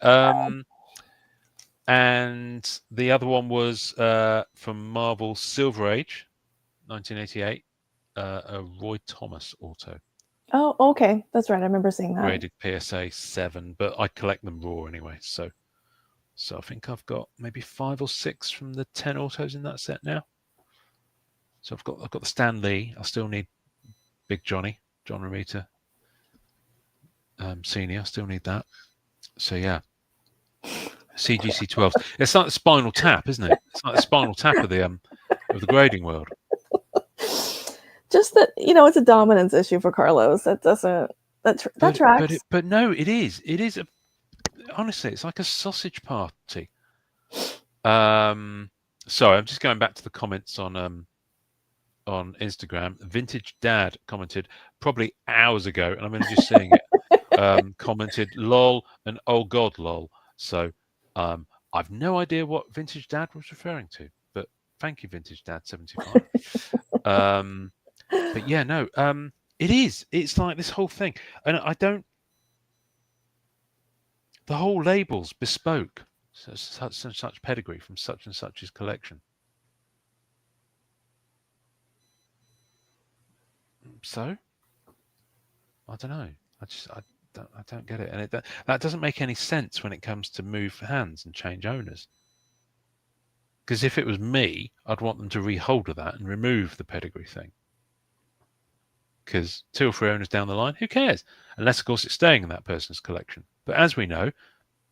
and the other one was from Marvel Silver Age, 1988, a Roy Thomas auto. Oh, okay. That's right. I remember seeing that. Graded PSA 7, but I collect them raw anyway. So I think I've got maybe 5 or 6 from the 10 autos in that set now. So I've got the Stan Lee. I still need Big Johnny, John Romita. Senior, I still need that. So yeah, CGC 12s. It's like the Spinal Tap, isn't it? It's like the Spinal Tap of the grading world. Just that it's a dominance issue for Carlos. That doesn't that tracks. But no, it is. It is honestly, it's like a sausage party. Sorry, I'm just going back to the comments on Instagram. Vintage Dad commented probably hours ago, and I'm only just seeing it. commented lol and oh god lol. So I've no idea what Vintage Dad was referring to, but thank you, Vintage Dad 75. But yeah, no, it is. It's like this whole thing, and I don't. The whole label's bespoke, such and such pedigree from such and such's collection. So I don't know. I don't get it, and that doesn't make any sense when it comes to move hands and change owners. Because if it was me, I'd want them to rehold of that and remove the pedigree thing. Because 2 or 3 owners down the line, who cares? Unless, of course, it's staying in that person's collection. But as we know,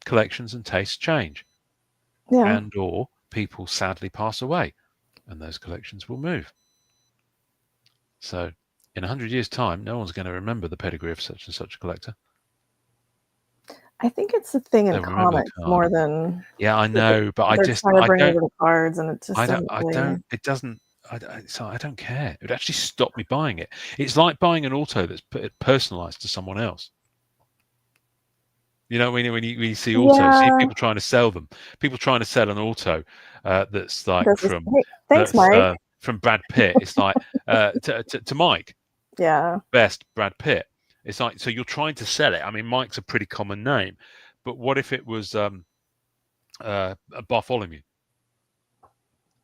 collections and tastes change. Yeah. And or people sadly pass away, and those collections will move. So in 100 years' time, no one's going to remember the pedigree of such and such a collector. I think it's a thing in They'll remember the comics card. more than. Yeah, I know, but They're trying to bring over the cards, and it just it doesn't. So I don't care. It would actually stop me buying it. It's like buying an auto that's personalized to someone else. You know, when you see autos, Yeah. see people trying to sell them. People trying to sell an auto that's like from thanks, Mike. From Brad Pitt. It's like to Mike. Yeah. Best Brad Pitt. It's like, so you're trying to sell it. I mean, Mike's a pretty common name, but what if it was Bartholomew?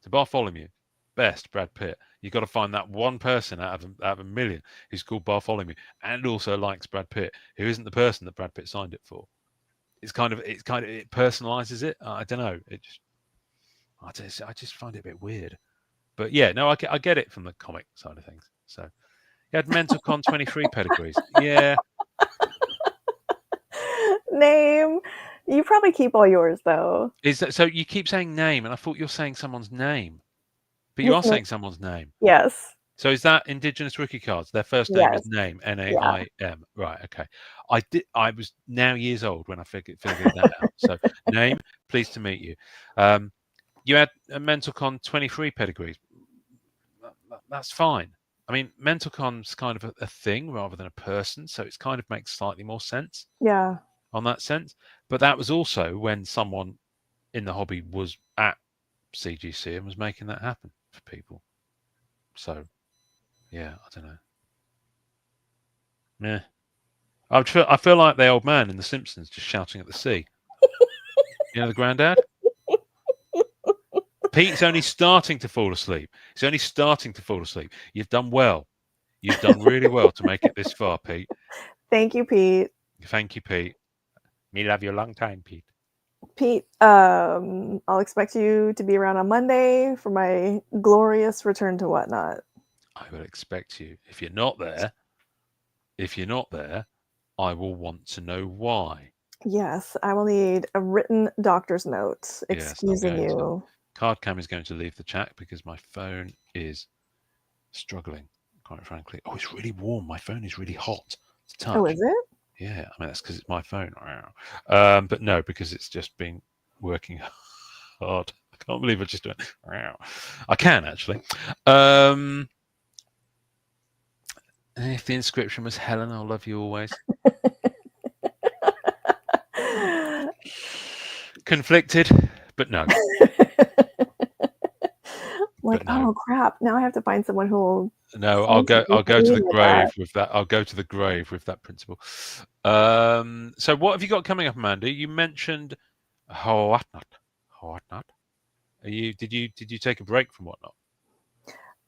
So Bartholomew, best Brad Pitt. You've got to find that one person out of a million who's called Bartholomew and also likes Brad Pitt, who isn't the person that Brad Pitt signed it for. It personalizes it. I don't know. I just find it a bit weird. But yeah, no, I get it from the comic side of things. So you had MentalCon 23 pedigrees. Yeah. Name. You probably keep all yours though. Is that so? You keep saying name, and I thought you're saying someone's name, but you are saying someone's name. Yes. So is that Indigenous rookie cards? Their first name is Name, Naim. Yeah. Right. Okay. I was now years old when I figured that out. So Name, pleased to meet you. You had a MentalCon 23 pedigrees. That's fine. I mean, MentalCon's kind of a thing rather than a person, so it's kind of makes slightly more sense. Yeah. On that sense, but that was also when someone in the hobby was at CGC and was making that happen for people. So, yeah, I don't know. Yeah, I feel like the old man in The Simpsons just shouting at the sea. You know, the granddad. Pete's only starting to fall asleep. He's only starting to fall asleep. You've done well. You've done really well to make it this far, Pete. Thank you, Pete. Thank you, Pete. Me love you a long time, Pete. Pete, I'll expect you to be around on Monday for my glorious return to Whatnot. I will expect you. If you're not there, I will want to know why. Yes, I will need a written doctor's note excusing you. Cardcam is going to leave the chat because my phone is struggling, quite frankly. Oh, it's really warm. My phone is really hot to touch. Oh, is it? Yeah, I mean, that's because it's my phone. But no, because it's just been working hard. I can't believe I just went. I can, actually. If the inscription was Helen, I'll love you always. Conflicted, but no. Like, oh crap! Now I have to find someone who will. No, I'll go to the grave with that. I'll go to the grave with that principle. So what have you got coming up, Amanda? You mentioned Whatnot. Did you take a break from Whatnot?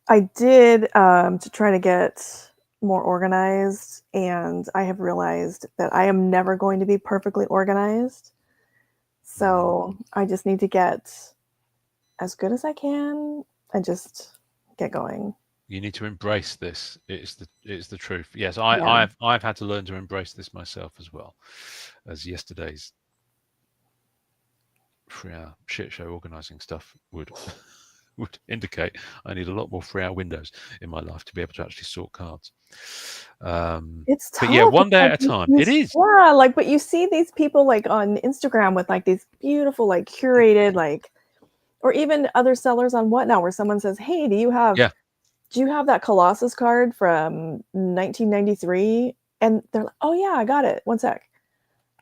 I did to try to get more organized, and I have realized that I am never going to be perfectly organized. So I just need to get as good as I can and just get going. You need to embrace this. It's the truth. Yes, I've had to learn to embrace this myself as well, as yesterday's 3-hour shit show organizing stuff would indicate. I need a lot more 3-hour windows in my life to be able to actually sort cards. It's tough. But yeah, one day at a time. It is. Yeah, like, but you see these people like on Instagram with like these beautiful, like curated, like, or even other sellers on Whatnot where someone says, "Hey, do you have that Colossus card from 1993?" and they're like, "Oh yeah, I got it. One sec."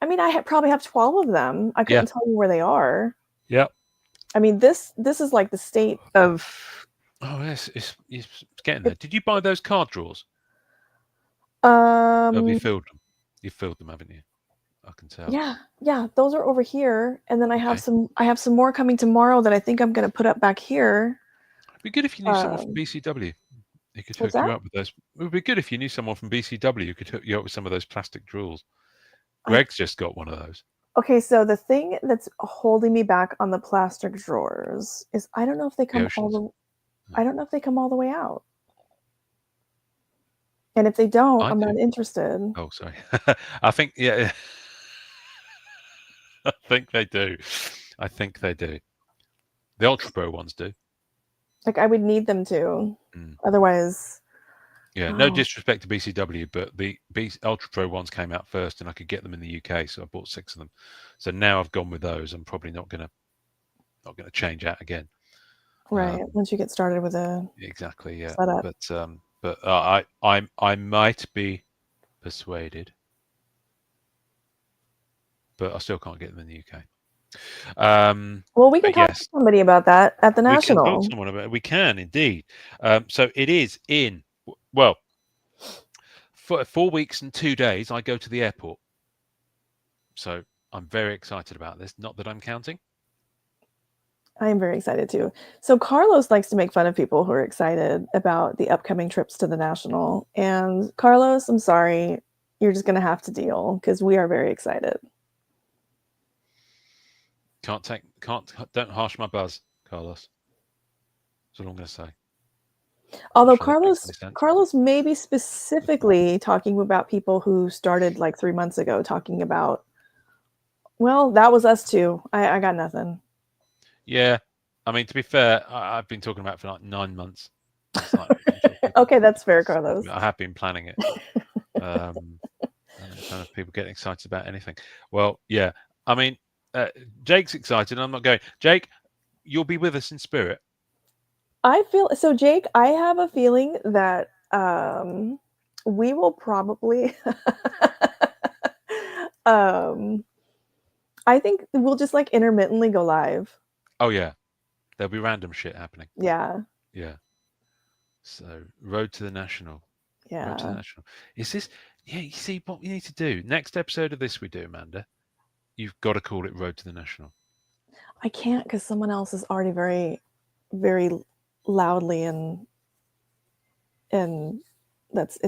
I mean, I probably have 12 of them. I couldn't tell you where they are. Yep. I mean, this is like the state of. Oh yes, it's getting there. Did you buy those card drawers? Have you filled them? You've filled them, haven't you? I can tell. Yeah, those are over here, and then I have Okay. some more coming tomorrow that I think I'm going to put up back here. It'd be good if you knew someone from BCW. He could What's hook you that? up with those. It would be good if you knew someone from BCW who could hook you up with some of those plastic drawers. Greg's just got one of those. Okay, so the thing that's holding me back on the plastic drawers is I don't know if they come I don't know if they come all the way out. And if they don't, I'm not interested. Oh, sorry. I think, yeah. I think they do. I think they do. The Ultra Pro ones do. Like, I would need them to. Otherwise. Yeah, no disrespect to BCW, but the Ultra Pro ones came out first, and I could get them in the UK, so I bought 6 of them. So now I've gone with those. I'm probably not gonna change out again. Right. Once you get started with a setup. But I might be persuaded, but I still can't get them in the UK. Well, we can talk to somebody about that at the National. We can talk to someone about it. We can indeed. So it is in, well, for 4 weeks and 2 days, I go to the airport. So I'm very excited about this. Not that I'm counting. I am very excited too. So Carlos likes to make fun of people who are excited about the upcoming trips to the National. And Carlos, I'm sorry, you're just going to have to deal because we are very excited. Don't harsh my buzz, Carlos. That's all I'm going to say. Although Carlos may be specifically talking about people who started like 3 months ago talking about, well, that was us too. I got nothing. Yeah. I mean, to be fair, I've been talking about it for like 9 months. Like, okay, that's fair, Carlos. I have been planning it. I don't know if people get excited about anything. Well, yeah. I mean, Jake's excited. I'm not going. Jake, you'll be with us in spirit. I feel so, Jake. I have a feeling that we will probably. I think we'll just like intermittently go live. Oh yeah, there'll be random shit happening. Yeah. Yeah. So, Road to the National. Yeah. Road to the National. Is this? Yeah. You see what we need to do. Next episode of this we do, Amanda. You've got to call it Road to the National. I can't because someone else is already very, very loudly and that's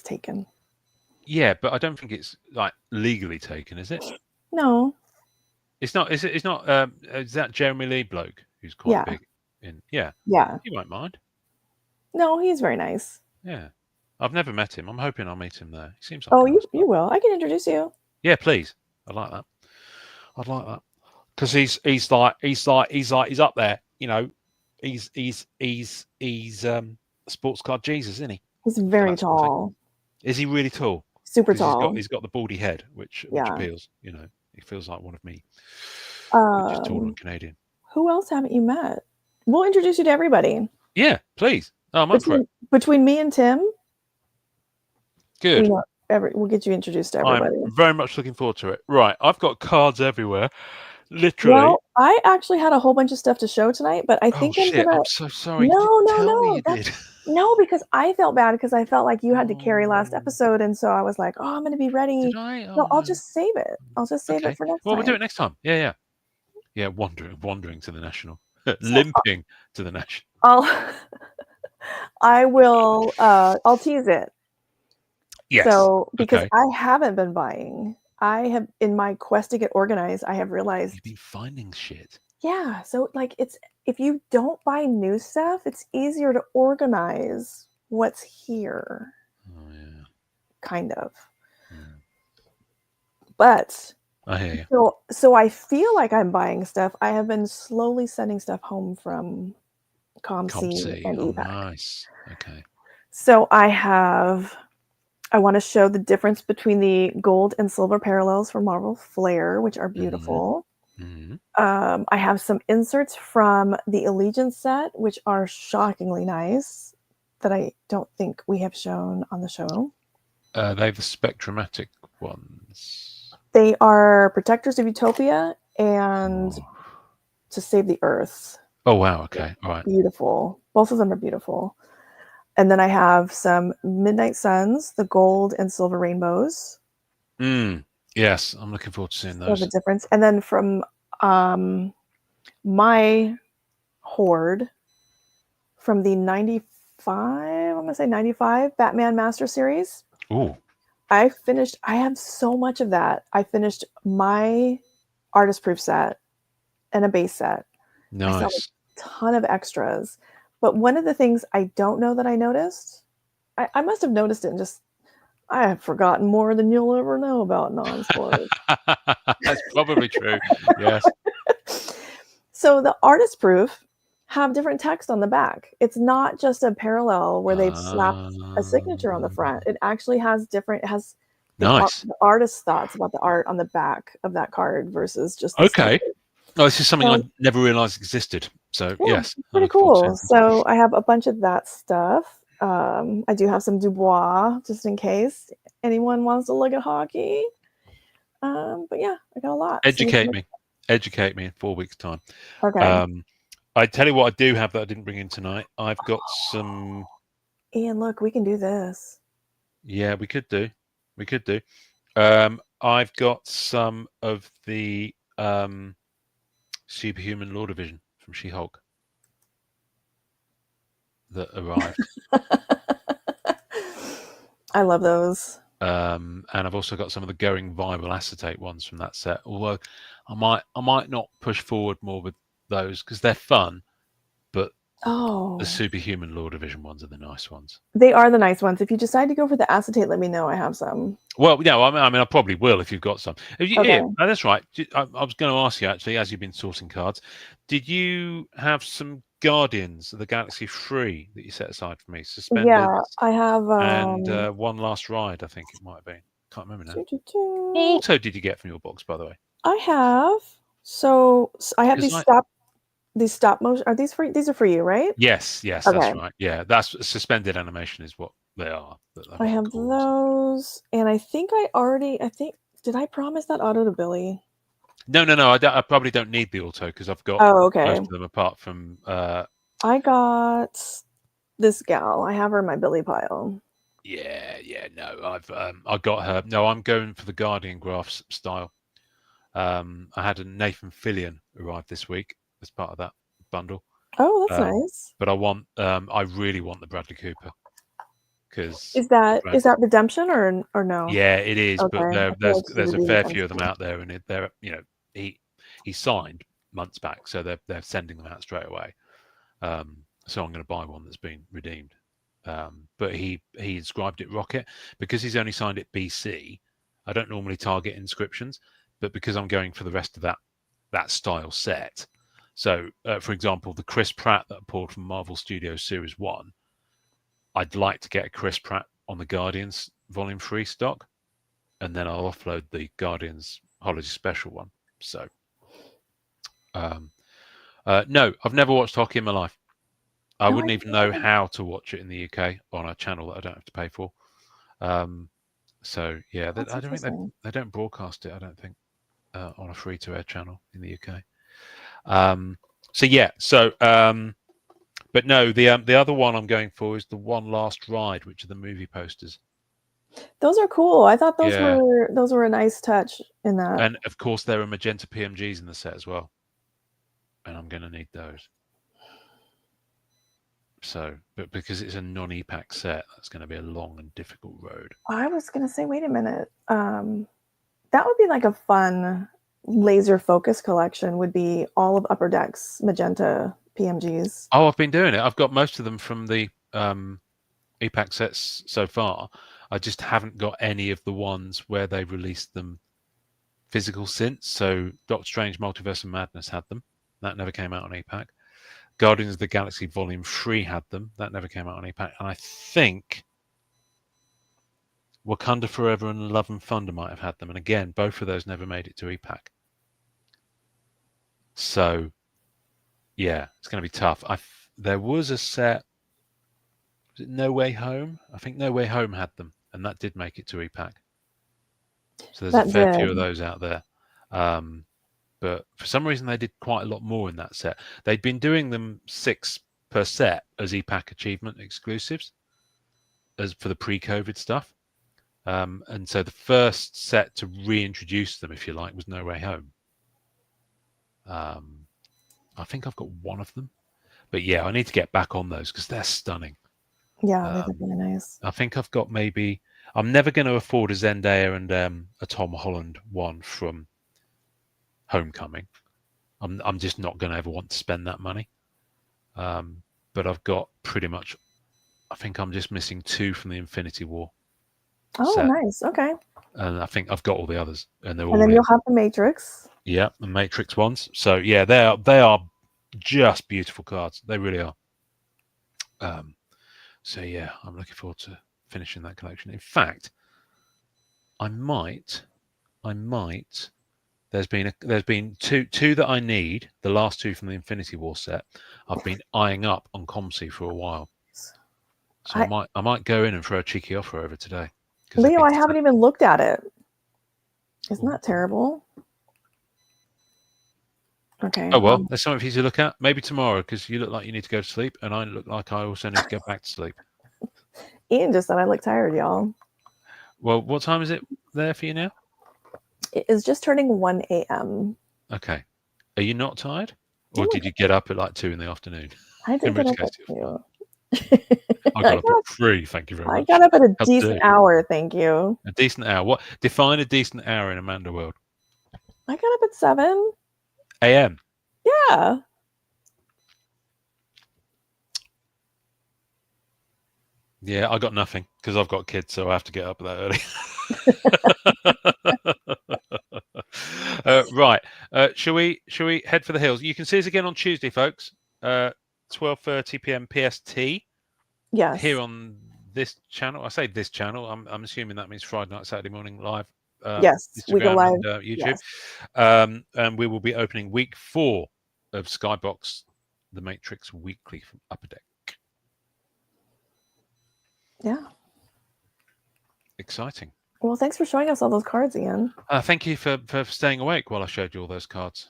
taken. Yeah, but I don't think it's like legally taken, is it? No. It's not. Is it? It's not. Is that Jeremy Lee bloke who's quite big? Yeah. You won't mind. No, he's very nice. Yeah, I've never met him. I'm hoping I'll meet him there. He seems like. Oh, you will. I can introduce you. Yeah, please. I'd like that. I'd like that because he's up there. You know, he's sports card Jesus, isn't he? He's very tall. Is he really tall? Super tall. He's got the baldy head, which appeals. You know, he feels like one of me, which is tall and Canadian. Who else haven't you met? We'll introduce you to everybody. Yeah, please. Oh, I'm up for it. Between me and Tim. Good. We'll get you introduced to everybody. I'm very much looking forward to it. Right, I've got cards everywhere, literally. Well, I actually had a whole bunch of stuff to show tonight, but I think I'm so sorry. No, because I felt bad because I felt like you had to carry last episode, and so I was like, "Oh, I'm going to be ready." Did I? No, I'll just save it. I'll just save it for next time. Well, we'll do it next time. Yeah. Wandering to the National, limping to the National. I'll tease it. Yes. So, because I haven't been buying, I have, in my quest to get organized, I have realized you've been finding shit. Yeah. So, like, if you don't buy new stuff, it's easier to organize what's here. Oh yeah. Kind of. Yeah. But I hear you. So I feel like I'm buying stuff. I have been slowly sending stuff home from ComC and eBay. Nice. Okay. So I want to show the difference between the gold and silver parallels for Marvel Flair, which are beautiful. Mm-hmm. I have some inserts from the Allegiance set, which are shockingly nice, that I don't think we have shown on the show. They're the spectromatic ones. They are Protectors of Utopia and Ooh. To Save the Earth. Oh wow! Okay, all right. Beautiful. Both of them are beautiful. And then I have some Midnight Suns, the gold and silver rainbows. Yes, I'm looking forward to seeing So the those. difference. And then from my hoard from the 95, I'm going to say 95 Batman Master Series. Ooh. I have so much of that. I finished my artist proof set and a base set. I still have Nice. a ton of extras. But one of the things I don't know that I noticed, I must have noticed it and just, I have forgotten more than you'll ever know about non-sport. That's probably true. Yes. So the artist proof have different text on the back. It's not just a parallel where they've slapped a signature on the front. It actually has different, it has Nice. the artist's thoughts about the art on the back of that card versus just the Okay. standard. Oh, this is something I So, never realised existed. So yeah, yes, it's I pretty look forward to cool. seeing them. So I have a bunch of that stuff. I do have some Dubois just in case anyone wants to look at hockey. But yeah, I got a lot. So Educate me. Educate me in 4 weeks' time. okay. I tell you what I do have that I didn't bring in tonight. I've got some. Ian, look, we can do this. Yeah, we could do. We could do. I've got some of the Superhuman Law Division from She-Hulk that arrived. I love those. And I've also got some of the Going Viral Acetate ones from that set. Although I might not push forward more with those because they're fun, but the Oh, Superhuman Law Division ones are the nice ones. they are the nice ones. If you decide to go for the acetate, let me know. I have some. Well, yeah, I mean, I probably will if you've got some. Yeah, Okay. that's right. I was going to ask you actually, as you've been sorting cards, did you have some Guardians of the Galaxy free that you set aside for me? Suspended Yeah, I have and One Last Ride, I think it might have been. Can't remember now. doo, doo, doo. What auto did you get from your box, by the way? I have I have Because these stop motion. Are these for these are for you, right? yes, that's Okay. right. Yeah, that's suspended animation is what they are. That's I what they're have called. those, and I think did I promise that auto to Billy? No. I probably don't need the auto because I've got Oh, okay. most of them apart from. I got this gal. I have her in my Billy pile. Yeah. No, I got her. No, I'm going for the Guardian Graphs style. I had a Nathan Fillion arrive this week as part of that bundle. Oh, that's nice. But I really want the Bradley Cooper because Is that redemption or no? yeah, it is. Okay, But I feel like he there's would a be fair few of them redemption. out there, and they're he signed months back, so they're sending them out straight away. So I'm going to buy one that's been redeemed. But he inscribed it Rocket because he's only signed it BC. I don't normally target inscriptions, but because I'm going for the rest of that style set. So, for example, the Chris Pratt that I pulled from Marvel Studios Series 1, I'd like to get a Chris Pratt on the Guardians Volume 3 stock, and then I'll offload the Guardians Holiday Special one. So, no, I've never watched hockey in my life. I No, I wouldn't even know how to watch it in the UK on a channel that I don't have to pay for. So yeah, that's I don't think interesting. they don't broadcast it. I don't think on a free to air channel in the UK. So yeah, but no, the other one I'm going for is the One Last Ride, which are the movie posters. Those are cool. I thought Yeah, those were a nice touch in that. and of course there are magenta PMGs in the set as well, and I'm going to need those. So, but because it's a non-EPAC set, that's going to be a long and difficult road. I was gonna say, wait a minute. That would be like a fun laser focus collection. Would be all of Upper Deck's magenta PMGs. Oh, I've been doing it. I've got most of them from the EPAC sets so far. I just haven't got any of the ones where they released them physical since. So Doctor Strange Multiverse of Madness had them. That never came out on EPAC. Guardians of the Galaxy Volume 3 had them. That never came out on EPAC. And I think Wakanda Forever and Love and Thunder might have had them. And again, both of those never made it to EPAC. So, yeah, it's going to be tough. There was a set, was it No Way Home? I think No Way Home had them. and that did make it to repack. So there's That a fair few did. of those out there. But for some reason, they did quite a lot more in that set. They'd been doing them 6 per set as EPAC achievement exclusives, as for the pre-COVID stuff. And so the first set to reintroduce them, if you like, was No Way Home. I think I've got one of them, but yeah, I need to get back on those because they're stunning. Yeah, they look really nice. I think I've got maybe. I'm never going to afford a Zendaya and a Tom Holland one from Homecoming. I'm just not going to ever want to spend that money. But I've got pretty much. I think I'm just missing 2 from the Infinity War. Oh, set. nice. Okay. And I think I've got all the others, and they're all. And then you'll have the Matrix. Yeah, the Matrix ones. So yeah, they are just beautiful cards. They really are. So yeah, I'm looking forward to finishing that collection. In fact, I might. There's been two that I need. The last 2 from the Infinity War set. I've been eyeing up on ComC for a while. So I might go in and throw a cheeky offer over today. Leo, I haven't even looked at it. Isn't that terrible? Okay. Oh well, there's something for you to look at. Maybe tomorrow, because you look like you need to go to sleep, and I look like I also need to get back to sleep. Ian just said I look tired, y'all. Well, what time is it there for you now? It is just turning 1 a.m. Okay. Are you not tired? Or did you get up at like 2 in the afternoon? I did get up at 2. I got up at 3, thank you very much. I got up at a decent hour, thank you. A decent hour. What? Define a decent hour in Amanda world. I got up at 7 a.m. Yeah. Yeah, I got nothing because I've got kids, so I have to get up that early. Right. Shall we head for the hills? You can see us again on Tuesday, folks. 12:30 p.m. PST. Yes. Here on this channel. I say this channel. I'm assuming that means Friday night, Saturday morning live. Yes, Instagram we go live. And YouTube. Yes. And we will be opening week 4 of Skybox, The Matrix Weekly from Upper Deck. Yeah. Exciting. Well, thanks for showing us all those cards, Ian. Thank you for staying awake while I showed you all those cards.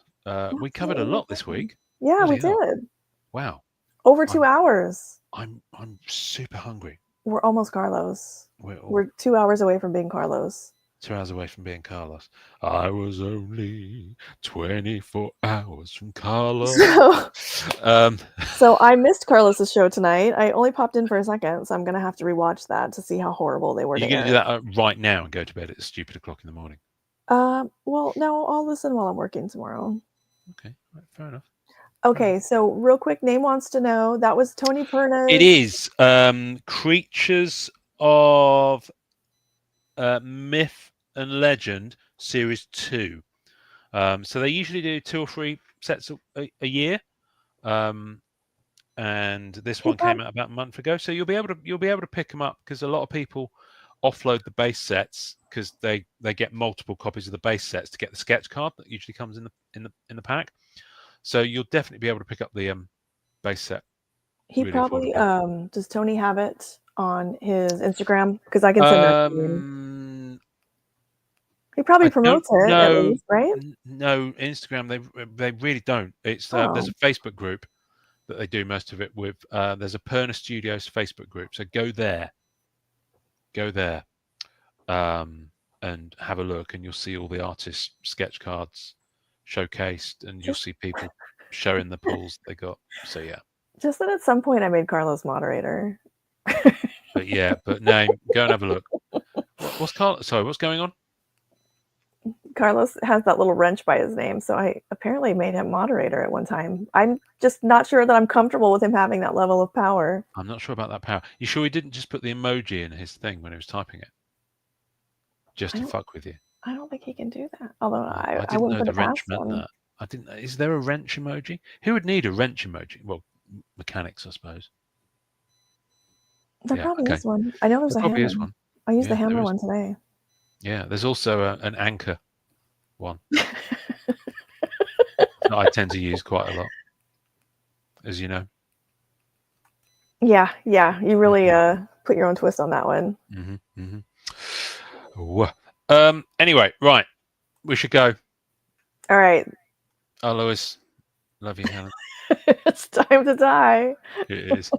We covered a lot this week. Yeah, Bloody we did. Wow. Over 2 hours. I'm super hungry. We're almost Carlos. We're 2 hours away from being Carlos. 2 hours away from being Carlos. I was only 24 hours from Carlos. So I missed Carlos's show tonight. I only popped in for a second, so I'm going to have to rewatch that to see how horrible they were. You're going to do that right now and go to bed at stupid o'clock in the morning? Well, no, I'll listen while I'm working tomorrow. Okay, right, fair enough. Okay, so real quick, Name wants to know, that was Tony Perna's... It is Creatures of Myth and Legend Series 2. So they usually do 2 or 3 sets a year, and this one came out about a month ago. So you'll be able to pick them up because a lot of people offload the base sets because they get multiple copies of the base sets to get the sketch card that usually comes in the pack. So you'll definitely be able to pick up the base set. He really probably does Tony have it on his Instagram? Because I can send that to you. He probably promotes it at least, right? No, Instagram they really don't. It's there's a Facebook group that they do most of it with. There's a Perna Studios Facebook group, so go there, and have a look, and you'll see all the artists' sketch cards showcased, and you'll see people showing the pulls they got. So yeah. Just that at some point I made Carlos moderator. But yeah, no, go and have a look. What's going on? Carlos has that little wrench by his name, so I apparently made him moderator at one time. I'm just not sure that I'm comfortable with him having that level of power. I'm not sure about that power. You sure he didn't just put the emoji in his thing when he was typing it? Just to fuck with you? I don't think he can do that. Although I didn't wouldn't know put the it wrench past meant him. that. I didn't. Is there a wrench emoji? Who would need a wrench emoji? Well, mechanics, I suppose. There probably is one. I know there's a hammer. Probably is one. I used the hammer one today. Yeah, there's also an anchor one that I tend to use quite a lot, as you know. Yeah, you really put your own twist on that one. Anyway, right. We should go. All right. Oh, Lois. Love you, Helen. It's time to die. It is.